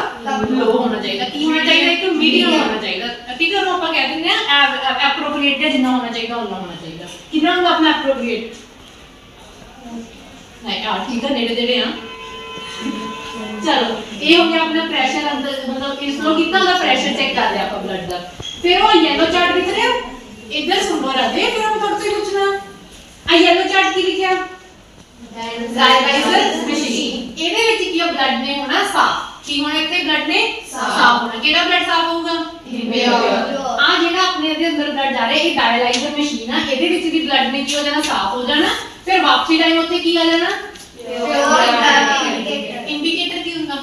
लो होना चाहिए की होना चाहिए एक मीडियम होना चाहिए ठीक है आप कह देंगे एप्रोप्रिएट जितना होना चाहिए उतना होना चाहिए कितना होगा अपना एप्रोप्रिएट नहीं यार ठीक है नेड़े नेड़े हाँ चलो ये हो गया अपना प्रेशर अंदर मतलब इसको कितना होगा प्रेशर चेक कर लिया आप ब्लड का फिर वो येलो चार्ट दिख रहे हो इधर सुनो राधे फिर हम थोड़ा सा पूछना आ येलो चार्ट की लिखा डायलाइजर मशीन ਇਹਦੇ ਵਿੱਚ ਕੀ ਬਲੱਡ ਨੇ ਹੋਣਾ ਸਾਫ ਕੀ ਹੋਣਾ ਇੱਥੇ ਬਲੱਡ ਨੇ ਸਾਫ ਹੋਣਾ ਕਿਹੜਾ ਬਲੱਡ ਸਾਫ ਹੋਊਗਾ ਆ ਜਿਹੜਾ ਆਪਣੇ ਦੇ ਅੰਦਰ ਬਲੱਡ ਜਾ ਰਿਹਾ ਇਹ ਡਾਇਲਾਈਜ਼ਰ ਮਸ਼ੀਨ ਆ ਇਹਦੇ ਵਿੱਚ ਵੀ ਬਲੱਡ ਨੇ ਕੀ ਹੋ ਜਾਣਾ ਸਾਫ ਹੋ ਜਾਣਾ ਫਿਰ ਵਾਪਸੀ ਟਾਈਮ ਉੱਥੇ ਕੀ ਆ ਜਾਣਾ ਇੰਡੀਕੇਟਰ ਕੀ ਹੁੰਦਾ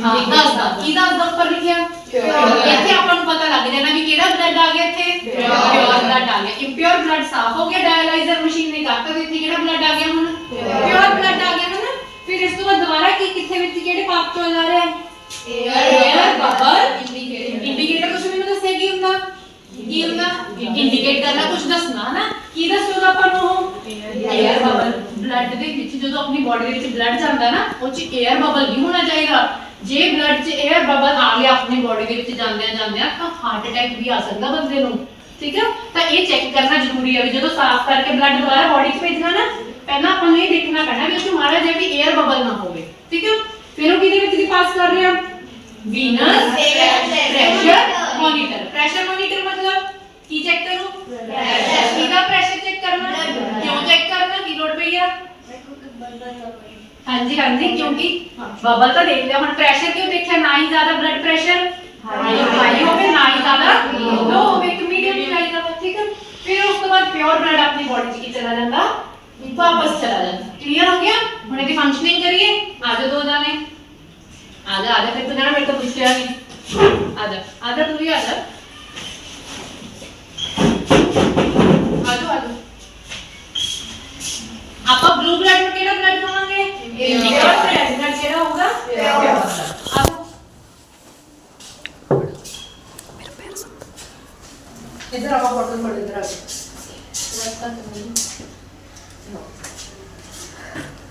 ਹਾਂ ਦੱਸਦਾ ਕੀ ਦੱਸਦਾ ਉੱਪਰ ਲਿਖਿਆ ਇੱਥੇ ਆਪਾਂ ਨੂੰ ਪਤਾ ਲੱਗ ਜਾਣਾ ਵੀ ਕਿਹੜਾ ਬਲੱਡ ਆ ਗਿਆ ਇੱਥੇ ਪਿਓਰ ਬਲੱਡ ਆ ਗਿਆ ਇੰਪਿਓਰ ਬਲੱਡ ਸਾਫ ਹੋ ਗਿਆ ਡਾਇਲਾਈਜ਼ਰ ਮਸ਼ੀਨ ਨੇ ਕਰਤਾ ਤੇ ਇੱਥੇ ਕਿਹੜਾ ਬਲੱਡ ਆ ਗਿਆ ਹੁਣ ਪਿਓਰ ਬਲੱਡ ਆ ਗਿਆ ਨਾ ਫਿਰ ਇਸ ਤੋਂ ਬਾਅਦ ਦੁਬਾਰਾ ਕਿੱਥੇ ਵਿੱਚ ਕਿਹੜੇ ਪਾਪ ਤੋਂ ਜਾ ਰਿਹਾ 에ਅਰ ਬਬਲ ਇੰਡੀਕੇਟਰ ਕੁਝ ਮੈਨੂੰ ਦੱਸਿਆ ਕੀ ਹੁੰਦਾ ਇੰਡੀਕੇਟ ਕਰਨਾ ਕੁਝ ਦੱਸਣਾ ਨਾ ਕੀ ਦੱਸੋਗਾ ਆਪਾਂ ਨੂੰ 에ਅਰ ਬਬਲ ਬਲੱਡ ਦੇ ਵਿੱਚ ਜਦੋਂ ਆਪਣੀ ਬਾਡੀ ਦੇ ਵਿੱਚ ਬਲੱਡ ਜਾਂਦਾ ਨਾ ਉਹ ਚ 에ਅਰ ਬਬਲ ਨਹੀਂ ਹੋਣਾ ਚਾਹੀਦਾ ਜੇ ਬਲੱਡ 'ਚ 에ਅਰ ਬਬਲ ਆ ਗਿਆ ਆਪਣੀ ਬਾਡੀ ਦੇ ਵਿੱਚ ਜਾਂਦਿਆਂ ਤਾਂ ਹਾਰਟ ਅਟੈਕ ਵੀ ਆ ਸਕਦਾ ਬੰਦੇ ਨੂੰ ਠੀਕ ਹੈ ਤਾਂ ਇਹ ਚੈੱਕ ਕਰਨਾ ਜ਼ਰੂਰੀ ਹੈ ਵੀ ਜਦੋਂ ਸਾਫ਼ ਕਰਕੇ ਬਲੱਡ ਦੁਬਾਰਾ ਬਾਡੀ 'ਚ ਭੇਜਣਾ ਨਾ ਪਹਿਲਾਂ ਆਪਾਂ ਨੂੰ ਇਹ ਦੇਖਣਾ ਪੈਣਾ ਵੀ ਉਸ 'ਚ ਮਾੜਾ ਜਿਹਾ ਵੀ 에ਅਰ ਬਬਲ ਨਾ ਹੋਵੇ ਠੀਕ ਹੈ ਫਿਰ ਉਹ ਕਿਹਦੇ ਵਿੱਚ ਦੀ ਪਾਸ ਕਰ ਰਿਹਾ ਵੀਨਸ ਪ੍ਰੈਸ਼ਰ ਮੋਨੀਟਰ मतलब ਕੀ ਚੈੱਕ ਕਰੂ ਪ੍ਰੈਸ਼ਰ ਕਿਹਦਾ ਪ੍ਰੈਸ਼ਰ ਚੈੱਕ ਕਰਨਾ ਕਿਉਂ ਚੈੱਕ ਕਰਨਾ ਕੀ ਲੋੜ ਪਈ ਆ ਹਾਂਜੀ ਹਾਂਜੀ ਕਿਉਂਕਿ ਬਬਲ ਤਾਂ ਦੇਖ ਲਿਆ ਹੁਣ ਪ੍ਰੈਸ਼ਰ ਕਿਉਂ ਦੇਖਿਆ ਨਾ ਹੀ ਜ਼ਿਆਦਾ ਬਲੱਡ ਪ੍ਰੈਸ਼ਰ ਹਾਈ ਹੋਵੇ ਨਾ ਹੀ ਜ਼ਿਆਦਾ ਲੋ ਹੋਵੇ ਇੱਕ ਮੀਡੀਅਮ ਚਾਹੀਦਾ ਵਾ ਠੀਕ ਹੈ ਫਿਰ ਉਸ ਤੋਂ ਬਾਅਦ ਪਿਓਰ ਬਲੱਡ ਆਪਣੀ ਬਾਡੀ 'ਚ ਕੀ ਚਲਾ ਜਾਂਦਾ ਵਾਪਸ ਚਲਾ ਜਾਂਦਾ ਕਲੀਅਰ ਹੋ ਗਿਆ ਹੁਣ ਇਹਦੀ ਫੰਕਸ਼ਨਿੰਗ ਕਰੀਏ ਆ ਜਾਓ ਦੋ ਜਾਣੇ ਆ ਜਾ ਫਿਰ ਤੂੰ ਜਣਾ ਮੇਰੇ ਤੋਂ ਪੁੱਛਿਆ ਨਹੀਂ ਆ ਜਾ ਤੂੰ ਵੀ ਆ ਜਾ ਆਜੋ ਆਪਾਂ ਬਲੂ ਬਲੱਡ ਨੂੰ ਕਿਹੜਾ ਬਲੱਡ ਕਹਾਂਗੇ ਪਿਓਰ ਬਲੱਡ ਕਿਹੜਾ ਹੋਊਗਾ ਪਿਓਰ ਆਜੋ ਮੇਰਾ ਪੈਰ ਸੰਭ ਇਧਰ ਆਵਾ ਬੋਤਲ ਫੜ ਇਧਰ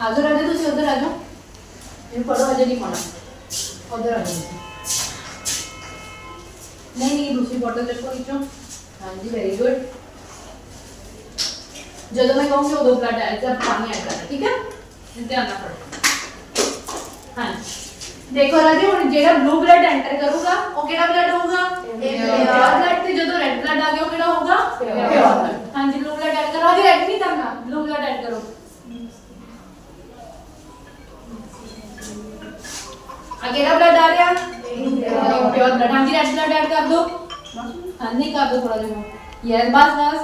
ਆਜੋ ਰਾਜੇ ਤੁਸੀਂ ਉਧਰ ਆਜੋ ਇਹ ਫੜੋ ਅਜੇ ਨਹੀਂ ਪਾਣਾ ਉਧਰ ਆ ਜਾਓ ਨਹੀਂ ਦੂਸਰੀ ਬੋਤਲ ਦੇਖੋ ਵਿੱਚੋਂ ਹਾਂਜੀ ਵੈਰੀ ਗੁੱਡ ਜਦੋਂ मैं कहूँगी उदो ब्लड ऐड जब पानी ऐड करना ठीक है ध्यान ना पड़ो हाँ देखो राजे हुण जेड़ा ब्लू ब्लड एंटर करूगा वो केड़ा ब्लड होगा प्योर ब्लड ते जदों रेड ब्लड आ गया वो केड़ा होगा प्योर ब्लड हाँ जी ब्लू ब्लड ऐड करो राजे रेड नहीं करना ब्लू ब्लड ऐड करो आ केड़ा ब्लड आ रहा प्योर ब्लड हाँ जी रेड ब्लड ऐड कर दो हाँ नहीं कर दो थोड़ा जिहा यस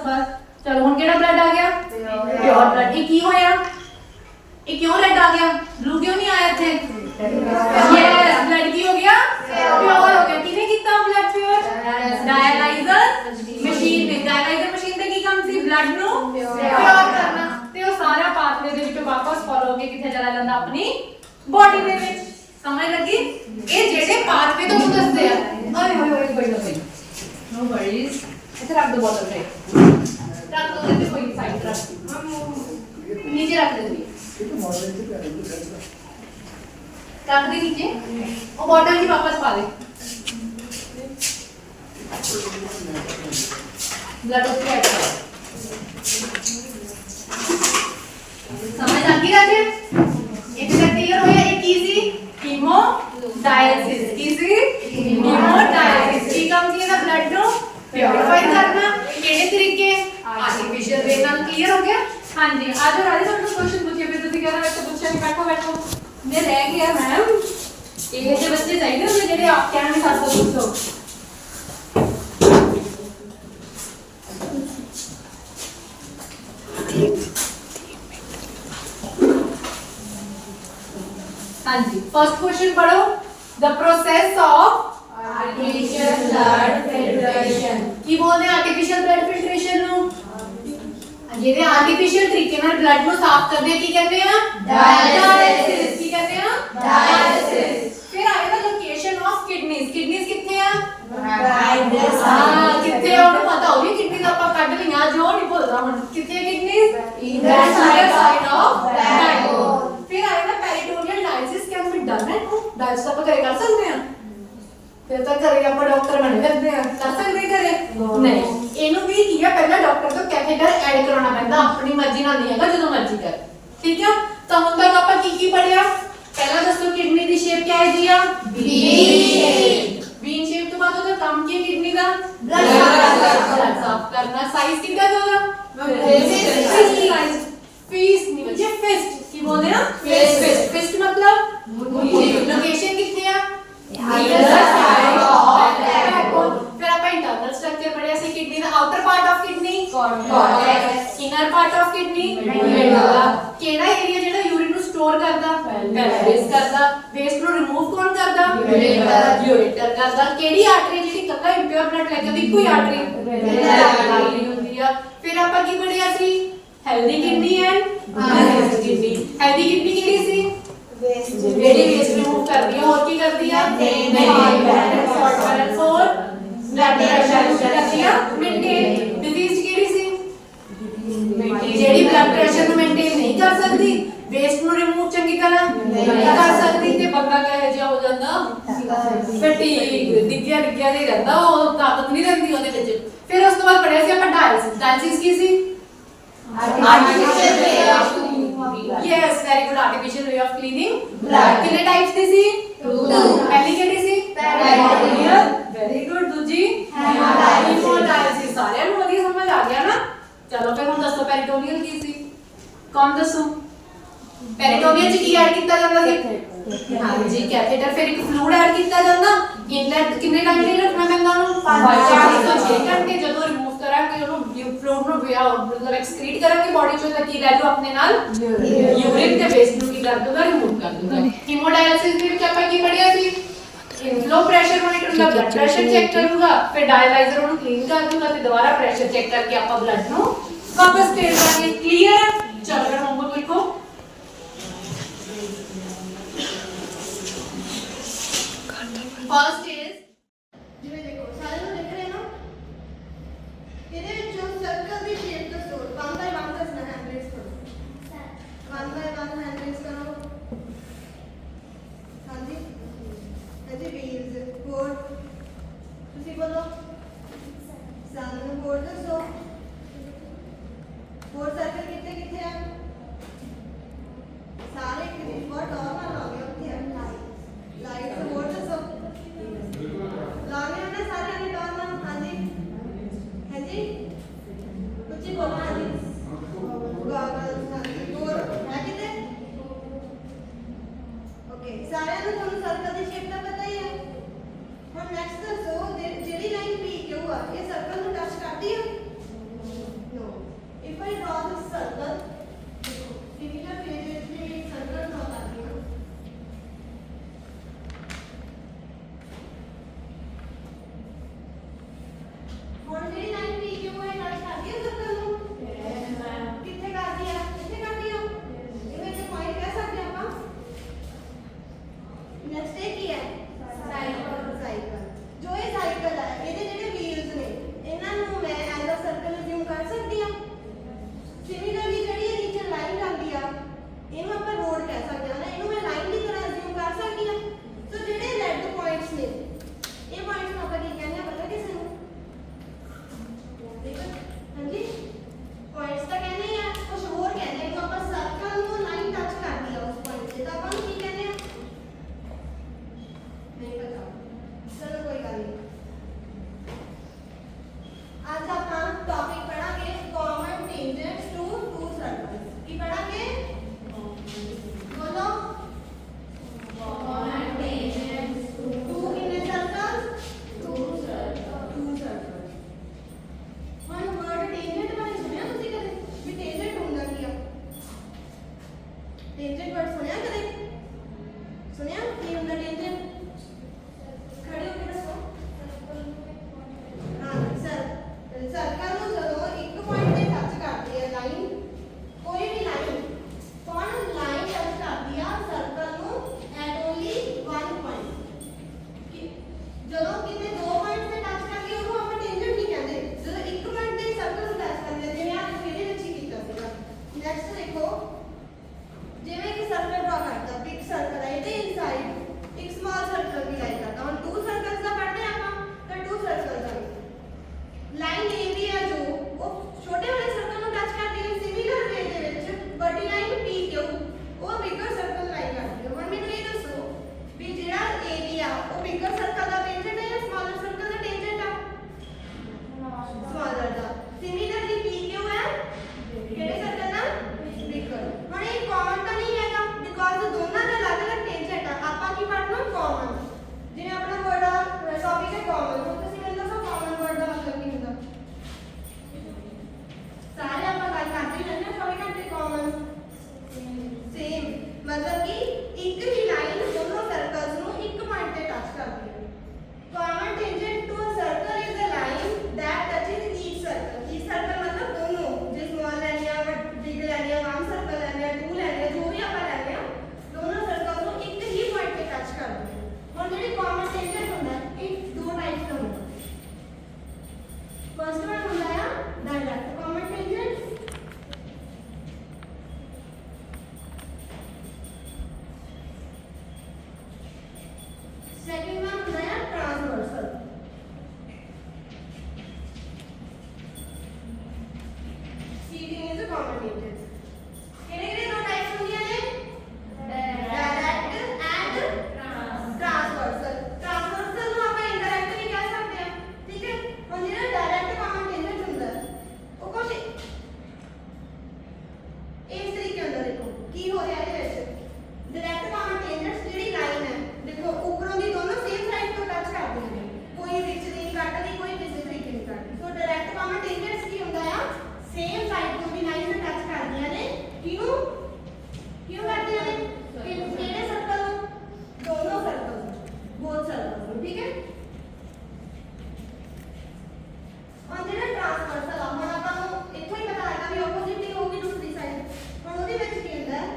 बस चलो हुण केड़ा ब्लड आ गया प्योर ब्लड ये की होया ये क्यों रेड आ गया ब्लू क्यों नहीं आया थे यस ब्लड की हो गया प्योर हो गया किने कीता ब्लड प्योर डायलाइजर मशीन ने डायलाइजर मशीन ते की काम सी ब्लड नु प्योर करना ते वो सारा पाथवे दे विचों वापस फॉलो होके किथे चला जांदा अपनी बॉडी दे विच समझ लगी ये जेडे पाथवे तो दसदे आ ओए होए कोई नो वरीज इधर रख दो बोतल पे रख दो इधर कोई साइड रख नीचे रख दे रख दे नीचे वो बॉटल ही वापस पा दे ब्लड उसके ऐड कर समझ आ गई राजे एक जगह क्लियर हो गया एक easy haemodialysis easy haemodialysis की काम किया ना ब्लड नो प्योरीफाई करना केड़े तरीके आर्टिफिशियल वे नाल क्लियर हो गया हां जी आज राजे ਤੁਹਾਨੂੰ क्वेश्चन पूछे फिर ਤੁਸੀਂ कहना मैं तो पूछा नहीं बैठो मैं रह गया मैम ये जो बच्चे चाहिए होंगे ਜਿਹੜੇ आप क्या नहीं कर सकते हाँ जी फर्स्ट क्वेश्चन पढ़ो the process of artificial blood filtration की बोलते हैं आर्टिफिशियल ब्लड फिल्ट्रेशन नु ਜਿਹਦੇ ਆਰਟੀਫੀਸ਼ੀਅਲ ਤਰੀਕੇ ਨਾਲ ਬਲੱਡ ਨੂੰ ਸਾਫ਼ ਕਰਦੇ ਆ ਕੀ ਕਹਿੰਦੇ ਆ ਡਾਇਲਿਸਿਸ ਕੀ ਕਹਿੰਦੇ ਆ ਡਾਇਲਿਸਿਸ ਫਿਰ ਆਏਗਾ ਲੋਕੇਸ਼ਨ ਆਫ ਕਿਡਨੀਜ਼ ਕਿਡਨੀਜ਼ ਕਿੱਥੇ ਆ ਹਾਂ ਕਿੱਥੇ ਉਹਨੂੰ ਪਤਾ ਹੋਵੇ ਕਿਡਨੀਜ਼ ਆਪਾਂ ਕੱਢ ਲਈਆਂ ਜੋ ਨਹੀਂ ਭੁੱਲਦਾ ਹੁਣ ਕਿੱਥੇ ਕਿਡਨੀਜ਼ ਇਧਰ ਸਾਈਡ ਆਫ ਬੈਕਬੋਨ ਫਿਰ ਆਏਗਾ डांस तो आप घरे कर सकते हैं फिर तो घरे आप डॉक्टर बन सकते हैं कर सकते हैं घरे नहीं ਇਹਨੂੰ ਵੀ ਕੀ ਹੈ ਪਹਿਲਾਂ ਡਾਕਟਰ ਤੋਂ ਕੈਥੇਟਰ ਐਡ ਕਰਾਉਣਾ ਪੈਂਦਾ ਆਪਣੀ ਮਰਜ਼ੀ ਨਾਲ ਨਹੀਂ ਹੈਗਾ ਜਦੋਂ ਮਰਜ਼ੀ ਕਰ ਠੀਕ ਹੈ ਤਾਂ ਹੁਣ ਤੱਕ ਆਪਾਂ ਕੀ ਪੜਿਆ ਪਹਿਲਾਂ ਦੱਸੋ ਕਿਡਨੀ ਦੀ ਸ਼ੇਪ ਕੀ ਹੈ ਜੀ ਆ ਵੀਨ ਸ਼ੇਪ ਤੋਂ ਬਾਅਦ ਉਹਦਾ ਕੰਮ ਕੀ ਕਿਡਨੀ ਦਾ ਬਲੱਡ ਸਾਫ ਕਰਨਾ ਸਾਈਜ਼ ਕਿੰਨਾ ਦਾ ਉਹਦਾ ਫੀਸ ਨਹੀਂ ਬੱਚੇ ਫਿਸਟ ਕੀ ਬੋਲਦੇ ਆ ਫਿਸਟ मतलब लोकेशन कितने ਆ फिर आप इंटरनल स्ट्रक्चर पढ़े ऐसे किडनी दा outer part of kidney cortex inner part of kidney medulla केड़ा एरिया जेड़ा यूरिन ਨੂੰ स्टोर ਕਰਦਾ ਪੈਲविस ਕਰਦਾ वेस्ट ਨੂੰ ਰਿਮੂਵ ਕੌਣ ਕਰਦਾ यूरेटर ਕਰਦਾ ਕਿਹੜੀ ਆਰਟਰੀ ਜਿਹੜੀ ਕੱਲਾ ਇੰਪਿਓਰ ਬਲੱਡ ਲੈ ਕੇ ਆਉਂਦੀ ਕੋਈ ਆਰਟਰੀ ਹੁੰਦੀ ਆ ਫਿਰ ਆਪਾਂ ਕੀ ਪੜਿਆ ਸੀ healthy kidney and unhealthy kidney healthy kidney ਕਿਹੜੀ ਸੀ ਜਿਹੜੀ ਵੇਸਟ ਰਿਮੂਵ ਕਰਦੀ ਹੈ ਹੋਰ ਕੀ ਕਰਦੀ ਹੈ ਬੈਲੈਂਸ ਔਰ ਬਲੱਡ ਪ੍ਰੈਸ਼ਰ ਕਰਦੀ ਹੈ ਮੇਨਟੇਨ ਡਿਜ਼ੀਜ਼ ਕਿਹੜੀ ਸੀ ਜਿਹੜੀ ਬਲੱਡ ਪ੍ਰੈਸ਼ਰ ਨੂੰ ਮੇਨਟੇਨ ਨਹੀਂ ਕਰ ਸਕਦੀ ਵੇਸਟ ਨੂੰ ਰਿਮੂਵ ਚੰਗੀ ਤਰ੍ਹਾਂ ਨਹੀਂ ਕਰ ਸਕਦੀ ਤੇ ਬੰਦਾ ਕਿਹੋ ਜਿਹਾ ਹੋ ਜਾਂਦਾ ਫਟੀਗ ਡਿੱਗਿਆ ਜਿਹਾ ਰਹਿੰਦਾ ਉਹ ਤਾਕਤ ਨਹੀਂ ਰਹਿੰਦੀ ਉਹਦੇ ਵਿੱਚ ਫਿਰ ਉਸ ਤੋਂ ਬਾਅਦ ਪੜਿਆ ਸੀ ਆਪਾਂ dialysis Ki C Yes, very good. Artificial way of cleaning blood. कितने types थी सी? Two. पहली क्या सी? Peritoneal. Very good. दूसरी? Hemodialysis. सारे लोगों को समझ आ गया ना? चलो फिर हम दसो peritoneal की सी? कौन दसो? Peritoneal जी की ऐड कितना जाता है? हाँ जी कैथेटर फिर एक फ्लूइड ऐड कितना जाता इनलेट कितने टाइम लिए रखना पैंदा ਉਹਨੂੰ 5 ਤੋਂ 6 ਘੰਟੇ ਜਦੋਂ ਰਿਮੂਵ ਕਰਾਂਗੇ ਉਹਨੂੰ ਫਲੂਇਡ ਨੂੰ ਮਤਲਬ ਐਕਸਕ੍ਰੀਟ ਕਰਾਂਗੇ ਬਾਡੀ ਚੋਂ ਤਾਂ ਕੀ ਰਹਿ ਜਾਊ ਆਪਣੇ ਨਾਲ ਯੂਰਿਨ ਤੇ ਵੇਸਟ ਨੂੰ ਕੀ ਕਰ ਦੂਗਾ ਰਿਮੂਵ ਕਰ ਦੂਗਾ ਹੀਮੋਡਾਇਲਿਸਿਸ ਦੇ ਵਿੱਚ ਆਪਾਂ ਕੀ ਪੜਿਆ ਸੀ ਇਨਫਲੋ ਪ੍ਰੈਸ਼ਰ ਮੋਨੀਟਰ ਦਾ ਬਲੱਡ ਪ੍ਰੈਸ਼ਰ ਚੈੱਕ ਕਰੂਗਾ ਫਿਰ ਡਾਇਲਾਈਜ਼ਰ ਉਹਨੂੰ ਕਲੀਨ ਕਰ ਦੂਗਾ ਤੇ ਦੁਬਾਰਾ ਪ੍ਰੈਸ਼ਰ ਚੈੱਕ ਕਰਕੇ ਆਪਾਂ ਬਲੱਡ ਨੂੰ ਵਾਪਸ ਭੇਜ ਦਾਂਗੇ ਕਲੀਅਰ ਚਲੋ ਫਿਰ ਹੋਮਵਰਕ ਲਿਖੋ फर्स्ट इज ਜਿਵੇਂ ਦੇਖੋ ਸਾਰੇ ਨੂੰ ਦੇਖ ਰਹੇ ਨਾ ਇਹਦੇ ਵਿੱਚੋਂ ਸਰਕਲ ਦੀ ਸ਼ੇਪ ਦੱਸੋ 1 ਬਾਈ 1 ਦੱਸਣਾ ਹੈ ਹੈਂਡਰੇਸ ਕਰੋ 1 ਬਾਈ 1 ਹੈਂਡਰੇਸ ਕਰੋ ਹਾਂਜੀ ਇਹਦੇ ਵੀਲਸ ਕੋਡ ਤੁਸੀਂ ਬੋਲੋ ਸਾਨੂੰ ਕੋਡ ਦੱਸੋ ਕੋਡ ਸਰਕਲ ਕਿੱਥੇ ਆ ਸਾਰੇ ਕਿਤੇ ਬਹੁਤ ਨਾਰਮਲ ਆ ਗਏ ਉੱਥੇ ਲਾਈਟ ਕੋਡ ਦੱਸੋ ਲਾਣੇ ਨੇ ਸਾਰੇ ਨੇ ਡਾਲਣਾ ਹਾਂਜੀ ਹਾਂਜੀ ਕੁਝ ਬੋਲਣਾ ਹਾਂਜੀ ਗਾਗਲ ਹਾਂਜੀ ਹੋਰ ਹੈ ਕਿਤੇ ਓਕੇ ਸਾਰਿਆਂ ਨੂੰ ਤੁਹਾਨੂੰ ਸਰਕਲ ਦੀ ਸ਼ੇਪ ਦਾ ਪਤਾ ਹੀ ਹੈ ਹੁਣ ਨੈਕਸਟ ਦੱਸੋ ਜਿਹੜੀ ਲਾਈਨ ਪੀ ਕਿਉਂ ਆ ਇਹ ਸਰਕਲ ਨੂੰ ਟੱਚ ਕਰਦੀ ਹੈ ਨੋ ਇਫ ਆਈ ਡਰਾ ਦਿਸ ਸਰਕਲ ਸਿਮਿਲਰ ਪੇਜ ਤੇ ਇੱਕ ਸਰਕਲ ਡਰਾ ਕਰਦੀ ਹਾਂ ਹੁਣ ਜਿਹੜੀ ਲਾਈਨ ਪੀ ਕਿਉਂ ਹੈ ਟੱਚ ਕਰਦੀ ਹੈ ਸਰਕਲ ਨੂੰ ਕਿੱਥੇ ਕਰਦੀ ਹੈ ਕਿੱਥੇ ਕਰਦੀ ਹੈ ਇਹਦੇ ਵਿੱਚ ਪੁਆਇੰਟ ਕਹਿ ਸਕਦੇ ਆਪਾਂ ਨੈਕਸਟ ਇਹ ਕੀ ਹੈ ਸਾਈਕਲ ਜੋ ਇਹ ਸਾਈਕਲ ਹੈ ਇਹਦੇ ਜਿਹੜੇ ਵੀਲਸ ਨੇ ਇਹਨਾਂ ਸਮਾਲਰ ਦਾ। ਸਿਮਿਲਰਲੀ PQ ਹੈ ਕਿਹੜੇ ਸਰਕਲ ਨਾਲ ਬਿਗਰ। ਹੁਣ ਇਹ ਕਾਮਨ ਤਾਂ ਨਹੀਂ ਹੈਗਾ ਬਿਕੋਜ਼ ਦੋਨਾਂ ਦਾ ਅਲੱਗ-ਅਲੱਗ ਟੈਂਜੈਂਟ ਆ। ਆਪਾਂ ਕੀ ਪੜ੍ਹਨਾ ਕਾਮਨ, ਜਿਵੇਂ ਆਪਣਾ ਵਰਡ ਆ ਟੌਪਿਕ ਹੈ ਕਾਮਨ। ਹੁਣ ਤੁਸੀਂ ਮੈਨੂੰ ਦੱਸੋ ਕਾਮਨ ਵਰਡ ਦਾ ਮਤਲਬ ਕੀ ਹੁੰਦਾ? ਸਾਰੇ ਆਪਾਂ ਗੱਲ ਕਰਦੇ ਹੀ ਰਹਿੰਦੇ ਹਾਂ 24 ਘੰਟੇ ਕਾਮਨ ਸੇਮ, ਮਤਲਬ ਕਿ ਇੱਕ ਹੀ ਲਾਈਨ ਦੋਨੋਂ ਸਰਕਲਸ ਨੂੰ ਇੱਕ ਪੁਆਇੰਟ ਤੇ ਟੱਚ ਕਰਦੀ ਹੈ। Common tangent to a circle is a line that touches each circle। each circle मतलब दोनों, जे स्मॉल लेने आ बिग लेने आ वन सर्कल लेने आ टू लेने आ जो भी ਆਪਾਂ ਲੈਣੇ ਆ ਦੋਨੋਂ ਸਰਕਲ ਨੂੰ ਇੱਕ ਹੀ ਪੁਆਇੰਟ ਤੇ ਟੱਚ ਕਰਦੇ ਆ। ਹੁਣ ਜਿਹੜੀ ਕਾਮਨ ਟੈਂਜੈਂਟ ਹੁੰਦਾ ਇਹ ਦੋ ਟਾਈਪਸ ਦਾ ਹੁੰਦਾ। ਫਸਟ ਵਨ ਹੁੰਦਾ ਆ direct common tangent, second one ਹੁੰਦਾ ਆ ਟ੍ਰਾਂਸਵਰਸਲ। Seating is a common tangent। ਕਿਹੜੇ ਦੋ ਟਾਈਪਸ ਹੁੰਦੀਆਂ ਨੇ? Direct and ਟ੍ਰਾਂਸਵਰਸਲ। ਟ੍ਰਾਂਸਵਰਸਲ ਨੂੰ ਆਪਾਂ ਇਨਡਾਇਰੈਕਟ ਵੀ ਕਹਿ ਸਕਦੇ ਹਾਂ, ਠੀਕ ਹੈ। ਹੁਣ ਜਿਹੜਾ ਡਾਇਰੈਕਟ ਕਾਮਨ ਟੈਂਜੈਂਟ ਹੁੰਦਾ ਉਹ ਕੁਝ ਇਸ ਤਰੀਕੇ ਹੁੰਦਾ। ਦੇਖੋ ਕੀ ਹੋ ਰਿਹਾ ਇਹਦੇ ਵਿੱਚ। ਡਾਇਰੈਕਟ ਕਾਮਨ ਟੈਂਜੈਂਟਸ ਜਿਹੜੀ ਲਾਈਨ ਹੈ ਦੇਖੋ ਉੱਪਰੋਂ ਦੀ ਦੋਨੋਂ ਸੇਮ ਸਾਈਡ ਤੋਂ ਟੱਚ ਕਰਦੀਆਂ ਨੇ, ਕੋਈ ਵਿੱਚ ਨਹੀਂ ਕੱਟਦੀ ਕੋਈ ਕਿਸੇ ਤਰੀਕੇ ਨਹੀਂ ਕੱਟਦੀ। ਸੋ ਡਾਇਰੈਕਟ ਕਾਮਨ ਟੈਂਜੈਂਟਸ ਕੀ ਹੁੰਦਾ ਆ? ਸੇਮ ਸਾਈਡ ਤੋਂ ਵੀ ਲਾਈਨ ਨੂੰ ਟੱਚ ਕਰਦੀਆਂ ਨੇ। ਕਿਉਂ ਕਰਦੀਆਂ ਨੇ? ਕਿਹੜੇ ਸਰਕਲ ਨੂੰ? ਦੋਨੋਂ ਸਰਕਲ ਨੂੰ, ਬੋਥ ਸਰਕਲ ਨੂੰ, ਠੀਕ ਹੈ। ਹੁਣ ਜਿਹੜਾ ਟ੍ਰਾਂਸਵਰਸਲ ਆ ਹੁਣ ਆਪਾਂ ਨੂੰ ਇੱਥੋਂ ਹੀ ਪਤਾ ਲੱਗਾ ਵੀ ਆਪੋਜ਼ਿਟ ਹੀ ਹੋਊਗੀ ਦੂਸਰੀ ਸਾਈਡ। ਹੁਣ ਉਹਦੇ ਵਿੱਚ ਕੀ ਹੁੰਦਾ ਹੈ?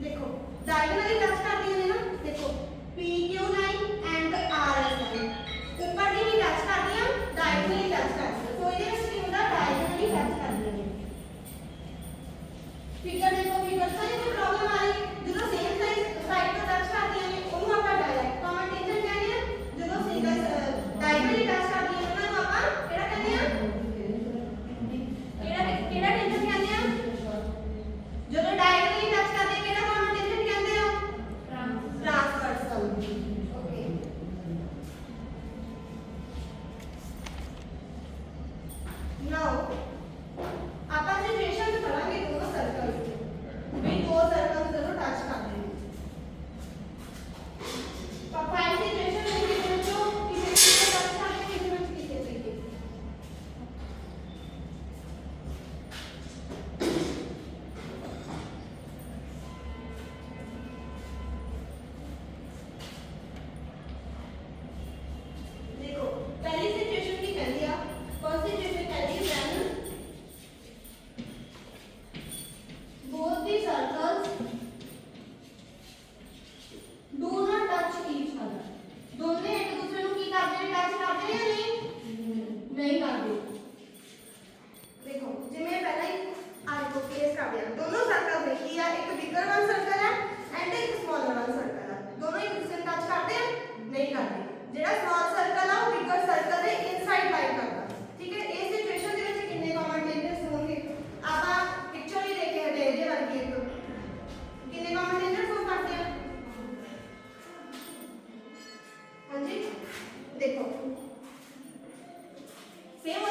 ਦੇਖੋ ਡਾਇਗਨਲੀ ਟੱਚ ਕਰਦੀਆਂ ਨੇ ਨਾ। ਦੇਖੋ PQ line and RS line ਉੱਪਰ ਦੀ ਨਹੀਂ ਟੱਚ ਕਰਦੀਆਂ, ਡਾਇਗਨਲੀ ਟੱਚ ਕਰਦੀਆਂ। ਸੋ ਇਹਦੇ ਵਿੱਚ ਕੀ ਹੁੰਦਾ? ਡਾਇਗਨਲੀ ਟੱਚ ਕਰਦੀਆਂ ਨੇ। ਫਿਗਰ ਦੇਖੋ, ਫਿਗਰ ਤਾਂ ਕੋਈ ਪ੍ਰੋਬਲਮ ਆ ਰਹੀ ਜਦੋਂ ਸੇਮ ਸਾਈਡ ਤੋਂ ਟੱਚ ਕਰਦੀਆਂ ਨੇ ਉਹਨੂੰ ਆਪਾਂ ਡਾਇਰੈਕਟ ਕਾਮਨ ਟੈਂਜੈਂਟ ਕਹਿੰਦੇ ਆ। ਜਦੋਂ ਸਿੰਗਲ ਡਾਇਗਨਲੀ ਟੱਚ ਕਰਦੀਆਂ ਨੇ ਉਹਨਾਂ ਨੂੰ ਆਪਾਂ ਕਿਹੜਾ ਕਹਿੰਦੇ ਆ? ਕਿਹੜਾ ਟੈਂਜੈਂਟ ਕਹਿੰਦੇ ਆ? ਜਦੋਂ ਡਾਇਗਨਲੀ ਟੱਚ ਕਰਦੇ ਕਿਹੜਾ ਕਾਮਨ ਟੈਂਜੈਂਟ ਕਹਿੰਦੇ ਆ? ਟ੍ਰਾਂਸਵਰਸਲ। ਓਕੇ ਨਾਓ ਆਪਾਂ ਸਿਚੁਏਸ਼ਨ ਕਰਾਂਗੇ ਦੋਨੋਂ ਸਰਕਲ ਵੀ ਦੋ ਸਰਕਲ ਜਦੋਂ ਟੱਚ ਕਰਦੇ ਨੇ। ਪਾਪਾ ਇਹ ਸਿਚੁਏਸ਼ਨ ਨਹੀਂ ਕਿ ਜੋ ਕਿਸੇ ਵਿੱਚ ਟੱਚ ਕਰਦੇ ਕਿਸੇ ਵਿੱਚ ਕਿਸੇ ਤਰੀਕੇ। देखो पहली सिचुएशन की कहती है फर्स्ट सिचुएशन कहती है when both the circles do not touch each other। दोनों एक दूसरे को की करते हैं? टच करते हैं या नहीं करते। देखो जिਵੇਂ ਪਹਿਲਾਂ ਹੀ आज को केस कर दिया दोनों सर्कल देखी है, एक बिगर वन सर्कल है एंड एक स्मॉलर वन सर्कल है। दोनों एक दूसरे को टच करते हैं? नहीं करते। ਜਿਹੜਾ ਸਮਾਲ ਸਰਕਲ ਆ ਉਹ ਬਿਗਰ ਸਰਕਲ ਦੇ ਇਨਸਾਈਡ ਲਾਈ ਕਰਦਾ, ਠੀਕ ਹੈ। ਇਸ ਸਿਚੁਏਸ਼ਨ ਦੇ ਵਿੱਚ ਕਿੰਨੇ ਕਾਮਨ ਟੈਂਜੈਂਟਸ ਹੋਣਗੇ? ਆਪਾਂ ਪਿਕਚਰ ਹੀ ਦੇਖ ਕੇ ਹਟੇ ਇਹਦੇ ਵਰਗੀ ਇੱਕ ਕਿੰਨੇ ਕਾਮਨ ਟੈਂਜੈਂਟਸ ਹੋ ਸਕਦੇ ਆ? ਹਾਂਜੀ ਦੇਖੋ ਸੇਮ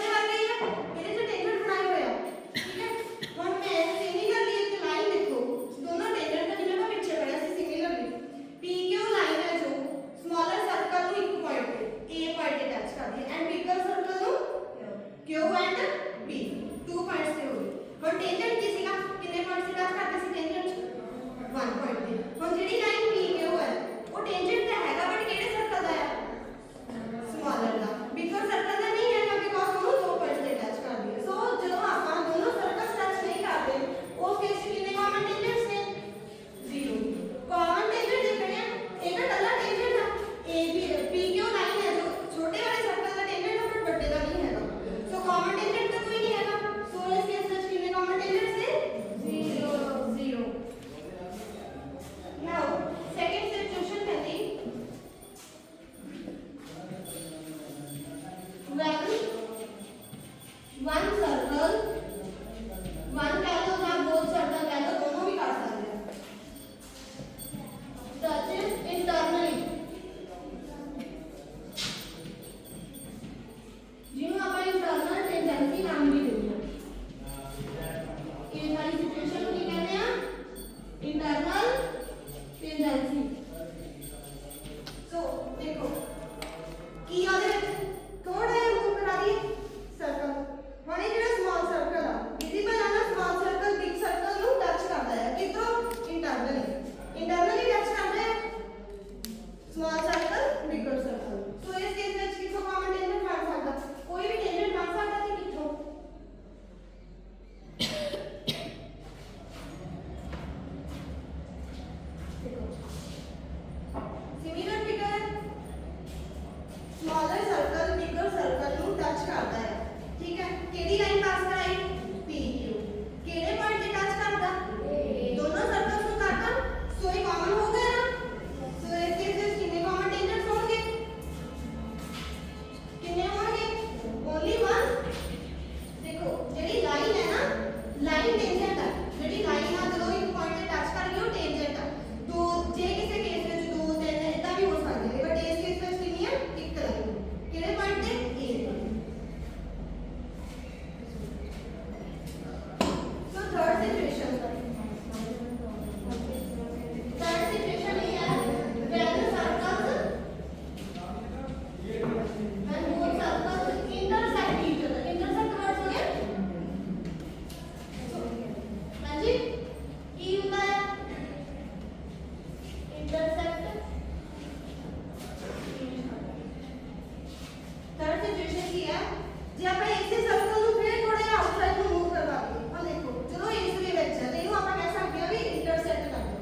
ਜੇ ਆਪਾਂ ਇਸੇ ਸਰਕਲ ਨੂੰ ਫਿਰ ਥੋੜਾ ਜਿਹਾ ਆਊਟਸਾਈਡ ਨੂੰ ਮੂਵ ਕਰਵਾ ਦਈਏ ਆ ਦੇਖੋ ਜਦੋਂ ਇਸ ਦੇ ਵਿੱਚ ਹੈ ਤੇ ਇਹਨੂੰ ਆਪਾਂ ਕਹਿ ਸਕਦੇ ਹਾਂ ਵੀ ਇੰਟਰਸੈਕਟ ਕਰਦੇ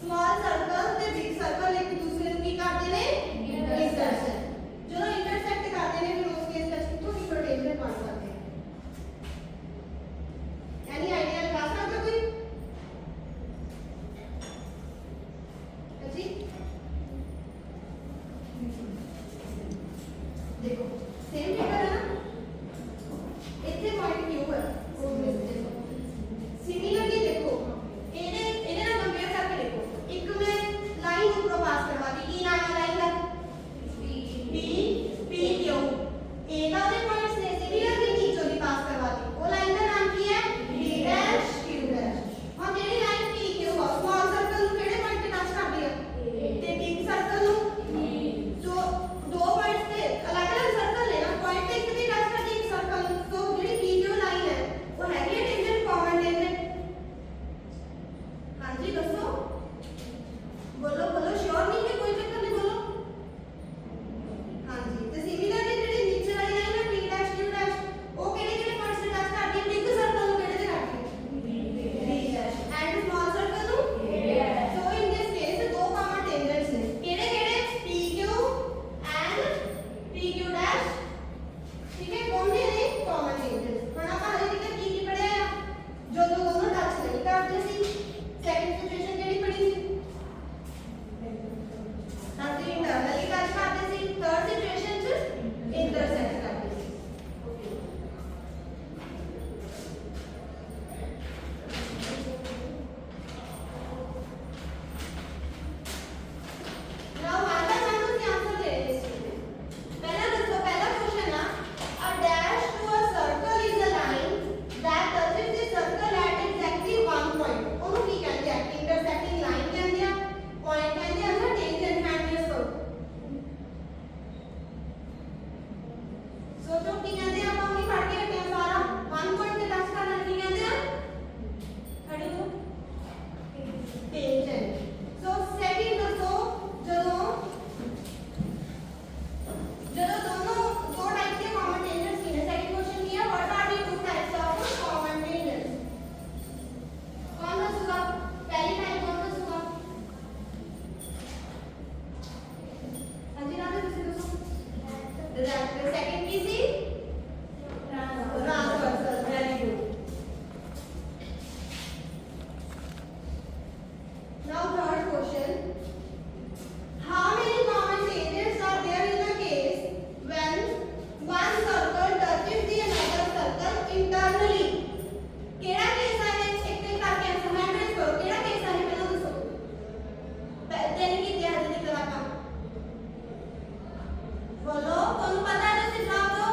ਸਮਾਲ ਸਰਕਲ ਤੇ ਬਿਗ ਸਰਕਲ ਇੱਕ ਦੂਸਰੇ ਨੂੰ ਕੀ ਕਰਦੇ ਨੇ ਇੰਟਰਸੈਕਟ ਜਦੋਂ ਇੰਟਰਸੈਕਟ ਕਰਦੇ ਨੇ ਫਿਰ ਉਸ ਕੇਸ ਵਿੱਚ ਕਿੱਥੋਂ ਦੀ ਟੈਂਜੈਂਟ ਬਣ ਸਕਦੇ ਆ ਐਨੀ ਆਈਡੀਆ ਲਗਾ ਸਕਦੇ ਹੋ ਕੋਈ जी देखो सेम फिगर है ना इतने पॉइंट क्यों है सिमिलरली देखो इन्हें ना कंपेयर करके देखो एक में लाइन ऊपर पास करवा दी की नाम है लाइन का पी क्यू ए का वाले पॉइंट्स ने सिमिलरली नीचे भी पास करवा दी वो लाइन का नाम की है बी डैश क्यू डैश हम जेडी लाइन पी क्यू है स्मॉल सर्कल ਨੂੰ ਕਿਹੜੇ ਪੁਆਇੰਟ ਤੇ ਟੱਚ ਕਰਦੀ ਹੈ ਤੇ ਬਿਗ ਸਰਕਲ ਨੂੰ ਜੋ ਦੋ ਪੁਆਇੰਟਸ ਤੇ ਅਲੱਗ-ਅਲੱਗ ਸਰਕਲ ਨੇ ਨਾ ਪੁਆਇੰਟ ਤੇ ਇੱਕ ਤੇ ਟੱਚ ਕਰਦੀ ਇੱਕ ਸਰਕਲ ਨੂੰ तो ਜਿਹੜੀ ਪੀਕਯੂ ਲਾਈਨ ਹੈ ਉਹ ਹੈਗੀ ਹੈ ਟੈਂਜੈਂਟ ਕਾਮਨ ਟੈਂਜੈਂਟ ਹਾਂਜੀ ਦੱਸੋ ਬੋਲੋ ਬੋਲੋ ਸ਼ੋਰ ਨਹੀਂ ਕਿ ਕੋਈ ਚੱਕਰ ਨਹੀਂ ਬੋਲੋ ਹਾਂਜੀ ਤੇ ਸਿਮਿਲਰਲੀ ਜਿਹੜੀ ਨੀਚੇ ਵਾਲੀ ਲਾਈਨ ਹੈ ਪੀ ਡੈਸ਼ ਕਿਊ ਡੈਸ਼ ਉਹ ਕਿਹੜੇ ਕਿਹੜੇ ਪੁਆਇੰਟਸ ਤੇ ਟੱਚ ਕਰਦੀ ਹੈ ਬਿਗ ਸਰਕਲ ਨੂੰ ਕਿਹੜੇ ਤੇ ਕਰਦੀ ਹੈ B dash and small circle ਨੂੰ so in this case ਦੋ common tangents ਨੇ ਕਿਹੜੇ ਕਿਹੜੇ PQ and PQ dash ਠੀਕ ਹੈ ਦੋਨੇ ਨੇ common tangents ਹੁਣ ਆਪਾਂ ਹਲੇ ਤੱਕ ਕੀ ਪੜਿਆ ਆ ਜਦੋਂ ਦੋਨੋਂ ਟੱਚ ਨਹੀਂ ਕਰਦੇ ਸੀ ਸੈਕੰਡ ਸਿਚੁਏਸ਼ਨ ਕਿਹੜੀ ਪੜੀ ਸੀ ਤਾਂ ਤੇ ਇੰਟਰਨਲੀ ਟੱਚ ਕਰਦੇ ਸੀ ਥਰਡ ਸਿਚੁਏਸ਼ਨ ਚ ਇੰਟਰਸੈਕਟ ਕਰਦੇ ਸੀ okay Now one by one ਤੁਸੀਂ answer ਦੇ ਰਹੇ ਸੀ ਪਹਿਲਾ ਦੱਸੋ ਪਹਿਲਾ ਕੁਐਸਚਨ ਆ a dash to a circle is a line that touches the circle at exactly one point ਉਹਨੂੰ ਕੀ ਕਹਿੰਦੇ ਆ ਇੰਟਰਸੈਕਟਿੰਗ ਲਾਈਨ ਕਹਿੰਦੇ ਆ ਪੁਆਇੰਟ ਕਹਿੰਦੇ ਆ ਜਾਂ ਟੈਂਜੈਂਟ ਕਹਿੰਦੇ ਆ ਸੋਚੋ ਕੀ ਕਹਿੰਦੇ ਆ ਆਪਾਂ ਉਹਨੂੰ ਫੜ ਕੇ ਰੱਖਿਆ ਸਾਰਾ one point ਤੇ ਟੱਚ ਕਰਨਾ ਕੀ ਕਹਿੰਦੇ ਆ ਖੜੇ ਹੋ tangent so second ਦੱਸੋ ਜਦੋਂ ਦੋਨੋਂ ਦੋ ਟਾਈਪ ਦੇ ਕਾਮਨ ਟੈਂਜੈਂਟਸ ਨੇ ਸੈਕੰਡ ਕੁਐਸਚਨ ਕੀ ਹੈ what are the to types of common ਟੈਂਜੈਂਟਸ ਕੌਣ ਦੱਸੂਗਾ ਪਹਿਲੀ ਟਾਈਪ ਕੌਣ ਦੱਸੂਗਾ ਹਾਂਜੀ ਰਾਧੇ ਤੁਸੀਂ ਦੱਸੋ ਡਾਇਰੈਕਟ ਸੈਕੰਡ ਕੀ ਸੀ transversal very good now third question how many common tangents are there in a case when one circle touches the another circle internally ਕਿਹੜਾ ਕੇਸ ਹੈ ਇੱਕ ਇੱਕ ਕਰਕੇ ਆਨਸਰ ਮੈਟਰਿਕਸ ਕਰੋ ਕਿਹੜਾ ਕੇਸ ਹੈ ਪਹਿਲਾਂ ਦੱਸੋ ਤਿੰਨ ਕੀ ਕਿਹਾ ਜਿਹਦੇ ਕਰਾ ਕੰਮ ਬੋਲੋ ਤੁਹਾਨੂੰ ਪਤਾ ਹੈ ਤੁਸੀਂ ਜਵਾਬ ਦਿਓ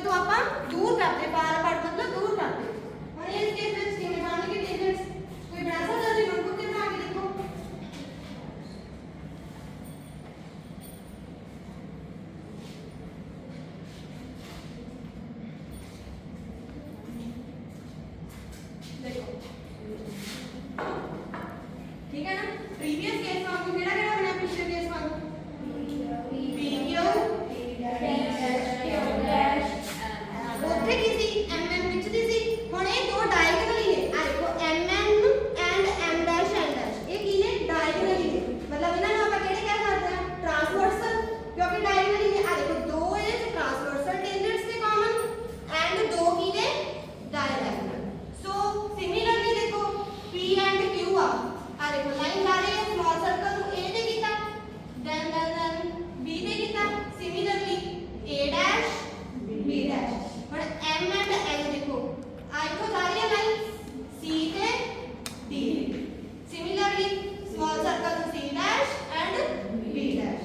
ਜਦੋਂ ਆਪਾਂ ਦੂਰ ਕਰਦੇ ਫਾਰ ਅਪਾਰਟ ਮਤਲਬ ਦੂਰ ਕਰਦੇ ਹੁਣ ਇਸ ਕੇਸ ਵਿੱਚ ਕਿਵੇਂ ਬਣਨਗੇ ਟੈਂਜੈਂਟਸ ਕੋਈ ਬਣਾ ਸਕਦਾ ਜੀ ਨੋਟਬੁੱਕ ਤੇ ਬਣਾ ਕੇ ਦੇਖੋ ठीक है ना प्रीवियस केस वांगू केड़ा केड़ा बना पिछले केस वांगू PQ ਉੱਥੇ ਕੀ ਸੀ MN ਵਿੱਚ ਦੀ ਸੀ ਹੁਣ ਇਹ ਦੋ ਡਾਇਗੋਨਲੀ ਨੇ ਆ ਦੇਖੋ MN and M dash N dash ਇਹ ਕੀ ਨੇ ਡਾਇਗੋਨਲੀ ਨੇ ਮਤਲਬ ਇਹਨਾਂ ਨੂੰ ਆਪਾਂ ਕਿਹੜੇ ਕਹਿ ਸਕਦੇ ਹਾਂ ਟ੍ਰਾਂਸਵਰਸਲ ਕਿਉਂਕਿ ਡਾਇਗੋਨਲੀ ਨੇ ਆ ਦੇਖੋ ਦੋ ਇਹ ਟ੍ਰਾਂਸਵਰਸਲ ਟੈਂਜੈਂਟਸ ਨੇ ਕਾਮਨ ਐਂਡ ਦੋ ਕੀ ਨੇ ਡਾਇਗੋਨਲ ਸੋ ਸਿਮਿਲਰਲੀ ਦੇਖੋ P ਐਂਡ Q ਆ ਦੇਖੋ ਲਾਈਨ ਲਾ ਰਹੀ ਹੈ ਸਮਾਲ ਸਰਕਲ ਨੂੰ A ਤੇ ਕੀਤਾ ਦੈਨ B ਤੇ ਕੀਤਾ similarly A dash B dash ਹੁਣ M ਐਂਡ N ਦੇਖੋ ਆ ਇੱਥੋਂ ਜਾ ਰਹੀ ਹੈ ਲਾਈਨ C ਤੇ D ਸਿਮਿਲਰਲੀ ਸਮਾਲ ਸਰਕਲ ਨੂੰ C dash and B dash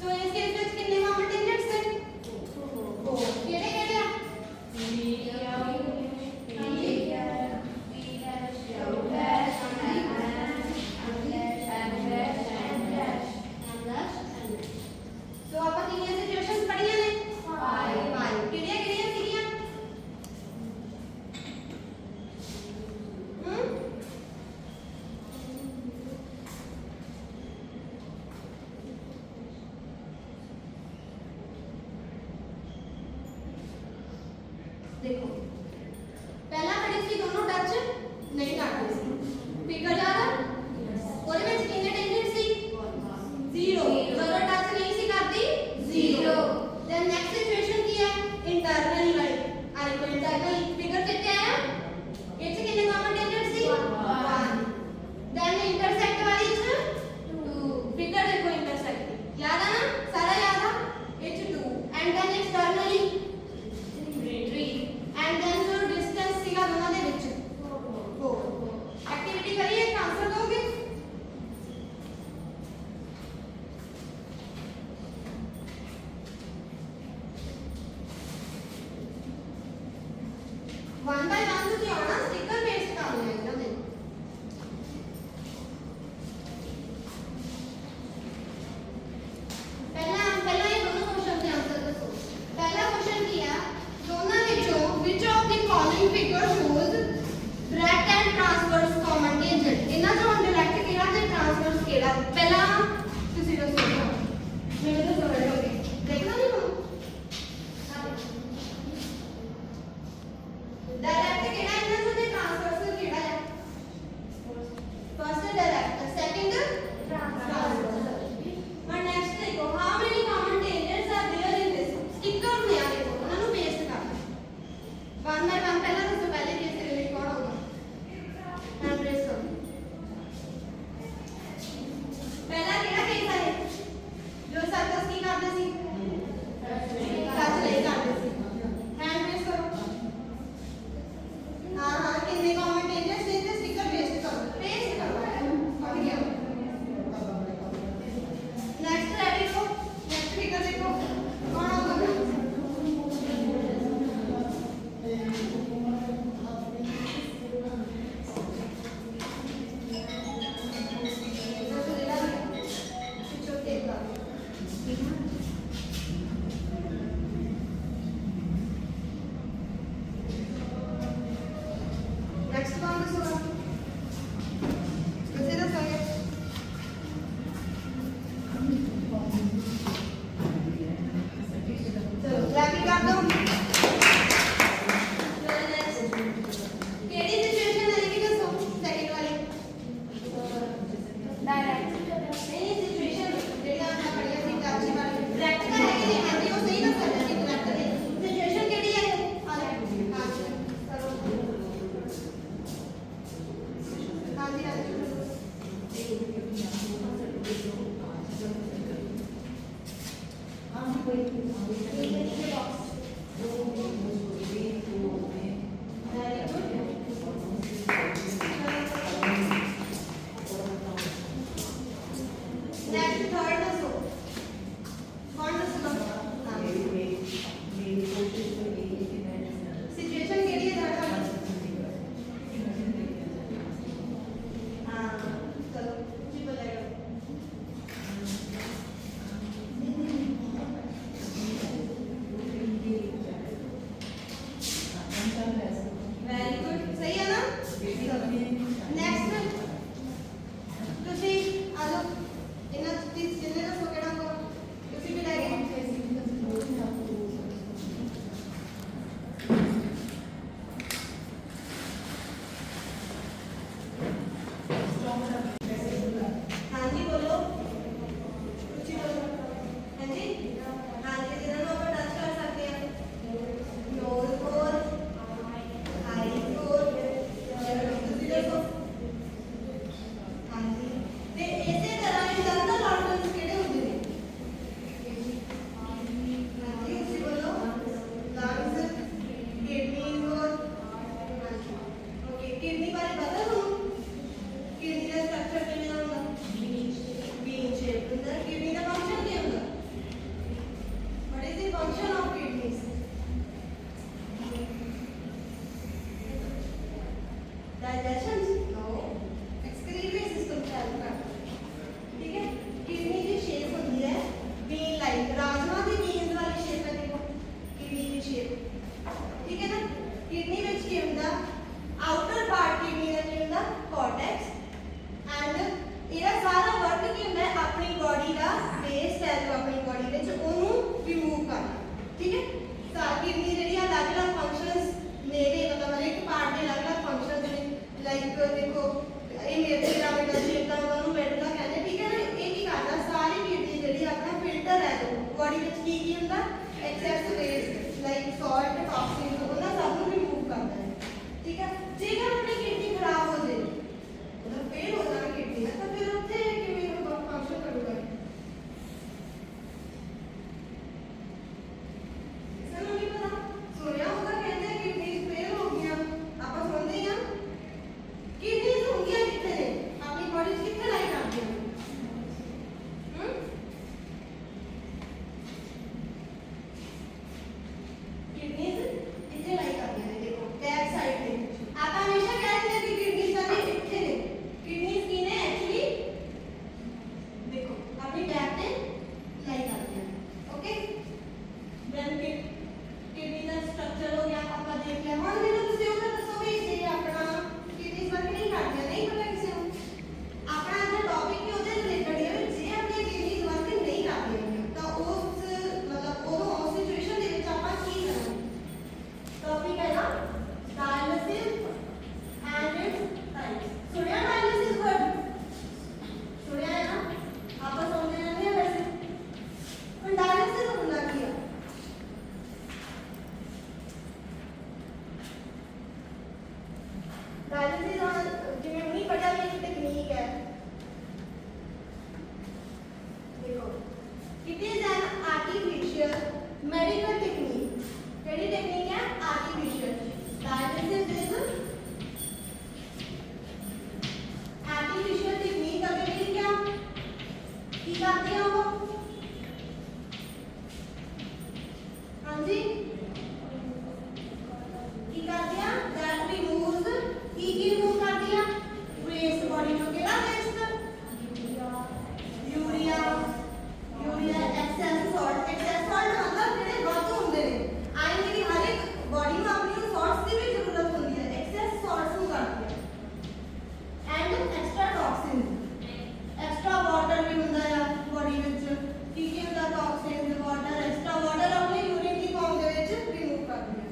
so ਇਸ ਕੇਸ ਵਿੱਚ ਕਿੰਨੇ ਕਾਮਨ ਟੈਂਜੈਂਟਸ ਨੇ ਕਿਹੜੇ ਕਿਹੜੇ ਆ ਸੋ ਆਪਾਂ ਕਿੰਨੀਆਂ ਸਿਚੁਏਸ਼ਨਸ ਪੜ੍ਹੀਆਂ ਨੇ 5 ਕਿਹੜੀਆਂ ਕਿਹੜੀਆਂ ਸੀਗੀਆਂ देखो पहला पढ़ी सी दोनों टच नहीं करते सी फिगर याद है ਉਹਦੇ ਵਿੱਚ ਕਿੰਨੇ ਟੈਂਜੈਂਟ ਸੀ 0 ਜਦੋਂ ਟੱਚ ਨਹੀਂ ਸੀ ਕਰਦੀ 0 ਦੈਨ ਨੈਕਸਟ ਸਿਚੁਏਸ਼ਨ ਕੀ ਹੈ ਇੰਟਰਨਲੀ ਵਾਲੀ ਆ ਦੇਖੋ ਇੰਟਰਨਲੀ ਫਿਗਰ ਕਿੱਥੇ ਆਇਆ ਇਹ ਚ ਕਿੰਨੇ ਕਾਮਨ ਟੈਂਜੈਂਟ ਸੀ 1 ਦੈਨ ਇੰਟਰਸੈਕਟ ਵਾਲੀ ਚ 2 ਫਿਗਰ ਦੇਖੋ ਇੰਟਰਸੈਕਟ ਯਾਦ ਆ ਨਾ ਸਾਰਾ ਯਾਦ ਆ ਇਹ ਚ 2 and then externally 3 and then ਜੋ ਡਿਸਟੈਂਸ ਸੀਗਾ ਦੋਨਾਂ ਦੇ ਵਿੱਚ 4 ਐਕਟੀਵਿਟੀ ਕਰੀਏ ਆਨਸਰ ਦੋਗੇ वन बाय वन ਤੁਸੀਂ ਆਉਣਾ ਸਟicker ਪੇਸਟ ਕਰ ਲੈਣਾ ਇਹਨਾਂ ਦੇ ਪਹਿਲਾਂ ਇਹ ਦੋਨੋਂ ਕੁਐਸਚਨ ਦੇ ਆਨਸਰ ਦੱਸੋ ਪਹਿਲਾ ਕੁਐਸਚਨ ਕੀ ਆ ਦੋਨਾਂ ਵਿੱਚੋਂ which of the following figure shows direct and transverse common tangent ਇਹਨਾਂ ਚੋਂ ਡਾਇਰੈਕਟ ਕਿਹੜਾ ਤੇ ਟ੍ਰਾਂਸਵਰਸ ਕਿਹੜਾ ਪਹਿਲਾਂ ਤੁਸੀਂ ਦੱਸੋ ਮੈਨੂੰ ਦੱਸੋ ਬੈਠੋਗੇ ਦੇਖਣਾ ਨਹੀਂ ਤੁਹਾਨੂੰ डायरेक्ट केड़ा इनमें से दे ट्रांसवर्सल केड़ा है फर्स्ट डायरेक्ट सेकंड ट्रांसवर्सल और नेक्स्ट देखो how many common tangents are there in this sticker में आ देखो उन्हां नु पेस्ट कर वन बाय वन पहला दसो पहले केस दे लिए कौन होगा हैंड प्रेस करो पहला केड़ा केस है जो सर्कस की करदे सी टच नहीं करदे सी हैंड प्रेस करो हाँ कितने कॉमन टेंजेंट्स देते स्टिकर पेस्ट करो पढ़ गया नेक्स्ट रेडी को नेक्स्ट फिगर देखो कौन होगा नेक्स्ट कौन दसोगा किसे दसोगे चलो क्लैपिंग कर दो केडी सिचुएशन है कि दसो सेकंड वाली डायरेक्ट नहीं सिचुएशन जेडी आपने पढ़ी थी टच वाली डायरेक्ट का है कि नहीं हां जी वो सही दस सकते हैं डायरेक्ट है सिचुएशन केडी है हां करो ਕਿਡਨੀ ਵਿੱਚ ਕੀ ਹੁੰਦਾ ਆਊਟਰ ਪਾਰਟ ਕਿਡਨੀ ਦਾ ਕੀ ਹੁੰਦਾ ਕੋਰਟੈਕਸ ਐਂਡ ਇਹਦਾ ਸਾਰਾ ਵਰਕ ਕੀ ਹੁੰਦਾ ਆਪਣੀ ਬੋਡੀ ਦਾ ਵੇਸਟ ਹੈ ਜੋ ਆਪਣੀ ਬੋਡੀ ਵਿੱਚ ਉਹਨੂੰ ਰਿਮੂਵ ਕਰਨਾ ਠੀਕ ਹੈ ਸਾਰੀ ਕਿਡਨੀ ਜਿਹੜੀ ਅਲੱਗ-ਅਲੱਗ ਫੰਕਸ਼ਨਸ ਮੇਰੇ ਮਤਲਬ ਇੱਕ ਪਾਰਟ ਦੇ ਅਲੱਗ-ਅਲੱਗ ਫੰਕਸ਼ਨਸ ਨੇ ਲਾਈਕ ਦੇਖੋ ਇਹ ਮੇਰੇ ਪਿਰਾਮਿਡਲ ਸ਼ੇਪ ਦਾ ਉਹਨੂੰ ਮੈਡੂਲਾ ਕਹਿੰਦੇ ਠੀਕ ਹੈ ਨਾ ਇਹ ਕੀ ਕਰਦਾ ਸਾਰੀ ਕਿਡਨੀ ਜਿਹੜੀ ਆਪਣਾ ਫਿਲਟਰ ਹੈ ਜੋ ਬੋਡੀ ਵਿੱਚ ਕੀ ਹੁੰਦਾ excess waste like salt toxin ਉਹਨਾਂ ਸਭ ਨੂੰ ਰਿਮੂਵ ਕਰਦਾ ਹੈ ਠੀਕ ਹੈ ਜੇਕਰ ਆਪਣੀ ਕਿਡਨੀ ਖਰਾਬ ਹੋ ਜਾਏ ਮਤਲਬ ਫੇਲ ਹੋ ਜਾਵੇ ਕਿਡਨੀ ਤਾਂ ਫਿਰ ਉੱਥੇ ਕਿਵੇਂ ਉਹ ਫੰਕਸ਼ਨ ਕਰੂਗਾ ਸਾਨੂੰ ਨਹੀਂ ਪਤਾ ਸੁਣਿਆ ਹੋਗਾ ਕਹਿੰਦੇ ਕਿਡਨੀ ਫੇਲ ਹੋ ਗਈਆਂ ਆਪਾਂ ਸੁਣਦੇ ਹਾਂ ਕਿਡਨੀ ਹੁੰਦੀਆਂ ਕਿੱਥੇ ਨੇ ਆਪਣੀ ਬੋਡੀ 'ਚ ਕਿੱਥੇ ਲਾਈ ਕਰਦੀਆਂ ਨੇ किडनीज इतने लाई करते हैं देखो बैक साइड पे आप हमेशा कहते हैं कि किडनीज सारी इतने ने किडनीज की ने एक्चुअली देखो अपनी बैक पे लाई करते हैं ओके देन किडनी का स्ट्रक्चर हो गया आपका देख लिया मान लीजिए ਤੁਸੀਂ ਉਹ ਦੱਸੋਗੇ ਜੇ ਆਪਣਾ ਕਿਡਨੀਜ਼ ਵਰਕ ਨਹੀਂ ਕਰਦੀਆਂ ਨਹੀਂ ਪਤਾ ਕਿਸੇ ਨੂੰ ਆਪਣਾ ਜਿਹੜਾ ਟੌਪਿਕ ਹੈ ਉਹਦੇ ਰਿਲੇਟਡ ਹੈ ਜੇ ਆਪਣੀ ਕਿਡਨੀਜ਼ ਵਰਕ ਨਹੀਂ ਕਰਦੀਆਂ ਤਾਂ ਉਸ ਮਤਲਬ ਉਹ ਸਿਚੁਏਸ਼ਨ ਦੇ ਵਿੱਚ ਆਪਾਂ ਕੀ ਕਰਾਂਗੇ टॉपिक है ना डायलिसिस एंड इट्स टाइप्स सुनिया डायलिसिस वर्ड सुनिया है ना आप समझ रहे हैं वैसे पर डायलिसिस होना क्या डायलिसिस और जिन्हें नहीं पता ये टेक्निक है देखो it is an artificial medical technique केड़ी टेक्निक है artificial dialysis is artificial technique का मीनिंग क्या की करते हैं वो हां जी की करते हैं दैट रिमूव्स की रिमूव करते हैं वेस्ट बॉडी में केड़ा waste urea urea excess salt मतलब जेडे वाधू हुंदे ने आई मेरी हर एक बॉडी में अपनी सॉल्ट्स की भी जरूरत होती है एक्सेस सॉल्ट्स ਨੂੰ ਕਰਦੀ ਹੈ and extra toxin extra water ਵੀ ਹੁੰਦਾ ਹੈ ਬੋਡੀ ਵਿੱਚ ਕੀ ਕੀ ਹੁੰਦਾ ਟੌਕਸਿਨ ਵਾਟਰ ਐਕਸਟਰਾ ਵਾਟਰ ਆਪਣੀ ਯੂਰਿਨ ਦੀ ਫਾਰਮ ਦੇ ਵਿੱਚ ਰਿਮੂਵ ਕਰਦੀ ਹੈ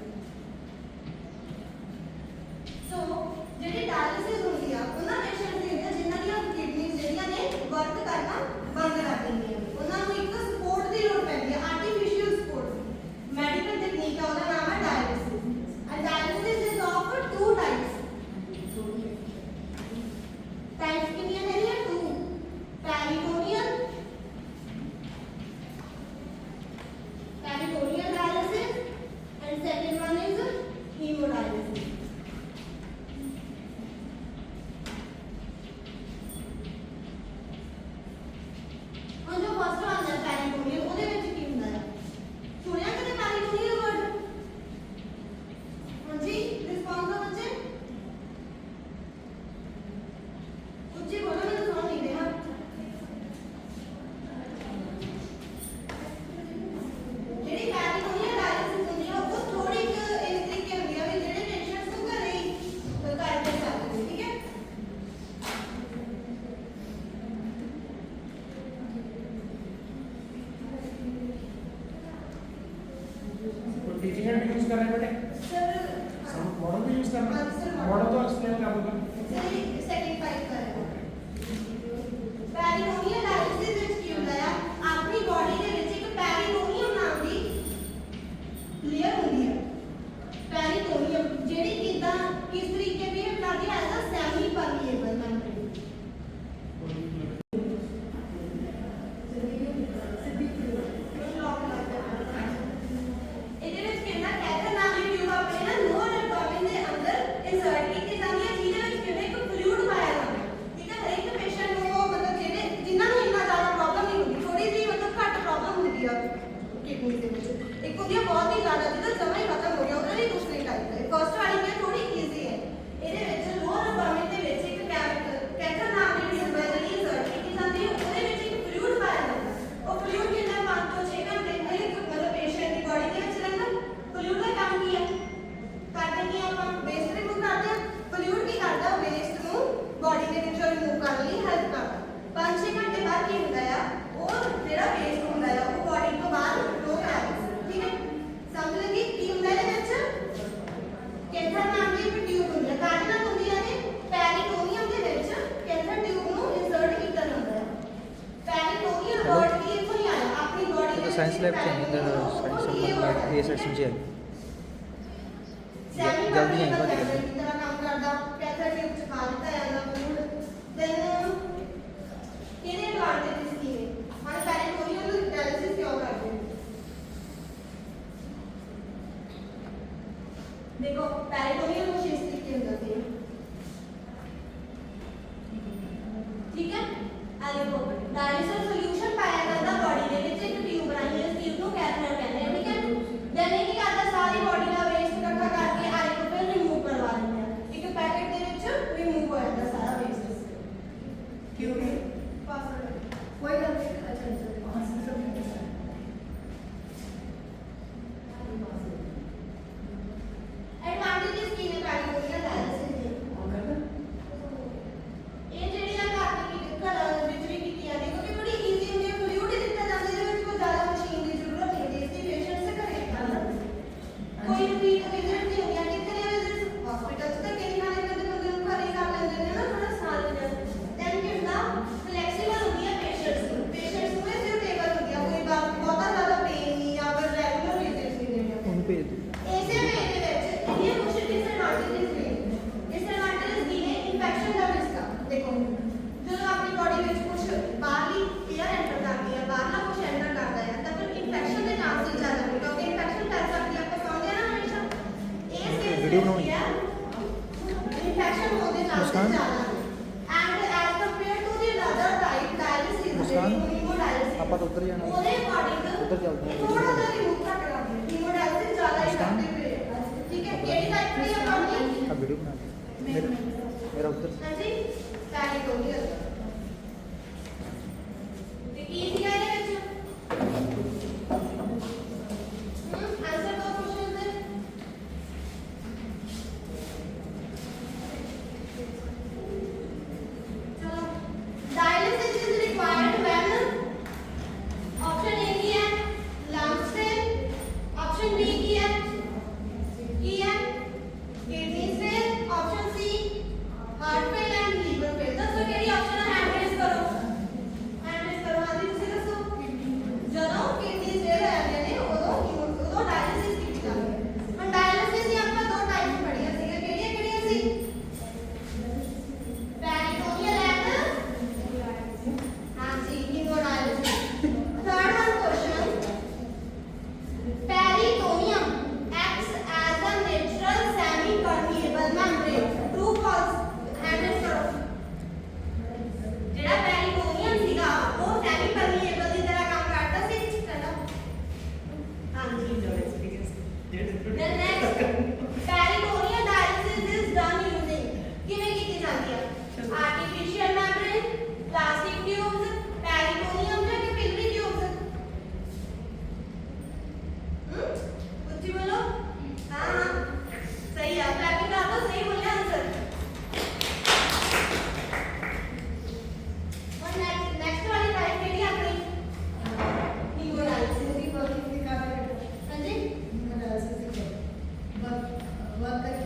ਸੋ ਜਿਹੜੀ ਡਾਇਲਿਸਿਸ ਹੁੰਦੀ ਆ ਉਹਨਾਂ ਪੇਸ਼ੈਂਟਸ ਦੇ ਜਿਨ੍ਹਾਂ ਦੀਆਂ ਕਿਡਨੀਜ਼ ਜਿਹੜੀਆਂ ਨੇ ਵਰਕ ਕਰਨਾ ਬੰਦ ਕਰ ਦਿੰਦੀਆਂ ਉਹਨਾਂ ਨੂੰ ਇੱਕ ਸਪੋਰਟ ਦੀ ਲੋੜ ਪੈਂਦੀ ਹੈ ਆਰਟੀਫੀਸ਼ੀਅਲ ਸਪੋਰਟ मेडिकल टेक्निक का उसका नाम है dialysis and dialysis is of two types कितनी है two peritoneal dialysis and second one is haemodialysis और जो फर्स्ट वन है पेरिटोनियल ਉਹਦੇ ਵਿੱਚ ਕੀ ਹੁੰਦਾ ਹੈ सुनिया कदे पेरिटोनियल वर्ड हां जी रिस्पांस दो बच्चे उच्ची बोलो मैं सुन नहीं रहा जेडी पेरिटोनियल डायलिसिस होती है वो थोड़ी इस तरीके होती है जेडे पेशेंट्स को घरे ही करते सकते हैं ठीक है टीचिंग एड यूज कर रहे हैं बेटे सर मॉडल भी यूज करना हाँ, सर, मॉडल तो एक्सप्लेन कर दो सेकंड फाइव कर पेरिटोनियल डायलिसिस ਵਿੱਚ ਕੀ ਹੁੰਦਾ ਹੈ ਆਪਣੀ ਬੋਡੀ ਦੇ ਵਿੱਚ ਇੱਕ ਪੈਰੀਟੋਨੀਅਮ ਨਾਮ ਦੀ ਲੇਅਰ ਹੁੰਦੀ ਹੈ ਪੈਰੀਟੋਨੀਅਮ ਜਿਹੜੀ ਕਿਦਾਂ ਕਿਸ ਤਰੀਕੇ ਬਿਹੇਵ ਕਰਦੀ ਹੈ as a semi permeable membrane ਇਹਦੇ ਵਿੱਚ ਕਿੰਨਾ ਕੈਥਰ ਨਾਮ ਦੀ ਟਿਊਬ ਆਪਣੇ ਨਾ ਲੋਅਰ ਐਬਡੋਮਨ ਦੇ ਅੰਦਰ ਇਨਸਰਟ ਕੀਤੀ ਜਾਂਦੀ ਹੈ ਜਿਹਦੇ ਵਿੱਚ ਕਿੰਨੇ ਇੱਕ ਫਲੂਇਡ ਪਾਇਆ ਜਾਂਦਾ ਹੈ ਠੀਕ ਹੈ ਹਰ ਇੱਕ ਪੇਸ਼ੈਂਟ ਨੂੰ ਉਹ ਮਤਲਬ ਜਿਹੜੇ ਜਿਨ੍ਹਾਂ ਨੂੰ ਇੰਨਾ ਜ਼ਿਆਦਾ ਪ੍ਰੋਬਲਮ ਨਹੀਂ ਹੁੰਦੀ ਥੋੜੀ ਜਿਹੀ ਮਤਲਬ ਘੱਟ ਪ੍ਰੋਬਲਮ ਹੁੰਦੀ ਆ ਕਿਡਨੀ ਦੇ ਵਿੱਚ ਇੱਕ ਹੁੰਦੀ ਆ ਬਹੁਤ ਹੀ ਜ਼ਿਆਦਾ ਜਿਹਦਾ ਜਮਾ ਹੀ ਖਤਮ ਹੋ ਗਿਆ ਉਹਦੇ ਲਈ ਦੂਸਰੀ ਟਾਈਪ ਹੈ ਫਰਸਟ ਵਾਲੀ ਹੈ ਥੋੜੀ ਈਜ਼ੀ ਹੈ ਇਹਦੇ ਵਿੱਚ ਲੋਅਰ ਐਬਡੋਮਨ ਦੇ ਵਿੱਚ ਇੱਕ लैब के अंदर संबंध ये सेक्शन से जल्दी नहीं पता की तरह काम करदा कैथर ट्यूब च खा दिता जांदा फूड देन किहड़े एडवांटेजेस की है हमारे पेरिटोनियल डायलिसिस क्यों करते हैं देखो पेरिटोनियल को किस तरीके होता है ठीक है आ देखो डायलिसिस सॉल्यूशन पाया जाता बॉडी ਦੇ ਵਿੱਚ ਇੱਕ ट्यूब ਬਣਾਈ ਹੈ ट्यूब ਨੂੰ कैथर ਕਹਿੰਦੇ हैं ठीक है देन ਇਹ ਕੀ ਕਰਦਾ ਸਾਰੀ ਬॉडी ਦਾ ਵੇਸਟ ਇਕੱਠਾ ਕਰਕੇ ਆਇਲ को फिर रिमूव करवा ਦਿੰਦੇ ਆ ਇੱਕ ਪੈਕੇਟ ਦੇ ਵਿੱਚ ਰਿਮੂਵ ਹੋ ਜਾਂਦਾ ਸਾਰਾ ਵੇਸਟ क्यों है कोई गल नहीं एडवांटेजेस की ने पेरिटोनियल डायलिसिस ਦੇ ਇਹ ਜਿਹੜੀਆਂ ਘਰ ਵਿੱਚ ਵੀ ਕੀਤੀਆਂ ਨੇ ਕਿਉਂਕਿ ਬੜੀ ਈਜ਼ੀ ਹੁੰਦੀ ਹੈ ਫਲੂਇਡ ਦਿੱਤਾ ਜਾਂਦਾ ਇਹਦੇ ਵਿੱਚ ਕੋਈ ਜ਼ਿਆਦਾ ਮਸ਼ੀਨ ਦੀ ਜ਼ਰੂਰਤ ਨਹੀਂ ਹੁੰਦੀ ਇਸੇ ਪੇਸ਼ੈਂਟ ਸੇ ਘਰੇ ਕਰਨਾ ਕੋਈ ਰਿਪੀਟ ਵਿਜ਼ਿਟ ਨਹੀਂ ਹੁੰਦੀਆਂ ਕਿੰਨੇ ਵਿਜ਼ਿਟ ਹਸਪੀਟਲ ਚ ਤਾਂ ਕਈ ਖਾਣੇ ਕਰਦੇ ਬੰਦੇ ਨੂੰ ਘਰੇ ਕਰ ਲੈਂਦੇ ਨੇ ਨਾ ਥੋੜਾ ਸਾਲ ਵਿੱਚ ਦੈਨ ਕੀ ਹੁੰਦਾ ਫਲੈਕਸੀਬਲ ਹੁੰਦੀ ਹੈ ਪੇਸ਼ੈਂਟਸ ਨੂੰ ਇਹ ਸੁਟੇਬਲ ਹੁੰਦੀ ਹੈ ਕੋਈ ਬਹੁਤਾ ਜ਼ਿਆਦਾ ਪੇਨ ਨਹੀਂ ਜਾਂ ਫਿਰ ਰੈਗੂਲਰ ਵਿਜ਼ਿਟਸ ਨਹੀਂ ਦੇਣੀਆਂ ਉਹਨੂੰ ਭੇਜ ਦਿਓ ਇਸੇ ਵੇ ਦੇ ਵਿੱਚ ਇਹਦੀਆਂ ਕੁਝ ਡਿਸਐਡਵਾਂਟੇजेस ਨੇ ਡਿਸਐਡਵਾਂਟੇजेस ਕੀ ਨੇ ਇਨਫੈਕਸ਼ਨ ਦਾ ਰਿਸਕ ਦੇਖੋ ਜਦੋਂ ਆਪਣੀ ਬੋਡੀ ਵਿੱਚ ਕੁਝ ਬਾਹਰਲੀ ਏਅਰ ਐਂਟਰ ਕਰਦੀ ਹੈ ਬਾਹਰਲਾ ਕੁਝ ਐਂਟਰ ਕਰਦਾ ਹੈ ਤਾਂ ਫਿਰ ਇਨਫੈਕਸ਼ਨ ਦੇ ਚਾਂਸਸ ਜ਼ਿਆਦਾ ਨੇ ਕਿਉਂਕਿ ਇਨਫੈਕਸ਼ਨ ਫੈਲ ਸਕਦੀ ਹੈ ਆਪਾਂ ਸਮਝਦੇ ਹਾਂ ਨਾ ਹਮੇਸ਼ਾ ਇਹ ਸੇਸ ਵੀਡੀਓ ਬਣਾਉਣੀ ਹੈ ਇਨਫੈਕਸ਼ਨ ਹੋਣ ਦੇ ਚਾਂਸਸ ਜ਼ਿਆਦਾ ਨੇ and as compare to the other type dialysis Muskan, haemodialysis ਆਪਾਂ ਤਾਂ ਉੱਧਰ ਜਾਣਾ। ਉਹਦੇ ਅਕੋਰਡਿੰਗ ਉੱਧਰ ਚੱਲਦੇ ਹਾਂ। ਥੋੜਾ ਜਿਹਾ ਰਿਮੂਵ ਘੱਟ ਕਰਦੇ ਹਾਂ ਹੀਮੋਡਾਇਲਿਸਿਸ ਜ਼ਿਆਦਾ ਹੀ ਕਰਦੇ ਪਏ ਠੀਕ ਹੈ ਕਿਹੜੀ ਟਾਈਪ ਦੀ ਆਪਾਂ ਆਪਣੀ ਆ ਵੀਡੀਓ ਬਣਾ ਦੇ ਮੇਰਾ ਉੱਧਰ ਹਾਂਜੀ ਪੈਰਿਟੋਨੀਅਲ ਤੇ ਕੀ ਸੀਗਾ ਇਹਦੇ ਵਿੱਚ ਆਨਸਰ ਦੋ ਕੁਐਸਚਨ ਦੇ ਚਲੋ dialysis is required when option A की है लंग्स से ऑप्शन बी की है किडनी से option C heart fail and liver fail दसो केड़ी ऑप्शन है हैंड रेस करो हां जी ਤੁਸੀਂ ਦੱਸੋ ਜਦੋਂ ਕਿਡਨੀ ਫੇਲ ਹੋ ਜਾਂਦੇ ਨੇ ਉਦੋਂ ਡਾਇਲਿਸਿਸ ਕੀਤੀ ਜਾਂਦੀ ਹੈ ਹੁਣ ਡਾਇਲਿਸਿਸ ਦੀ ਆਪਾਂ ਦੋ ਟਾਈਪ ਪੜ੍ਹੀਆਂ ਸੀਗੀਆਂ ਕਿਹੜੀਆਂ ਸੀ ਪੈਰਿਟੋਨੀਅਲ ਐਂਡ हाँ जी haemodialysis third one question peritoneum acts as a natural semi permeable membrane true false hand करो ਜਿਹੜਾ ਪੈਰੀਟੋਨੀਅਮ ਸੀਗਾ ਉਹ ਸੈਮੀ ਪਰਮੀਏਬਲ ਦੀ ਤਰ੍ਹਾਂ ਕੰਮ ਕਰਦਾ ਸੀ ਕਹਿੰਦਾ ਹਾਂਜੀ then next peritoneal dialysis is done using ਕਿਵੇਂ ਕੀਤੀ ਜਾਂਦੀ ਹੈ artificial membrane plastic tubes peritoneum ਜਾਂ ਕਿ filtry tubes ਉੱਚੀ ਬੋਲੋ ਹਾਂ ਸਹੀ ਹੈ clapping ਕਰ ਦੋ ਸਹੀ ਬੋਲਿਆ ਆਨਸਰ और नेक्स्ट वाली टाइप केड़ी अपनी हीमोडायलिसिस की वर्किंग दिखा रहे हैं हां जी हीमोडायलिसिस की वर्क करके